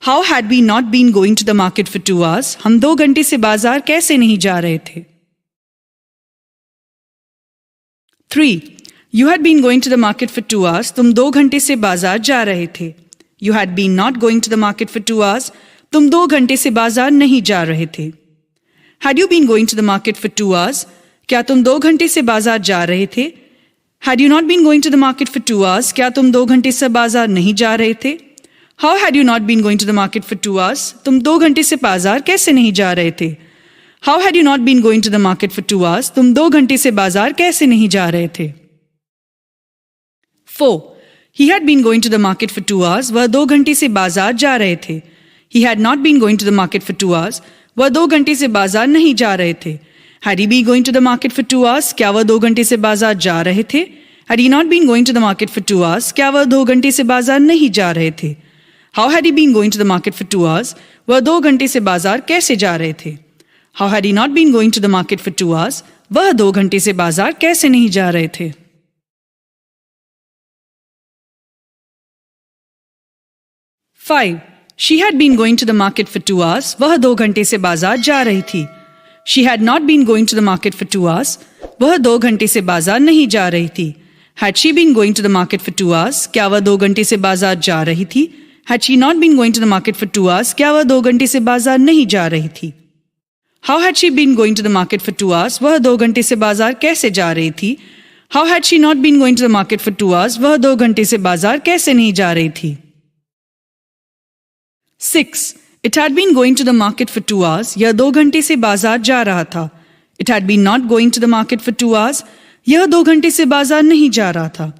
How had we not been going to the market for 2 hours? हम 2 घंटे से बाजार कैसे नहीं जा रहे थे? 3. You had been going to the market for 2 hours. तुम 2 घंटे से बाजार जा रहे थे. You had been not going to the market for 2 hours. तुम 2 घंटे से बाजार नहीं जा रहे थे. Had you been going to the market for 2 hours? क्या तुम 2 घंटे से बाजार जा रहे थे? Had you not been going to the market for 2 hours? क्या तुम 2 घंटे से बाजार नहीं जा रहे थे? How had you not been going to the market for 2 hours? तुम 2 घंटे से बाजार कैसे नहीं जा रहे थे? How had you not been going to the market for 2 hours? तुम 2 घंटे से बाजार कैसे नहीं जा रहे थे? 4. He had been going to the market for 2 hours. वह 2 घंटे से बाजार जा रहे थे. He had not been going to the market for 2 hours. वह 2 घंटे से बाजार नहीं जा रहे थे. Had he been going to the market for 2 hours? क्या वह 2 घंटे से बाजार जा रहे थे? Had he not been going to the market for 2 hours? क्या वह 2 घंटे से बाजार नहीं जा रहे थे? How had he been going to the market for 2 hours? वह 2 घंटे से बाजार कैसे जा रहे थे? How had he not been going to the market for 2 hours? वह 2 घंटे से बाजार कैसे नहीं जा रहे थे? 5. She had been going to the market for 2 hours. वह 2 घंटे से बाजार जा रही थी. She had not been going to the market for 2 hours. वह 2 घंटे से बाजार नहीं जा रही थी. Had she been going to the market for 2 hours? क्या वह 2 घंटे से बाजार जा रही थी? Had she not been going to the market for 2 hours? क्या वह 2 घंटे से बाजार नहीं जा रही थी? How had she been going to the market for 2 hours? वह 2 घंटे से बाजार कैसे जा रही थी? How had she not been going to the market for 2 hours? वह 2 घंटे से बाजार कैसे नहीं जा रही थी? 6. It had been going to the market for 2 hours. यह 2 घंटे से बाजार जा रहा था. It had been not going to the market for 2 hours. यह 2 घंटे से बाजार नहीं जा रहा था.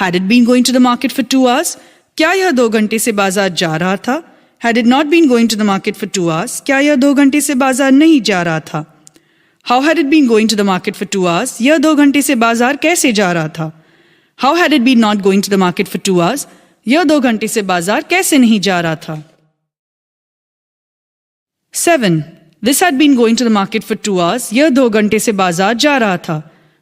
Had it been going to the market for 2 hours? क्या यह 2 घंटे से बाजार जा रहा था? Had it not been going to the market for 2 hours? क्या यह 2 घंटे से बाजार नहीं जा रहा था? How had it been going to the market for 2 hours? यह 2 घंटे से बाजार कैसे जा रहा था? How had it been not going to the market for 2 hours? यह 2 घंटे से बाजार कैसे नहीं जा रहा था? 7. This had been going to the market for 2 hours. यह 2 घंटे से बाजार जा रहा था.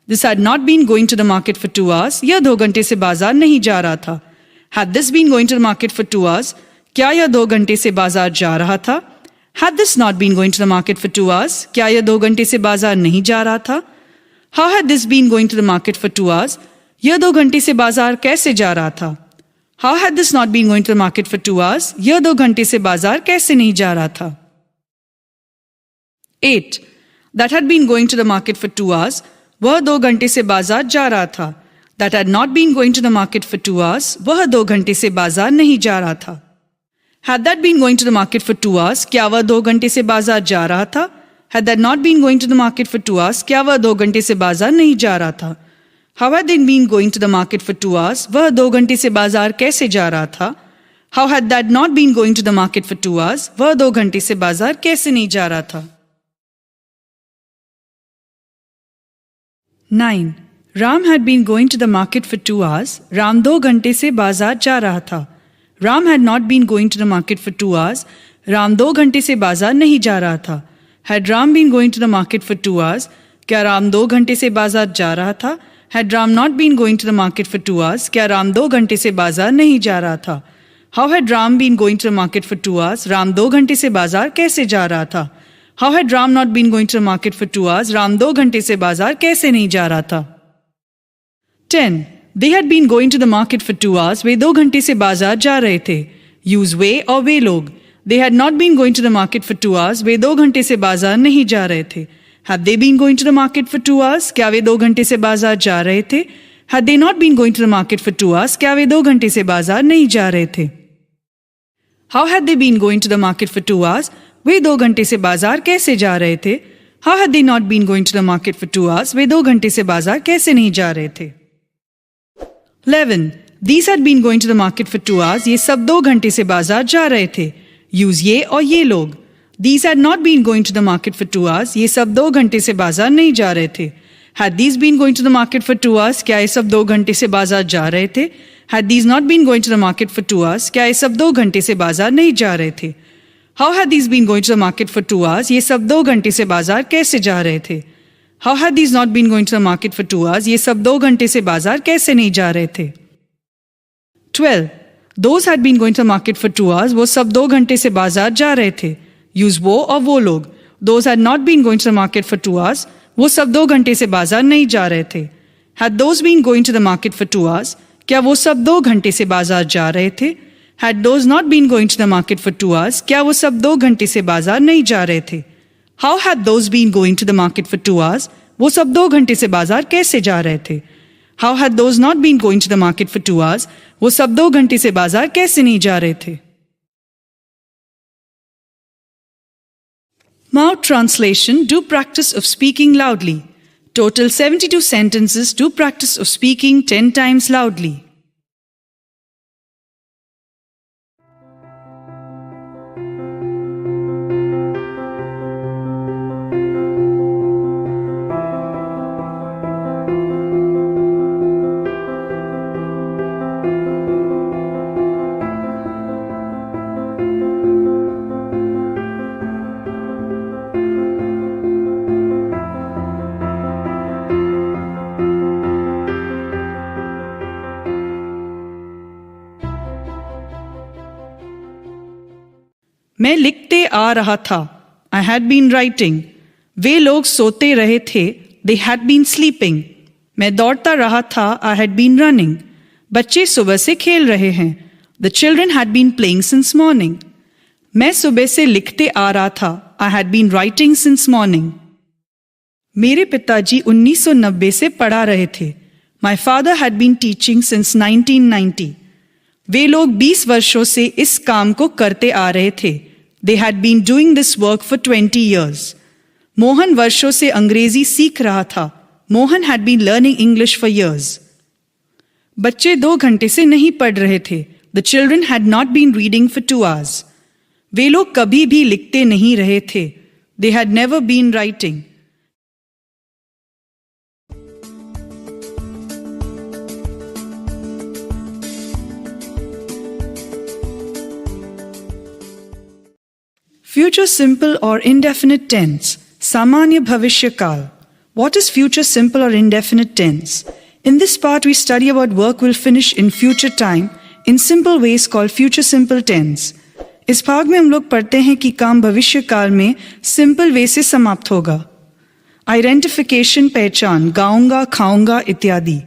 This had not been going to the market for 2 hours. यह 2 घंटे से बाजार नहीं जा रहा था. Had this been going to the market for 2 hours? क्या यह 2 घंटे से बाजार जा रहा था? Had this not been going to the market for 2 hours? क्या यह 2 घंटे से बाजार नहीं जा रहा था? How had this been going to the market for 2 hours? यह 2 घंटे से बाजार कैसे जा रहा था? How had this not been going to the market for 2 hours? यह 2 घंटे से बाजार कैसे नहीं जा रहा था? 8. That had been going to the market for 2 hours. वह 2 घंटे से बाजार जा रहा था. That had not been going to the market for 2 hours. वह 2 घंटे से बाजार नहीं जा रहा था. Had that been going to the market for 2 hours? क्या वह 2 घंटे से बाजार जा रहा था? Had that not been going to the market for 2 hours? क्या वह 2 घंटे से बाजार नहीं जा रहा था? How had they been going to the market for 2 hours? वह 2 घंटे से बाजार कैसे जा रहा था? How had that not been going to the market for 2 hours? वह 2 घंटे से बाजार कैसे नहीं जा रहा था? 9. Ram had been going to the market for 2 hours. Ram 2 घंटे से बाजार जा रहा था. Ram had not been going to the market for 2 hours. Ram 2 घंटे से बाजार नहीं जा रहा था. Had Ram been going to the market for 2 hours? क्या राम 2 घंटे से बाजार जा रहा था? Had Ram not been going to the market for 2 hours? क्या राम 2 घंटे से बाजार नहीं जा रहा था? How had Ram been going to the market for 2 hours? Ram 2 घंटे से बाजार कैसे जा रहा था? How had Ram not been going to the market for 2 hours? Ram 2 घंटे से बाजार कैसे नहीं जा रहा था? 10. They had been going to the market for 2 hours. वे 2 घंटे से बाजार जा रहे थे. Use वे और वे लोग. They had not been going to the market for 2 hours. वे 2 घंटे से बाजार नहीं जा रहे थे. Had they been going to the market for 2 hours? क्या वे 2 घंटे से बाजार जा रहे थे? Had they not been going to the market for 2 hours? क्या वे 2 घंटे से बाजार नहीं जा रहे थे? How had they been going to the market for 2 hours? वे 2 घंटे से बाजार कैसे जा रहे थे? How had they not been going to the market for 2 hours? वे 2 घंटे से बाजार कैसे नहीं जा रहे थे? 11. These had been going to the market for 2 hours. ये सब 2 घंटे से बाजार जा रहे थे. Use ये और ये लोग. These had not been going to the market for 2 hours. ये सब 2 घंटे से बाजार नहीं जा रहे थे. Had these been going to the market for 2 hours? क्या ये सब 2 घंटे से बाजार जा रहे थे? Had these not been going to the market for 2 hours? क्या ये सब 2 घंटे से बाजार नहीं जा रहे थे? How had these been going to the market for 2 hours? ये सब 2 घंटे से बाजार कैसे जा रहे थे? How had these not been going to the market for 2 hours? ये सब 2 घंटे से बाजार कैसे नहीं जा रहे थे? 12. Those had been going to the market for 2 hours. वो सब 2 घंटे से बाजार जा रहे थे. Use वो और वो लोग. Those had not been going to the market for 2 hours. वो सब 2 घंटे से बाजार नहीं जा रहे थे. Had those been going to the market for 2 hours? क्या वो सब 2 घंटे से बाजार जा रहे थे? Had those not been going to the market for 2 hours? क्या वो सब 2 घंटे से बाजार नहीं जा रहे थे? How had those been going to the market for 2 hours? वो सब 2 घंटे से बाजार कैसे जा रहे थे? How had those not been going to the market for 2 hours? वो सब 2 घंटे से बाजार कैसे नहीं जा रहे थे? Mouth translation. Do practice of speaking loudly. Total 72 sentences. Do practice of speaking 10 times loudly. मैं लिखते आ रहा था. I had been writing. वे लोग सोते रहे थे. They had been sleeping. मैं दौड़ता रहा था. I had been running. बच्चे सुबह से खेल रहे हैं. The children had been playing since morning. मैं सुबह से लिखते आ रहा था. I had been writing since morning. मेरे पिताजी 1990 से पढ़ा रहे थे. My father had been teaching since 1990. वे लोग 20 वर्षों से इस काम को करते आ रहे थे. They had been doing this work for 20 years. Mohan वर्षों से अंग्रेजी सीख रहा था. Mohan had been learning English for years. बच्चे 2 घंटे से नहीं पढ़ रहे थे. The children had not been reading for 2 hours. वे लोग कभी भी लिखते नहीं रहे थे. They had never been writing. Future simple or indefinite tense. Samanya Bhavishya Kal. What is future simple or indefinite tense? In this part we study about work will finish in future time in simple ways called future simple tense. इस भाग में हम लोग पढ़ते हैं कि काम भविष्य काल में सिंपल वे से समाप्त होगा। आइडेंटिफिकेशन पहचान, गाऊंगा, खाऊंगा इत्यादि।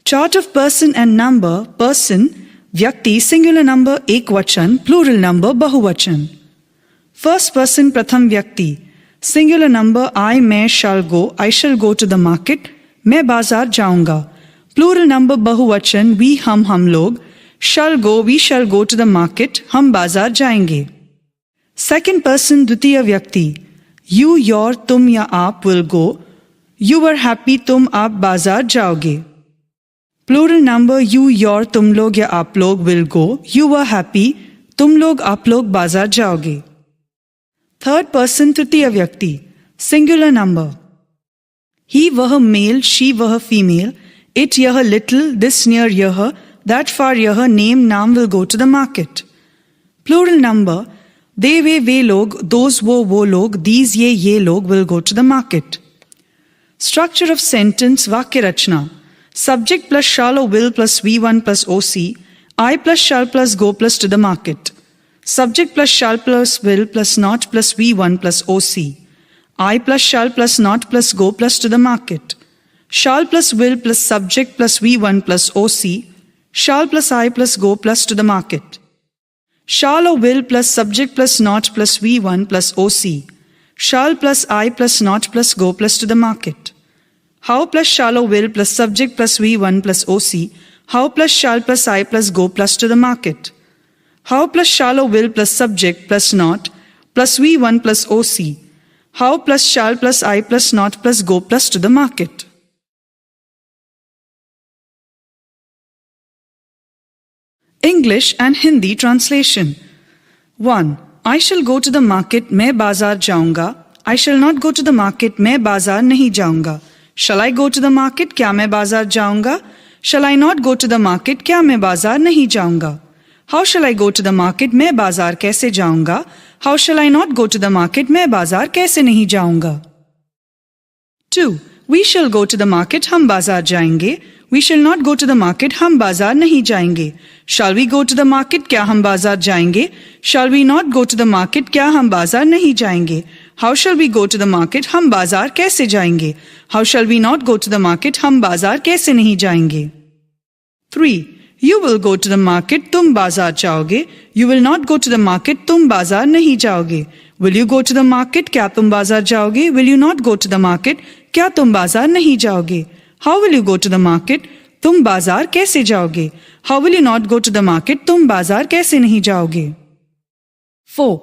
Chart of person and number, person व्यक्ति, सिंगुलर नंबर एक वचन, प्लूरल नंबर बहुवचन। फर्स्ट पर्सन प्रथम व्यक्ति, सिंगुलर नंबर आई मैं shall go to the market, मैं बाजार जाऊंगा। प्लूरल नंबर बहुवचन वी हम लोग, we shall go to the market, हम बाजार जाएंगे। सेकंड पर्सन द्वितीय व्यक्ति, यू योर तुम या आप will go, you are happy तुम आप बाजार जाओगे। प्लूरल नंबर यू योर तुम लोग या आप लोग will go, you are happy तुम लोग आप लोग बाजार जाओगे। थर्ड पर्सन तृतीय व्यक्ति, सिंगुलर नंबर, ही वह मेल, शी वह फीमेल, इट यह लिटिल, दिस नियर यह, दैट फार यह, नेम नाम will go to the market. Plural number, they वे लोग, दोज वो लोग, दीज ये लोग will go to the market. Structure of sentence वाक्य रचना, सब्जेक्ट प्लस शैल और will plus V1 plus OC, I plus shall plus go plus to the market. Subject plus shall plus will plus not plus V1 plus OC. I plus shall plus not plus go plus to the market. Shall plus will plus subject plus V1 plus OC. Shall plus I plus go plus to the market. Shall or will plus subject plus not plus V1 plus OC. Shall plus I plus not plus go plus to the market. How plus shall or will plus subject plus V1 plus OC. How plus shall plus I plus go plus to the market. How plus shall or will plus subject plus not plus V1 plus OC. How plus shall plus I plus not plus go plus to the market. English and Hindi translation. 1. I shall go to the market, मैं बाजार जाऊंगा. I shall not go to the market, मैं बाजार नहीं जाऊंगा. Shall I go to the market, क्या मैं बाजार जाऊंगा? Shall I not go to the market, क्या मैं बाजार नहीं जाऊंगा? How shall I go to the market, मैं बाजार कैसे जाऊंगा? How shall I not go to the market, मैं बाजार कैसे नहीं जाऊंगा? 2. We shall go to the market, हम बाजार जाएंगे. We shall not go to the market, हम बाजार नहीं जाएंगे. Shall we go to the market, क्या हम बाजार जाएंगे? Shall we not go to the market, क्या हम बाजार नहीं जाएंगे? How shall we go to the market, हम बाजार कैसे जाएंगे? How shall we not go to the market, हम बाजार कैसे नहीं जाएंगे? 3. You will go to the market, तुम बाजार जाओगे. You will not go to the market, तुम बाजार नहीं जाओगे. Will you go to the market, क्या तुम बाजार जाओगे? Will you not go to the market, क्या तुम बाजार नहीं जाओगे? How will you go to the market, तुम बाजार कैसे जाओगे? How will you not go to the market, तुम बाजार कैसे नहीं जाओगे? 4.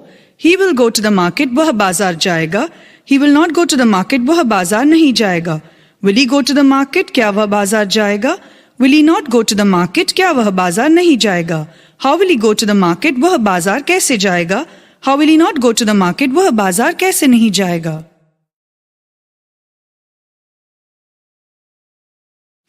He will go to the market, वह बाजार जाएगा. He will not go to the market, वह बाजार नहीं जाएगा. Will he go to the market, क्या वह बाजार जाएगा? Will he not go to the market, क्या वह बाजार नहीं जाएगा? How will he go to the market, वह बाजार कैसे जाएगा? How will he not go to the market, वह बाजार कैसे नहीं जाएगा?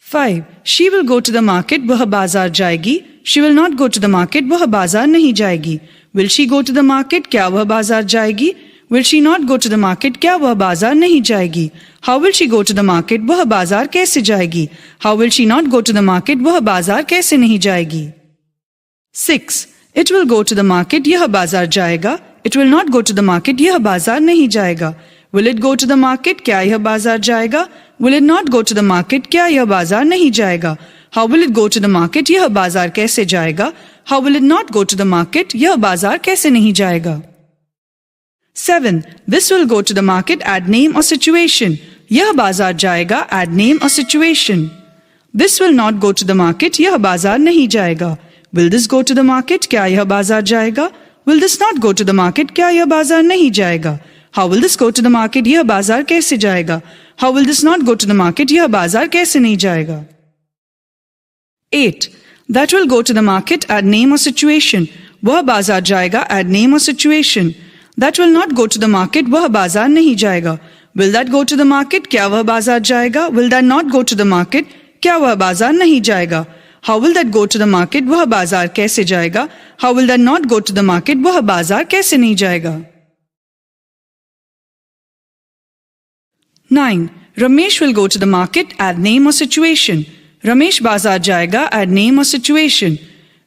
5. She will go to the market, वह बाजार जाएगी. She will not go to the market, वह बाजार नहीं जाएगी. Will she go to the market, क्या वह बाजार जाएगी? Will she not go to the market, क्या वह बाजार नहीं जाएगी? How will she go to the market, वह बाजार कैसे जाएगी? How will she not go to the market, वह बाजार कैसे नहीं जाएगी? 6. It will go to the market, यह बाजार जाएगा. It will not go to the market, यह बाजार नहीं जाएगा. Will it go to the market, क्या यह बाजार जाएगा? Will it not go to the market, क्या यह बाजार नहीं जाएगा? How will it go to the market, यह बाजार कैसे जाएगा? How will it not go to the market, यह बाजार कैसे नहीं जाएगा? 7. This will go to the market, add name or situation. यह बाजार जाएगा, add name or situation. This will not go to the market, यह बाजार नहीं जाएगा. Will this go to the market, क्या यह बाजार जाएगा? Will this not go to the market, क्या यह बाजार नहीं जाएगा? How will this go to the market, यह बाजार कैसे जाएगा? How will this not go to the market, यह बाजार कैसे नहीं जाएगा? 8. That will go to the market, add name or situation. वह बाजार जाएगा, add name or situation. That will not go to the market, वह बाजार नहीं जाएगा. Will that go to the market, क्या वह बाजार जाएगा? Will that not go to the market, क्या वह बाजार नहीं जाएगा? How will that go to the market, वह बाजार कैसे जाएगा? How will that not go to the market, वह बाजार कैसे नहीं जाएगा? 9. Ramesh will go to the market, add name or situation. Ramesh बाजार जाएगा, add name or situation.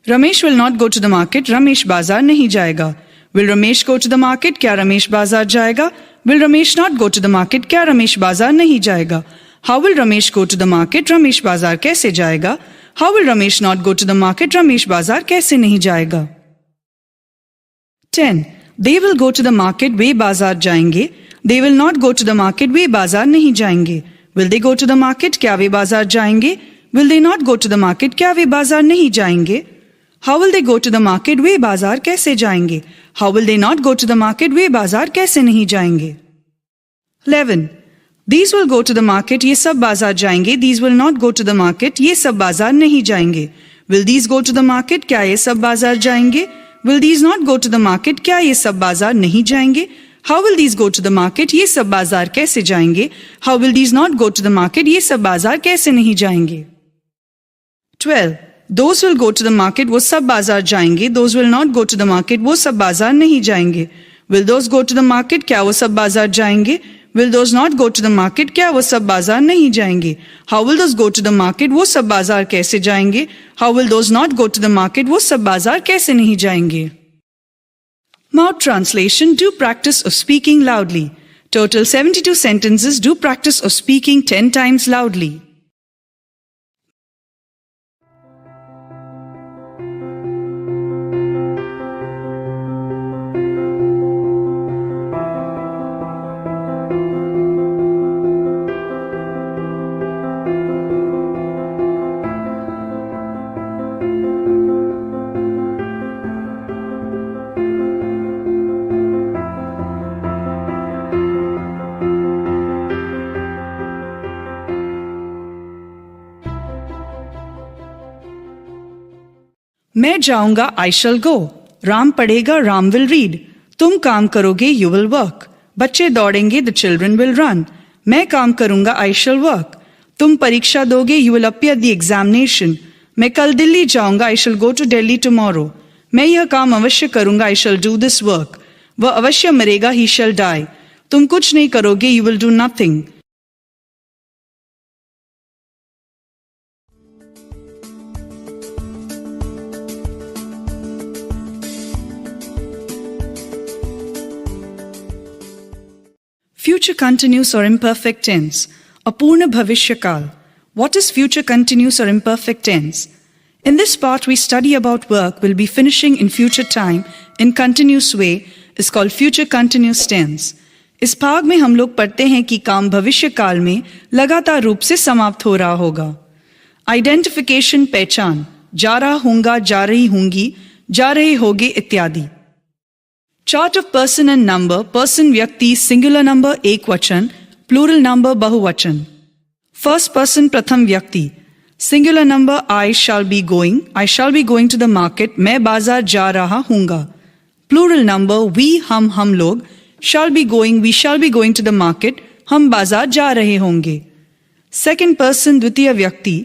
Ramesh will not go to the market. Ramesh बाजार नहीं जाएगा. Will Ramesh go to the market? क्या रमेश बाजार जाएगा? Will Ramesh not go to the market? क्या रमेश बाजार नहीं जाएगा? How will Ramesh go to the market? Ramesh बाजार कैसे जाएगा? How will Ramesh not go to the market? Ramesh बाजार कैसे नहीं जाएगा? 10. They will go to the market. वे बाजार जाएंगे. They will not go to the market. वे बाजार नहीं जाएंगे. Will they go to the market? क्या वे बाजार जाएंगे? Will they not go to the market? क्या वे बाजार नहीं जाएंगे? How will they go to the market? वे बाजार कैसे जाएंगे? How will they not go to the market? वे बाजार कैसे नहीं जाएंगे? 11. These will go to the market. ये सब बाजार जाएंगे. These will not go to the market. ये सब बाजार नहीं जाएंगे. Will these go to the market? क्या ये सब बाजार जाएंगे? Will these not go to the market? क्या ये सब बाजार नहीं जाएंगे? How will these go to the market? ये सब बाजार कैसे जाएंगे? How will these not go to the market? ये सब बाजार कैसे नहीं जाएंगे? 12. Those will go to the market. वो सब बाजार जाएंगे. Those will not go to the market. वो सब बाजार नहीं जाएंगे. Will those go to the market? क्या वो सब बाजार जाएंगे? Will those not go to the market? क्या वो सब बाजार नहीं जाएंगे? How will those go to the market? वो सब बाजार कैसे जाएंगे? How will those not go to the market? वो सब बाजार कैसे नहीं जाएंगे? Mouth translation. Do practice of speaking loudly. Total 72 sentences. Do practice of speaking 10 times loudly. मैं जाऊंगा. I shall go. राम पढ़ेगा. Ram will read. तुम काम करोगे. You will work. बच्चे दौड़ेंगे. The children will run. मैं काम करूंगा. I shall work. तुम परीक्षा दोगे. You will appear the examination. मैं कल दिल्ली जाऊंगा. I shall go to Delhi tomorrow. मैं यह काम अवश्य करूंगा. I shall do this work. वह अवश्य मरेगा. He shall die. तुम कुछ नहीं करोगे. You will do nothing. Future continuous or imperfect tense. Apurna bhavishya kal. What is future continuous or imperfect tense? In this part we study about work will be finishing in future time in continuous way is called future continuous tense. इस भाग में हम लोग पढ़ते हैं कि काम भविष्य काल में लगातार रूप से समाप्त हो रहा होगा. आइडेंटिफिकेशन पहचान. जा रहा हूंगा. जा रही होंगी. जा रहे होगे इत्यादि. Chart of person and number. Person व्यक्ति singular number एक वचन, plural number बहुवचन. First person प्रथम व्यक्ति. Singular number I shall be going. I shall be going to the market. मैं बाजार जा रहा हूंगा. Plural number we हम लोग. Shall be going. We shall be going to the market. हम बाजार जा रहे होंगे. Second person द्वितीय व्यक्ति.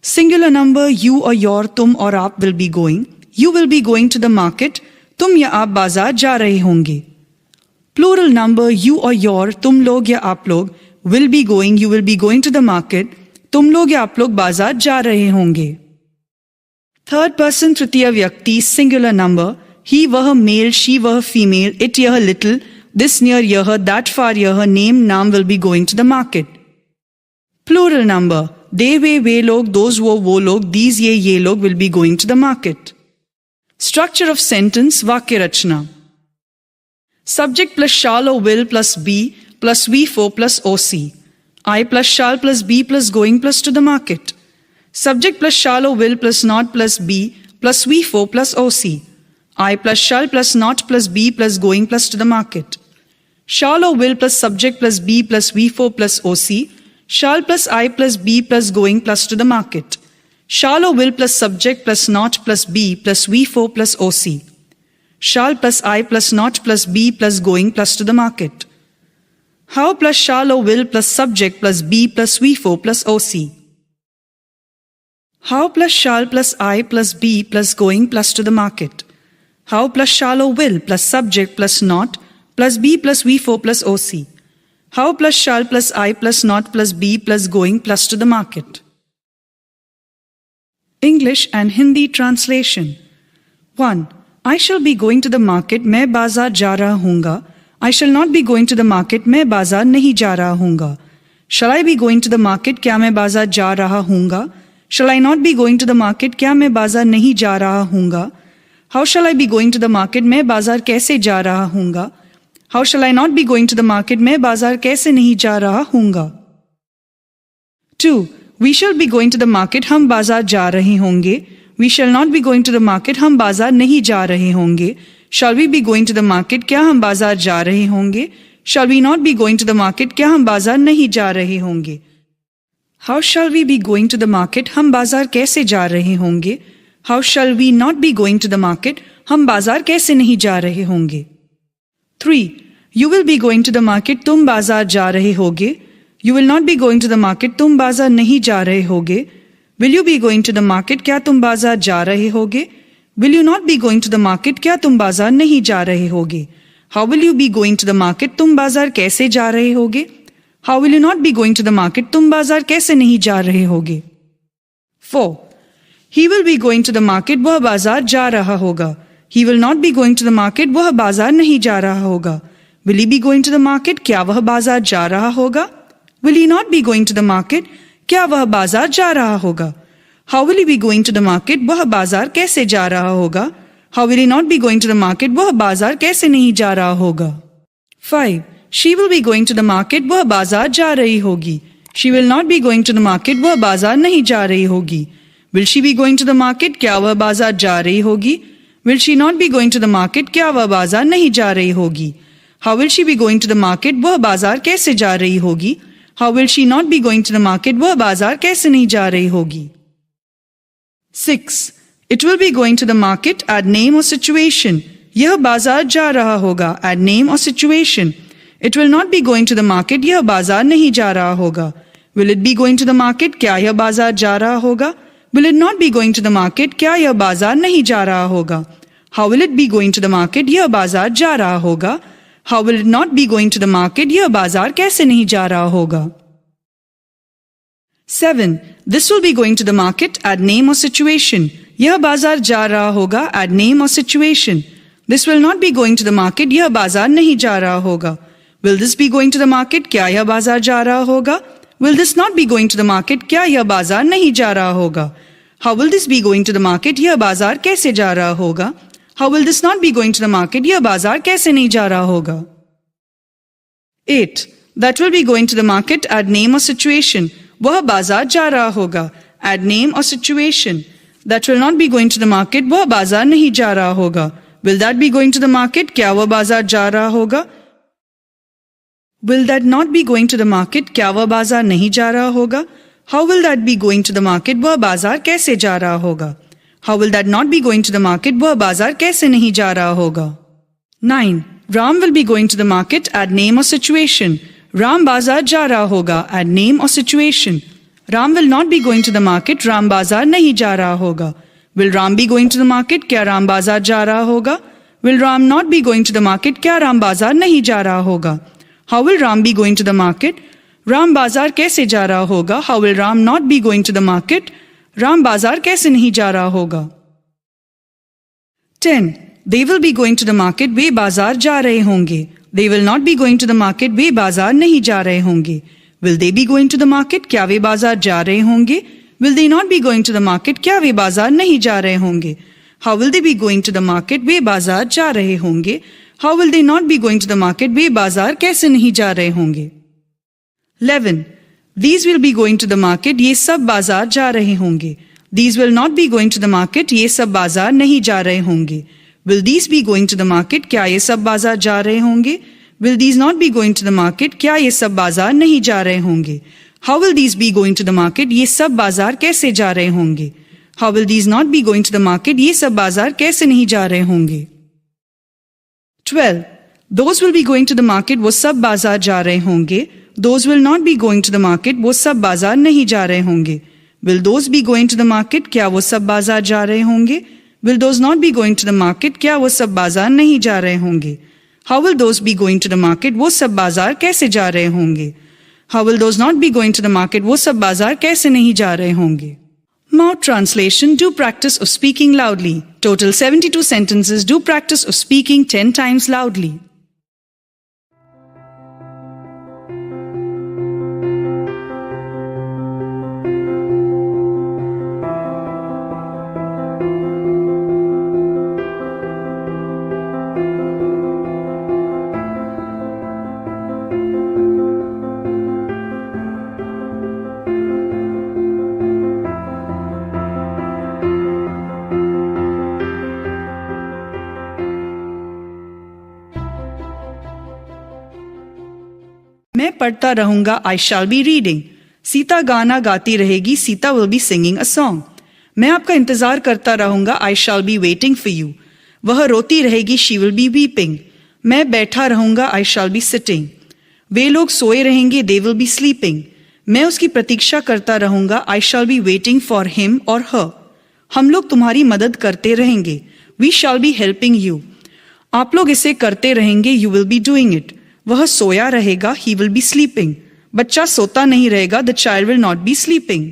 Singular number you or your तुम और आप will be going. You will be going to the market. तुम या आप बाजार जा रहे होंगे. Plural number you or your तुम लोग या आप लोग will be going. You will be going to the market. तुम लोग या आप लोग बाजार जा रहे होंगे. Third person तृतीय व्यक्ति singular number he वह male she वह female it यह little this near यह that far यह name नाम will be going to the market. Plural number they वे लोग those वो लोग these ये लोग will be going to the market. Structure of sentence वाक्य रचना. Subject plus shall or will plus be plus we for plus OC. I plus shall plus be plus going plus to the market. Subject plus shall or will plus not plus be plus we for plus OC. I plus shall plus not plus be plus going plus to the market. Shall or will plus subject plus be plus we for plus OC. Shall plus I plus be plus going plus to the market. Shall or will plus subject plus not plus be plus we for plus OC. Shall plus I plus not plus be plus going plus to the market. How plus shall or will plus subject plus be plus we for plus OC. How plus shall plus I plus be plus going plus to the market. How plus shall or will plus subject plus not plus be plus we for plus OC. How plus shall plus I plus not plus be plus going plus to the market. English and Hindi translation. 1. I shall be going to the market. मैं बाजार जा रहा हूँगा. I shall not be going to the market. मैं बाजार नहीं जा रहा हूँगा. Shall I be going to the market? क्या मैं बाजार जा रहा हूँगा? Shall I not be going to the market? क्या मैं बाजार नहीं जा रहा हूँगा? How shall I be going to the market? मैं बाजार कैसे जा रहा हूँगा? How shall I not be going to the market? मैं बाजार कैसे नहीं जा रहा हूँगा? 2. We shall be going to the market. हम बाजार जा रहे होंगे. We shall not be going to the market. हम बाजार नहीं जा रहे होंगे. Shall we be going to the market? क्या हम बाजार जा रहे होंगे? Shall we not be going to the market? क्या हम बाजार नहीं जा रहे होंगे? How shall we be going to the market? हम बाजार कैसे जा रहे होंगे? How shall we not be going to the market? हम बाजार कैसे नहीं जा रहे होंगे? 3. You will be going to the market. तुम बाजार जा रहे होगे. You will not be going to the market. तुम बाजार नहीं जा रहे होगे. Will you be going to the market? क्या तुम बाजार जा रहे होगे? Will you not be going to the market? क्या तुम बाजार नहीं जा रहे होगे? How will you be going to the market? तुम बाजार कैसे जा रहे होगे? How will you not be going to the market? तुम बाजार कैसे नहीं जा रहे होगे? 4. He will be going to the market. वह बाजार जा रहा होगा. He will not be going to the market. वह बाजार नहीं जा रहा होगा. Will he be going to the market? क्या वह बाजार जा रहा होगा? Will he not be going to the market? क्या वह बाजार जा रहा होगा? How will he be going to the market? वह बाजार कैसे जा रहा होगा? How will he not be going to the market? वह बाजार कैसे नहीं जा रहा होगा? 5. She will be going to the market. वह बाजार जा रही होगी. She will not be going to the market. वह बाजार नहीं जा रही होगी. Will she be going to the market? क्या वह बाजार जा रही होगी? Will she not be going to the market? क्या वह बाजार नहीं जा रही होगी? How will she be going to the market? वह बाजार कैसे जा रही होगी? How will she not be going to the market? वह बाजार कैसे नहीं जा रही होगी? 6. It will be going to the market. Add name or situation. यह बाजार जा रहा होगा. Add name or situation. It will not be going to the market. यह बाजार नहीं जा रहा होगा. Will it be going to the market? क्या यह बाजार जा रहा होगा? Will it not be going to the market? क्या यह बाजार नहीं जा रहा होगा? How will it be going to the market? यह बाजार जा रहा होगा. How will it not be going to the market? यह बाजार कैसे नहीं जा रहा होगा? 7. This will be going to the market. Add name or situation. यह बाजार जा रहा होगा. Add name or situation. This will not be going to the market. यह बाजार नहीं जा रहा होगा. Will this be going to the market? क्या यह बाजार जा रहा होगा? Will this not be going to the market? क्या यह बाजार नहीं जा रहा होगा? How will this be going to the market? यह बाजार कैसे जा रहा होगा? How will this not be going to the market? यह बाजार कैसे नहीं जा रहा होगा? 8. That will be going to the market. Add name or situation. वह बाजार जा रहा होगा. Add name or situation. That will not be going to the market. वह बाजार नहीं जा रहा होगा. Will that be going to the market? क्या वह बाजार जा रहा होगा? Will that not be going to the market? क्या वह बाजार नहीं जा रहा होगा? How will that be going to the market? वह बाजार कैसे जा रहा होगा? How will that not be going to the market? वह बाजार कैसे नहीं जा रहा होगा? 9. Ram will be going to the market. Add name or situation. Ram बाजार जा रहा होगा. Add name or situation. Ram will not be going to the market. Ram बाजार नहीं जा रहा होगा. Will Ram be going to the market? क्या Ram बाजार जा रहा होगा? Will Ram not be going to the market? क्या Ram बाजार नहीं जा रहा होगा? How will Ram be going to the market? Ram बाजार कैसे जा रहा होगा? How will Ram not be going to the market? Ram बाजार कैसे नहीं जा रहा होगा? 10. They will be going to the market. वे बाजार जा रहे होंगे. They will not be going to the market. वे बाजार नहीं जा रहे होंगे. Will they be going to the market? क्या वे बाजार जा रहे होंगे? Will they not be going to the market? क्या वे बाजार नहीं जा रहे होंगे? How will they be going to the market? वे बाजार जा रहे होंगे. How will they not be going to the market? वे बाजार कैसे नहीं जा रहे होंगे? 11. These will be going to the market. ये सब बाजार जा रहे होंगे. These will not be going to the market. ये सब बाजार नहीं जा रहे होंगे. Will these be going to the market? क्या ये सब बाजार जा रहे होंगे? Will these not be going to the market? क्या ये सब बाजार नहीं जा रहे होंगे? How will these be going to the market? ये सब बाजार कैसे जा रहे होंगे? How will these not be going to the market? ये सब बाजार कैसे नहीं जा रहे होंगे? 12. Those will be going to the market. वो सब बाजार जा रहे होंगे. Those will not be going to the market. वो सब बाजार नहीं जा रहे होंगे. Will those be going to the market? क्या वो सब बाजार जा रहे होंगे? Will those not be going to the market? क्या वो सब बाजार नहीं जा रहे होंगे? How will those be going to the market? वो सब बाजार कैसे जा रहे होंगे? How will those not be going to the market? वो सब बाजार कैसे नहीं जा रहे होंगे? mouth translation, do practice of speaking loudly. Total 72 sentences, do practice of speaking 10 times loudly. मैं पढ़ता रहूंगा, I shall be reading. Sita गाना गाती रहेगी, Sita will be singing a song. मैं आपका इंतजार करता रहूंगा, I shall be waiting for you. वह रोती रहेगी, she will be weeping. मैं बैठा रहूंगा, I shall be sitting. वे लोग सोए रहेंगे, they will be sleeping. मैं उसकी प्रतीक्षा करता रहूंगा, I shall be waiting for him or her. हम लोग तुम्हारी मदद करते रहेंगे, we shall be helping you. आप लोग इसे करते रहेंगे, you will be doing it. वह सोया रहेगा, he will be sleeping. बच्चा सोता नहीं रहेगा, the child will not be sleeping.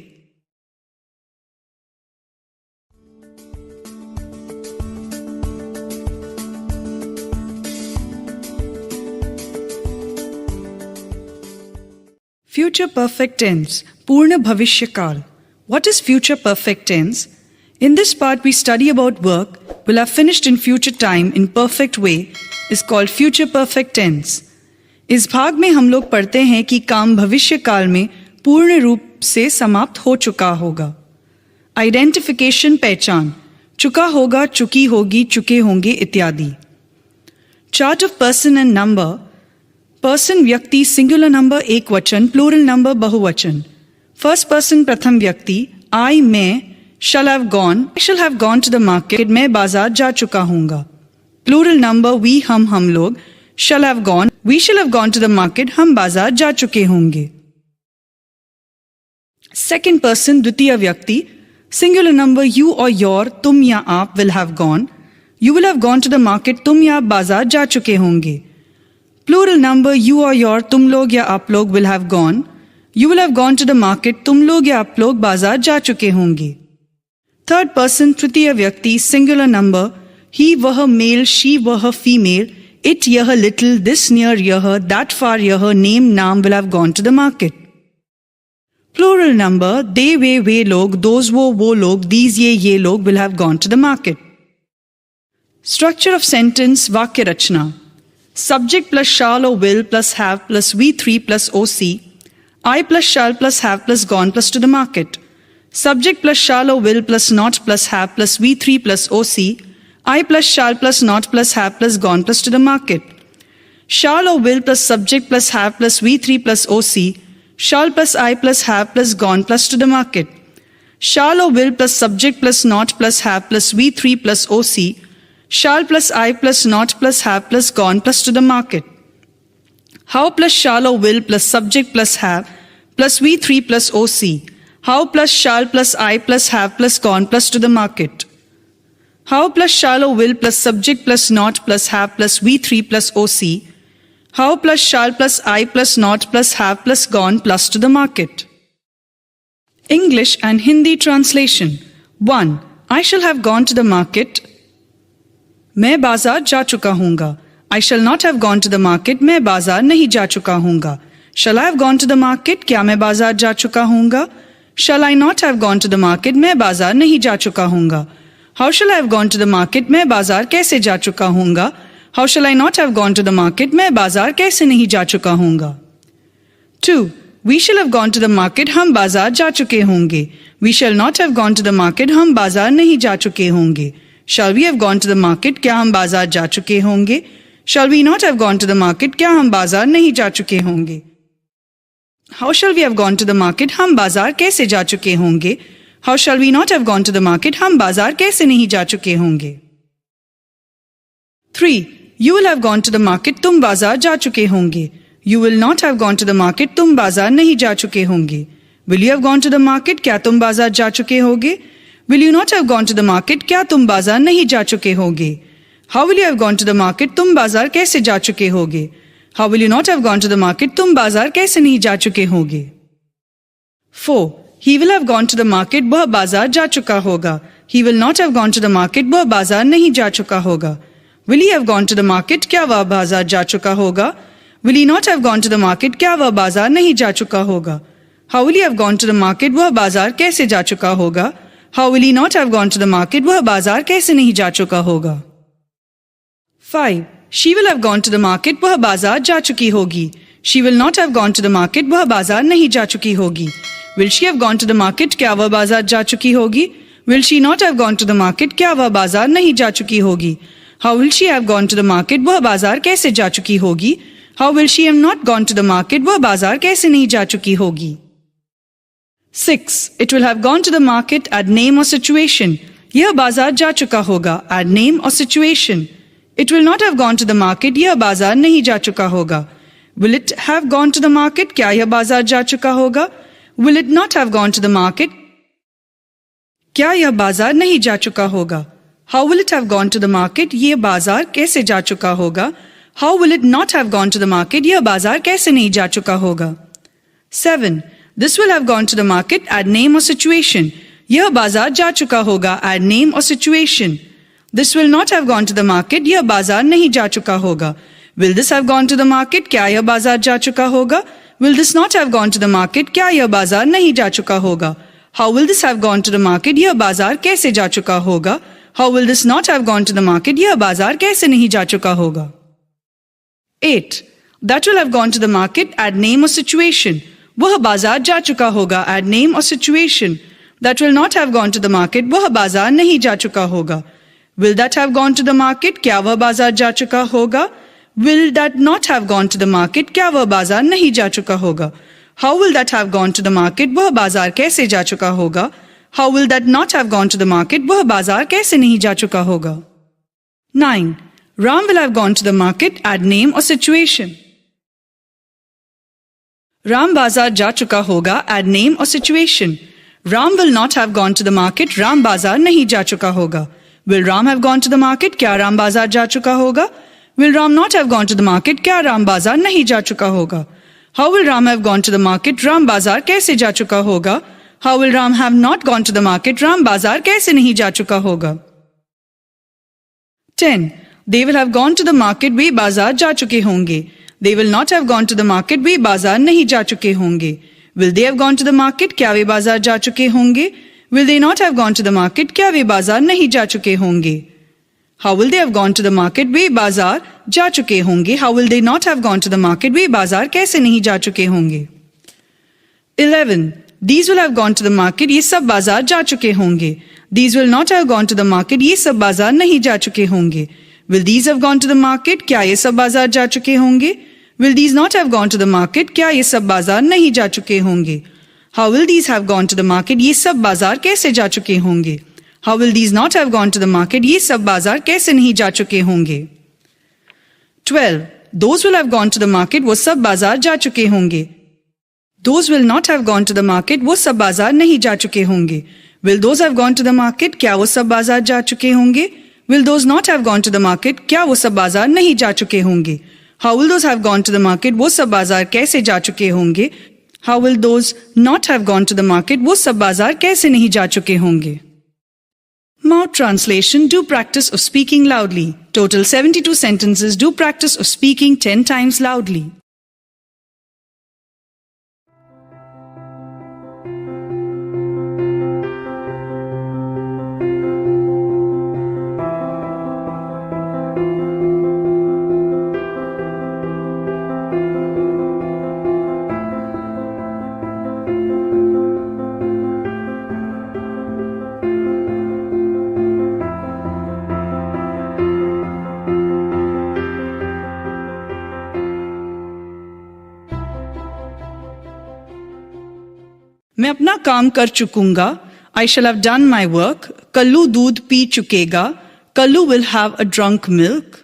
Future perfect tense, पूर्ण भविष्य काल. What is future perfect tense? In this part we study about work will have finished in future time in perfect way is called future perfect tense. इस भाग में हम लोग पढ़ते हैं कि काम भविष्य काल में पूर्ण रूप से समाप्त हो चुका होगा. आइडेंटिफिकेशन पहचान, चुका होगा, चुकी होगी, चुके होंगे इत्यादि. Chart of person and number. Person व्यक्ति सिंगुलर नंबर एक वचन, प्लूरल नंबर बहुवचन. फर्स्ट पर्सन प्रथम व्यक्ति, आई मैं, shall have gone, I shall have gone to the market, मैं बाजार जा चुका हूंगा. प्लूरल नंबर वी हम लोग, shall have gone, we shall have gone to the market, हम बाजार जा चुके होंगे. Second person द्वितीय व्यक्ति, singular number you or your, तुम या आप will have gone, you will have gone to the market, तुम या आप बाजार जा चुके होंगे. Plural number you or your, तुम लोग या आप लोग will have gone, you will have gone to the market, तुम लोग या आप लोग बाजार जा चुके होंगे. Third person तृतीय व्यक्ति, singular number he वह male, she वह female, it यह little, this near यह, that far यह, name नाम will have gone to the market. Plural number they वे लोग, those वो लोग, these ये लोग will have gone to the market. Structure of sentence वाक्य रचना. Subject plus shall or will plus have plus we3 plus OC. I plus shall plus have plus gone plus to the market. Subject plus shall or will plus not plus have plus we3 plus OC. I plus shall plus not plus have plus gone plus to the market. Shall or will plus subject plus have plus we3 plus OC. Shall plus I plus have plus gone plus to the market. Shall or will plus subject plus not plus have plus we3 plus OC. Shall plus I plus not plus have plus gone plus to the market. How plus shall or will plus subject plus have plus we3 plus OC. How plus shall plus I plus have plus gone plus to the market. How plus shall or will plus subject plus not plus have plus we3 plus OC. How plus shall plus I plus not plus have plus gone plus to the market. English and Hindi translation. 1. I shall have gone to the market. मैं बाजार जा चुका हूँगा. I shall not have gone to the market. मैं बाजार नहीं जा चुका हूँगा. Shall I have gone to the market? क्या मैं बाजार जा चुका हूँगा? Shall I not have gone to the market? मैं बाजार नहीं जा चुका हूँगा. How shall I have gone to the market? मैं बाजार कैसे जा चुका हूँगा? How shall I not have gone to the market? मैं बाजार कैसे नहीं जा चुका हूँगा. 2. We shall have gone to the market. हम बाजार जा चुके होंगे. We shall not have gone to the market. हम बाजार नहीं जा चुके होंगे. Shall we have gone to the market? क्या हम बाजार जा चुके होंगे? Shall we not have gone to the market? क्या हम बाजार नहीं जा चुके होंगे. How shall we have gone to the market? हम बाजार कैसे जा चुके होंगे. How shall we not have gone to the market? हम बाजार कैसे नहीं जा चुके होंगे. 3. You will have gone to the market. तुम बाजार जा चुके होंगे. You will not have gone to the market. तुम बाजार नहीं जा चुके होंगे. Will you have gone to the market? क्या तुम बाजार जा चुके होगे. Will you not have gone to the market? क्या तुम बाजार नहीं जा चुके होगे. How will you have gone to the market? तुम बाजार कैसे जा चुके होगे. How will you not have gone to the market? तुम बाजार कैसे नहीं जा चुके होगे. 4. He will have gone to the market. वह बाजार जा चुका होगा. He will not have gone to the market. वह बाजार नहीं जा चुका होगा. Will he have gone to the market? क्या वह बाजार जा चुका होगा? Will he not have gone to the market? क्या वह बाजार नहीं जा चुका होगा? How will he have gone to the market? वह बाजार कैसे जा चुका होगा? How will he not have gone to the market? वह बाजार कैसे नहीं जा चुका होगा? 5. She will have gone to the market. वह बाजार जा चुकी होगी. She will not have gone to the market. वह बाजार नहीं जा चुकी होगी. Will she have gone to the market? क्या वह बाजार जा चुकी होगी? Will she not have gone to the market? क्या वह बाजार नहीं जा चुकी होगी? How will she have gone to the market? वह बाजार कैसे जा चुकी होगी? How will she have not gone to the market? वह बाजार कैसे नहीं जा चुकी होगी? 6. It will have gone to the market. Add name or situation. यह बाजार जा चुका होगा. Add name or situation. It will not have gone to the market. यह बाजार नहीं जा चुका होगा. Will it have gone to the market? क्या यह बाजार जा चुका होगा? Will it not have gone to the market? क्या यह बाजार नहीं जा चुका होगा? How will it have gone to the market? यह बाजार कैसे जा चुका होगा? How will it not have gone to the market? यह बाजार कैसे नहीं जा चुका होगा? 7. This will have gone to the market. Add name or situation. यह बाजार जा चुका होगा. Add name or situation. This will not have gone to the market. यह बाजार नहीं जा चुका होगा. Will this have gone to the market? क्या यह बाजार जा चुका होगा? Will this not have gone to the market? क्या यह बाजार नहीं जा चुका होगा? How will this have gone to the market? यह बाजार कैसे जा चुका होगा? How will this not have gone to the market? यह बाजार कैसे नहीं जा चुका होगा? 8. That will have gone to the market. Add name or situation. वह बाजार जा चुका होगा. Add name or situation. That will not have gone to the market. वह बाजार नहीं जा चुका होगा. Will that have gone to the market? क्या वह बाजार जा चुका होगा? Will that not have gone to the market? क्या वह बाजार नहीं जा चुका होगा? How will that have gone to the market? वह बाजार कैसे जा चुका होगा? How will that not have gone to the market? वह बाजार कैसे नहीं जा चुका होगा? 9. Ram will have gone to the market. Add name or situation. Ram बाजार जा चुका होगा. Add name or situation. Ram will not have gone to the market. Ram बाजार नहीं जा चुका होगा. Will Ram have gone to the market? क्या Ram बाजार जा चुका होगा? Will Ram not have gone to the market? क्या Ram बाजार नहीं जा चुका होगा? How will Ram have gone to the market? Ram बाजार कैसे जा चुका होगा? How will Ram have not gone to the market? Ram बाजार कैसे नहीं जा चुका होगा? 10. They will have gone to the market. वे बाजार जा चुके होंगे. They will not have gone to the market. वे बाजार नहीं जा चुके होंगे. Will they have gone to the market? क्या वे बाजार जा चुके होंगे? Will they not have gone to the market? क्या वे बाजार नहीं जा चुके होंगे? How will they have gone to the market? वे बाजार जा चुके होंगे. How will they not have gone to the market? वे बाजार कैसे नहीं जा चुके होंगे? 11. These will have gone to the market. ये सब बाजार जा चुके होंगे. These will not have gone to the market. ये सब बाजार नहीं जा चुके होंगे. Will these have gone to the market? क्या ये सब बाजार जा चुके होंगे? Will these not have gone to the market? क्या ये सब बाजार नहीं जा चुके होंगे? How will these have gone to the market? ये सब बाजार कैसे जा चुके होंगे? How will these not have gone to the market? ये सब बाजार कैसे नहीं जा चुके होंगे? 12. Those will have gone to the market. वो सब बाजार जा चुके होंगे. Those will not have gone to the market. वो सब बाजार नहीं जा चुके होंगे. Will those have gone to the market? क्या वो सब बाजार जा चुके होंगे? Will those not have gone to the market? क्या वो सब बाजार नहीं जा चुके होंगे? How will those have gone to the market? वो सब बाजार कैसे जा चुके होंगे? How will those not have gone to the market? वो सब बाजार कैसे नहीं जा चुके होंगे? Mouth translation. Do practice of speaking loudly. Total 72 sentences. Do practice of speaking 10 times loudly. मैं अपना काम कर चुकूंगा. I shall have done my work. Kallu दूध पी चुकेगा. Kallu will have a drunk milk.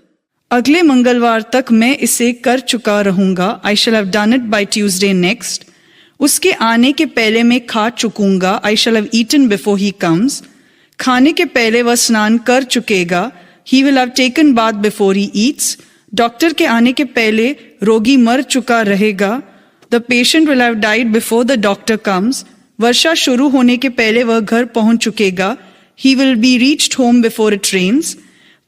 अगले मंगलवार तक मैं इसे कर चुका रहूंगा. I shall have done it by Tuesday next. उसके आने के पहले मैं खा चुकूंगा. I shall have eaten before he comes. खाने के पहले वह स्नान कर चुकेगा. He will have taken bath before he eats. Doctor के आने के पहले रोगी मर चुका रहेगा. The patient will have died before the doctor comes. वर्षा शुरू होने के पहले वह घर पहुंच चुकेगा. He will be reached home before it rains.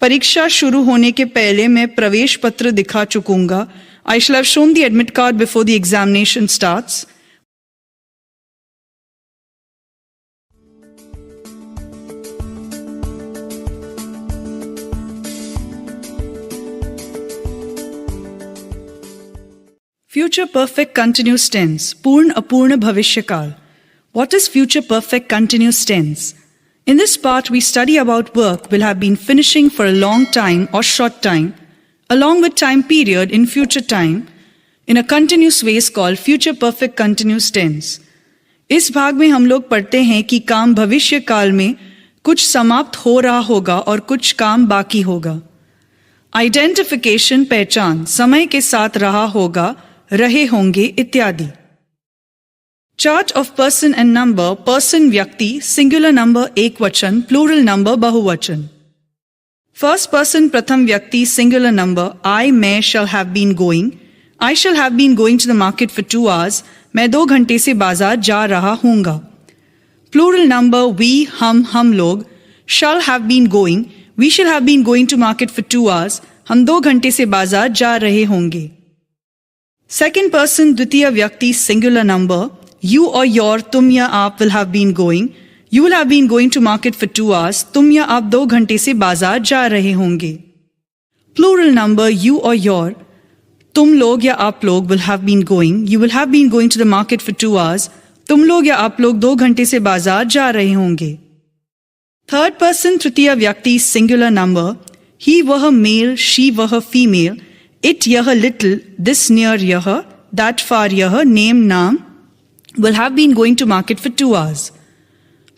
परीक्षा शुरू होने के पहले मैं प्रवेश पत्र दिखा चुकूंगा. I shall have shown the admit card before the examination starts. Future perfect continuous tense. पूर्ण अपूर्ण भविष्य काल. What is future perfect continuous tense? In this part, we study about work will have been finishing for a long time or short time, along with time period in future time, in a continuous way is called future perfect continuous tense. इस भाग में हम लोग पढ़ते हैं कि काम भविष्य काल में कुछ समाप्त हो रहा होगा और कुछ काम बाकी होगा. Identification पहचान, समय के साथ रहा होगा, रहे होंगे इत्यादि. Chart of person and number. Person व्यक्ति, singular number एक वचन, plural number बहुवचन. First person प्रथम व्यक्ति, singular number. I मैं shall have been going. I shall have been going to the market for 2 hours. मैं 2 घंटे से बाजार जा रहा हूँगा. Plural number we हम लोग. Shall have been going. We shall have been going to market for 2 hours. हम 2 घंटे से बाजार जा रहे होंगे. Second person द्वितीय व्यक्ति, singular number. You or your, तुम या आप will have been going. You will have been going to market for 2 hours. तुम या आप 2 घंटे से बाजार जा रहे होंगे. Plural number you or your. तुम लोग या आप लोग will have been going. You will have been going to the market for 2 hours. तुम लोग या आप लोग 2 घंटे से बाजार जा रहे होंगे. Third person तृतीय व्यक्ति, singular number. He वह male, she वह female. It यह little, this near यह, that far यह, name नाम. Will have been going to market for 2 hours.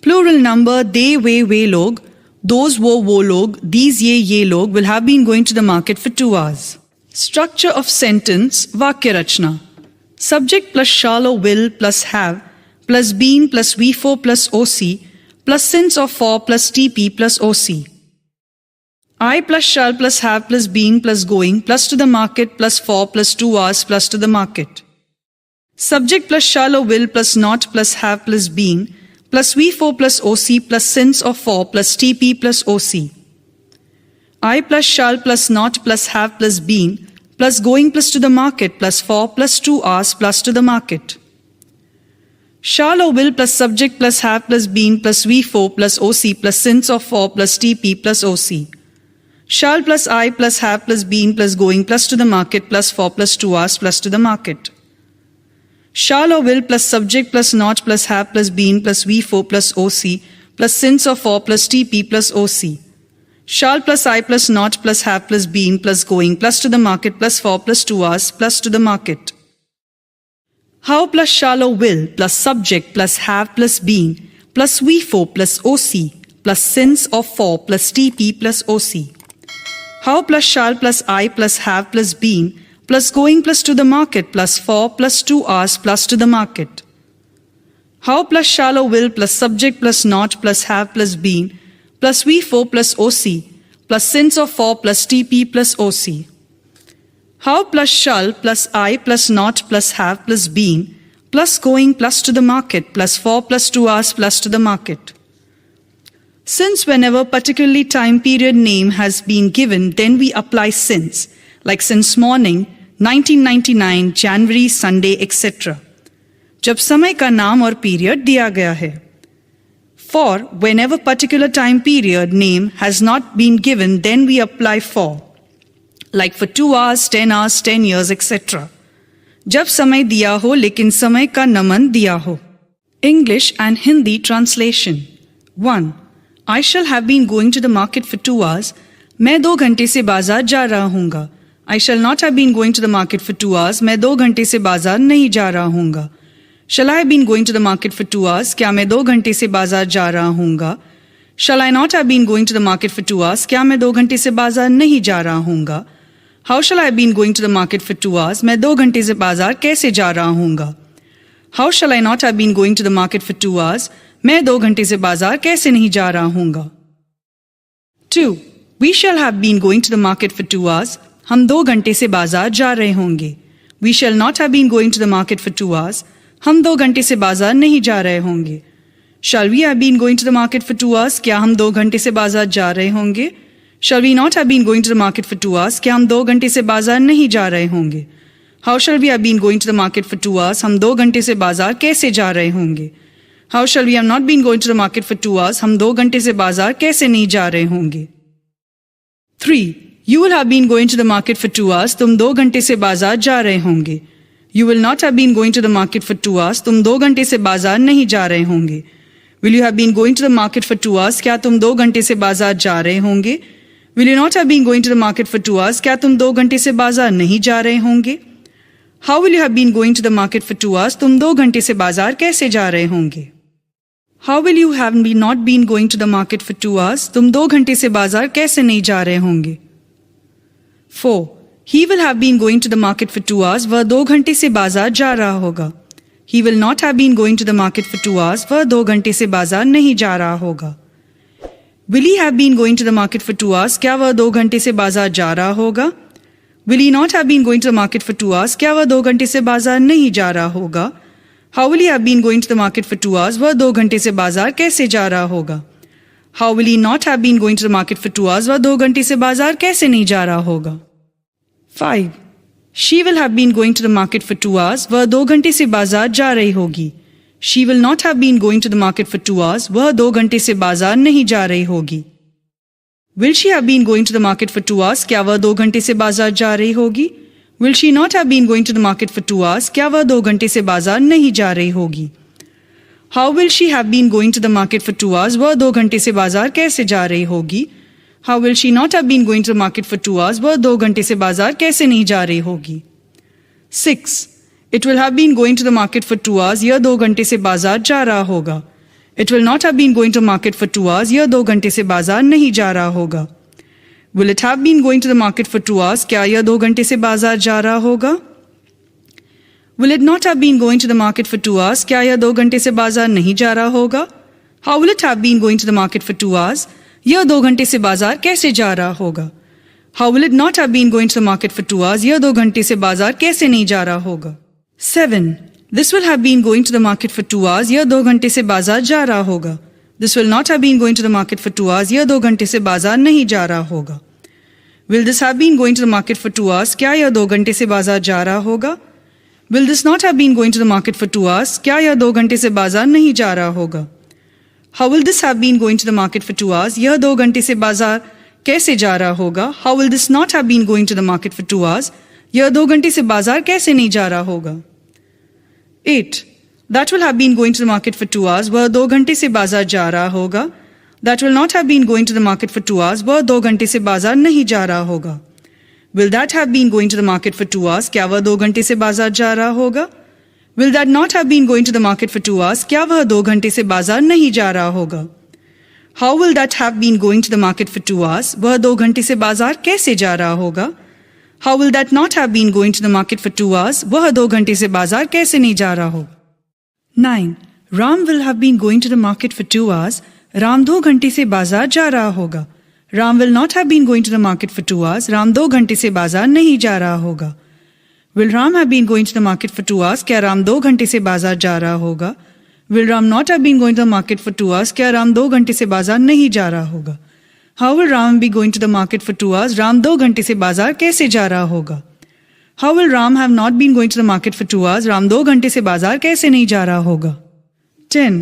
Plural number they वे लोग, those वो लोग, these ये लोग will have been going to the market for 2 hours. Structure of sentence, वाक्य रचना. Subject plus shall or will plus have plus been plus we for plus OC plus since or for plus TP plus OC. I plus shall plus have plus been plus going plus to the market plus for plus 2 hours plus to the market. Subject plus shall or will plus not plus have plus been plus we for plus OC plus since or for plus TP plus OC. I plus shall plus not plus have plus been plus going plus to the market plus for plus 2 hours plus to the market. Shall or will plus subject plus have plus been plus we for plus OC plus since or for plus TP plus OC. Shall plus I plus have plus been plus going plus to the market plus for plus 2 hours plus to the market. Shall or will plus subject plus not plus have plus been plus we for plus OC plus since or for plus TP plus OC. Shall plus I plus not plus have plus been plus going plus to the market plus for plus 2 hours plus to the market. How plus shall or will plus subject plus have plus been plus we for plus OC plus since or for plus TP plus OC. How plus shall plus I plus have plus been plus going plus to the market plus for plus 2 hours plus to the market. How plus shall or will plus subject plus not plus have plus been plus we for plus OC plus since or for plus TP plus OC. How plus shall plus I plus not plus have plus been plus going plus to the market plus for plus 2 hours plus to the market. Since whenever particularly time period name has been given, then we apply since, like since morning, 1999, January, Sunday, etc. जब समय का नाम और period दिया गया है. For whenever particular time period name has not been given, then we apply for, like for 2 hours, 10 hours, 10 years, etc. जब समय दिया हो लेकिन समय का नमन दिया हो. English and Hindi translation. 1. I shall have been going to the market for 2 hours. मैं 2 घंटे से बाजार जा रहा हूँगा. I shall not have been going to the market for 2 hours. मैं 2 घंटे से बाजार नहीं जा रहा हूँगा. Shall I have been going to the market for 2 hours? क्या मैं 2 घंटे से बाजार जा रहा हूँगा? Shall I not have been going to the market for 2 hours? क्या मैं 2 घंटे से बाजार नहीं जा रहा हूँगा? How shall I have been going to the market for 2 hours? मैं 2 घंटे से बाजार कैसे जा रहा हूँगा? How shall I not have been going to the market for 2 hours? मैं 2 घंटे से बाजार कैसे नहीं जा रहा हूँगा? 2. We shall have been going to the market for 2 hours. हम 2 घंटे से बाजार जा रहे होंगे. We shall not have been going to the market for 2 hours. हम 2 घंटे से बाजार नहीं जा रहे होंगे. Shall we have been going to the market for 2 hours? क्या हम 2 घंटे से बाजार जा रहे होंगे? Shall we not have been going to the market for 2 hours? क्या हम 2 घंटे से बाजार नहीं जा रहे होंगे? How shall we have been going to the market for 2 hours? हम 2 घंटे से बाजार कैसे जा रहे होंगे? How shall we have not been going to the market for 2 hours? हम 2 घंटे से बाजार कैसे नहीं जा रहे होंगे? 3. You will have been going to the market for 2 hours. तुम 2 घंटे से बाजार जा रहे होंगे. You will not have been going to the market for 2 hours. तुम 2 घंटे से बाजार नहीं जा रहे होंगे. Will you have been going to the market for 2 hours? क्या तुम 2 घंटे से बाजार जा रहे होंगे? Will you not have been going to the market for 2 hours? क्या तुम 2 घंटे से बाजार नहीं जा रहे होंगे? How will you have been going to the market for 2 hours? तुम 2 घंटे से बाजार कैसे जा रहे होंगे? How will you have not been going to the market for 2 hours? तुम 2 घंटे से बाजार कैसे नहीं जा रहे होंगे? 4. He will have been going to the market for 2 hours. वह 2 घंटे से बाजार जा रहा होगा. He will not have been going to the market for 2 hours. वह 2 घंटे से बाजार नहीं जा रहा होगा. Will he have been going to the market for 2 hours? क्या वह 2 घंटे से बाजार जा रहा होगा? Will he not have been going to the market for 2 hours? क्या वह 2 घंटे से बाजार नहीं जा रहा होगा? How will he have been going to the market for 2 hours? वह 2 घंटे से बाजार कैसे जा रहा होगा? How will he not have been going to the market for 2 hours? वह 2 घंटे से बाजार कैसे नहीं जा रहा होगा? 5. She will have been going to the market for 2 hours. वह 2 घंटे से बाजार जा रही होगी. She will not have been going to the market for 2 hours. वह 2 घंटे से बाजार नहीं जा रही होगी. Will she have been going to the market for 2 hours? क्या वह 2 घंटे से बाजार जा रही होगी? Will she not have been going to the market for 2 hours? क्या वह 2 घंटे से बाजार नहीं जा रही होगी? How will she have been going to the market for 2 hours? वह 2 घंटे से बाजार कैसे जा रही होगी? How will she not have been going to the market for 2 hours? वह 2 घंटे से बाजार कैसे नहीं जा रही होगी? 6. It will have been going to the market for 2 hours. यह 2 घंटे से बाजार जा रहा होगा. It will not have been going to the market for 2 hours. यह 2 घंटे से बाजार नहीं जा रहा होगा. Will it have been going to the market for 2 hours? क्या यह 2 घंटे से बाजार जा रहा होगा? Will it not have been going to the market for 2 hours? क्या यह 2 घंटे से बाजार नहीं जा रहा होगा? How will it have been going to the market for 2 hours? यह 2 घंटे से बाजार कैसे जा रहा होगा? How will it not have been going to the market for 2 hours? यह 2 घंटे से बाजार कैसे नहीं जा रहा होगा? 7. This will have been going to the market for 2 hours. यह 2 घंटे से बाजार जा रहा होगा. This will not have been going to the market for 2 hours. यह 2 घंटे से बाजार नहीं जा रहा होगा. Will this have been going to the market for 2 hours? क्या यह 2 घंटे से बाजार जा रहा होगा? Will this not have been going to the market for 2 hours? क्या यह 2 घंटे से बाजार नहीं जा रहा होगा? How will this have been going to the market for 2 hours? यह 2 घंटे से बाजार कैसे जा रहा होगा? How will this not have been going to the market for 2 hours? यह 2 घंटे से बाजार कैसे नहीं जा रहा होगा? 8. That will have been going to the market for 2 hours. वह 2 घंटे से बाजार जा रहा होगा. That will not have been going to the market for 2 hours. वह 2 घंटे से बाजार नहीं जा रहा होगा. Will that have been going to the market for 2 hours? क्या वह 2 घंटे से बाजार जा रहा होगा? Will that not have been going to the market for 2 hours? क्या वह 2 घंटे से बाजार नहीं जा रहा होगा? How will that have been going to the market for 2 hours? वह 2 घंटे से बाजार कैसे जा रहा होगा? How will that not have been going to the market for 2 hours? वह 2 घंटे से बाजार कैसे नहीं जा रहा होगा? 9. Ram will have been going to the market for 2 hours. Ram 2 घंटे से बाजार जा रहा होगा. Ram will not have been going to the market for 2 hours. Ram 2 घंटे से बाजार नहीं जा रहा होगा. Will Ram have been going to the market for 2 hours? क्या राम 2 घंटे से बाजार जा रहा होगा? Will Ram not have been going to the market for 2 hours? क्या राम 2 घंटे से बाजार नहीं जा रहा होगा? How will Ram be going to the market for 2 hours? Ram 2 घंटे से बाजार कैसे जा रहा होगा? How will Ram have not been going to the market for 2 hours? Ram 2 घंटे से बाजार कैसे नहीं जा रहा होगा? 10.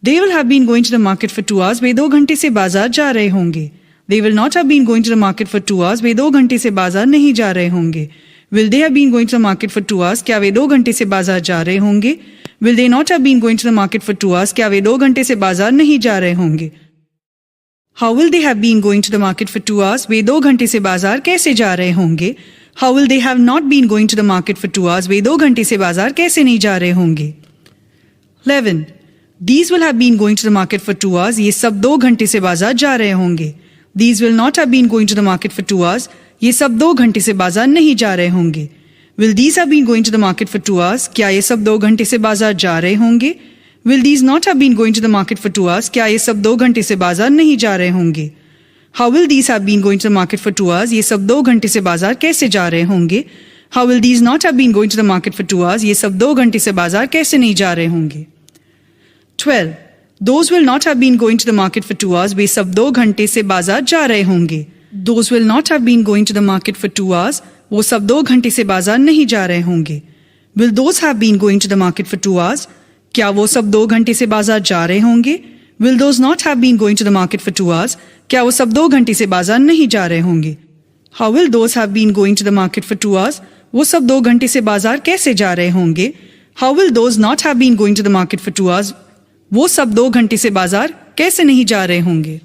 They will have been going to the market for 2 hours. वे 2 घंटे से बाजार जा रहे होंगे. They will not have been going to the market for 2 hours. वे 2 घंटे से बाजार नहीं जा रहे होंगे. Will they have been going to the market for 2 hours? क्या वे 2 घंटे से बाजार जा रहे होंगे? Will they not have been going to the market for 2 hours? क्या वे 2 घंटे से बाजार नहीं जा रहे होंगे? How will they have been going to the market for 2 hours? वे 2 घंटे से बाजार कैसे जा रहे होंगे? How will they have not been going to the market for 2 hours? वे 2 घंटे से बाजार कैसे नहीं जा रहे होंगे? 11. These will have been going to the market for 2 hours. ये सब 2 घंटे से बाजार जा रहे होंगे. These will not have been going to the market for 2 hours. ये सब 2 घंटे से बाजार नहीं जा रहे होंगे. Will these have been going to the market for 2 hours? क्या ये सब 2 घंटे से बाजार जा रहे होंगे? Will these not have been going to the market for 2 hours? क्या ये सब 2 घंटे से बाजार नहीं जा रहे होंगे? How will these have been going to the market for 2 hours? ये सब 2 घंटे से बाजार कैसे जा रहे होंगे? How will these not have been going to the market for 2 hours? ये सब 2 घंटे से बाजार कैसे नहीं जा रहे होंगे? 12. Those will not have been going to the market for 2 hours. वे सब 2 घंटे से बाजार जा रहे होंगे. Those will not have been going to the market for 2 hours. वो सब 2 घंटे से बाजार नहीं जा रहे होंगे. Will those have been going to the market for 2 hours? क्या वो सब 2 घंटे से बाजार जा रहे होंगे? Will those not have been going to the market for 2 hours? क्या वो सब 2 घंटे से बाजार नहीं जा रहे होंगे? How will those have been going to the market for 2 hours? वो सब 2 घंटे से बाजार कैसे जा रहे होंगे? How will those not have been going to the market for 2 hours? वो सब 2 घंटे से बाजार कैसे नहीं जा रहे होंगे?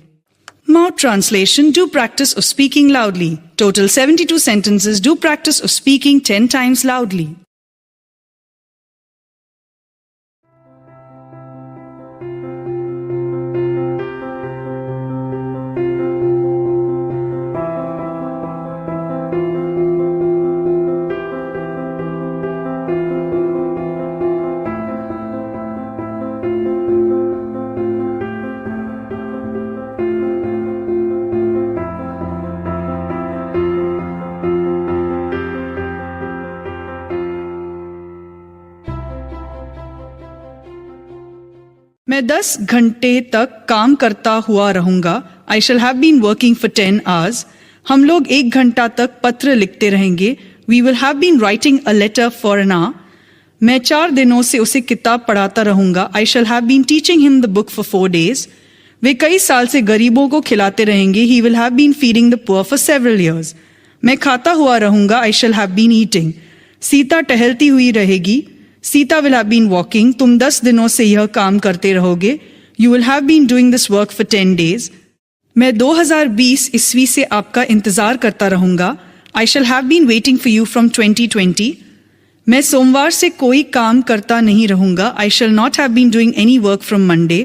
Mouth translation. Do practice of speaking loudly. Total 72 sentences. Do practice of speaking 10 times loudly. मैं 10 घंटे तक काम करता हुआ रहूंगा. I shall have been working for 10 hours. हम लोग 1 घंटा तक पत्र लिखते रहेंगे. We will have been writing a letter for an hour. मैं 4 दिनों से उसे किताब पढ़ाता रहूंगा. I shall have been teaching him the book for 4 days. वे कई साल से गरीबों को खिलाते रहेंगे. He will have been feeding the poor for several years. मैं खाता हुआ रहूंगा. I shall have been eating. Sita टहलती हुई रहेगी. Sita will have been walking. तुम 10 दिनों से यह काम करते रहोगे. You will have been doing this work for 10 days. मैं 2020 ईस्वी से आपका इंतजार करता रहूंगा. I shall have been waiting for you from 2020. मैं सोमवार से कोई काम करता नहीं रहूंगा. I shall not have been doing any work from Monday.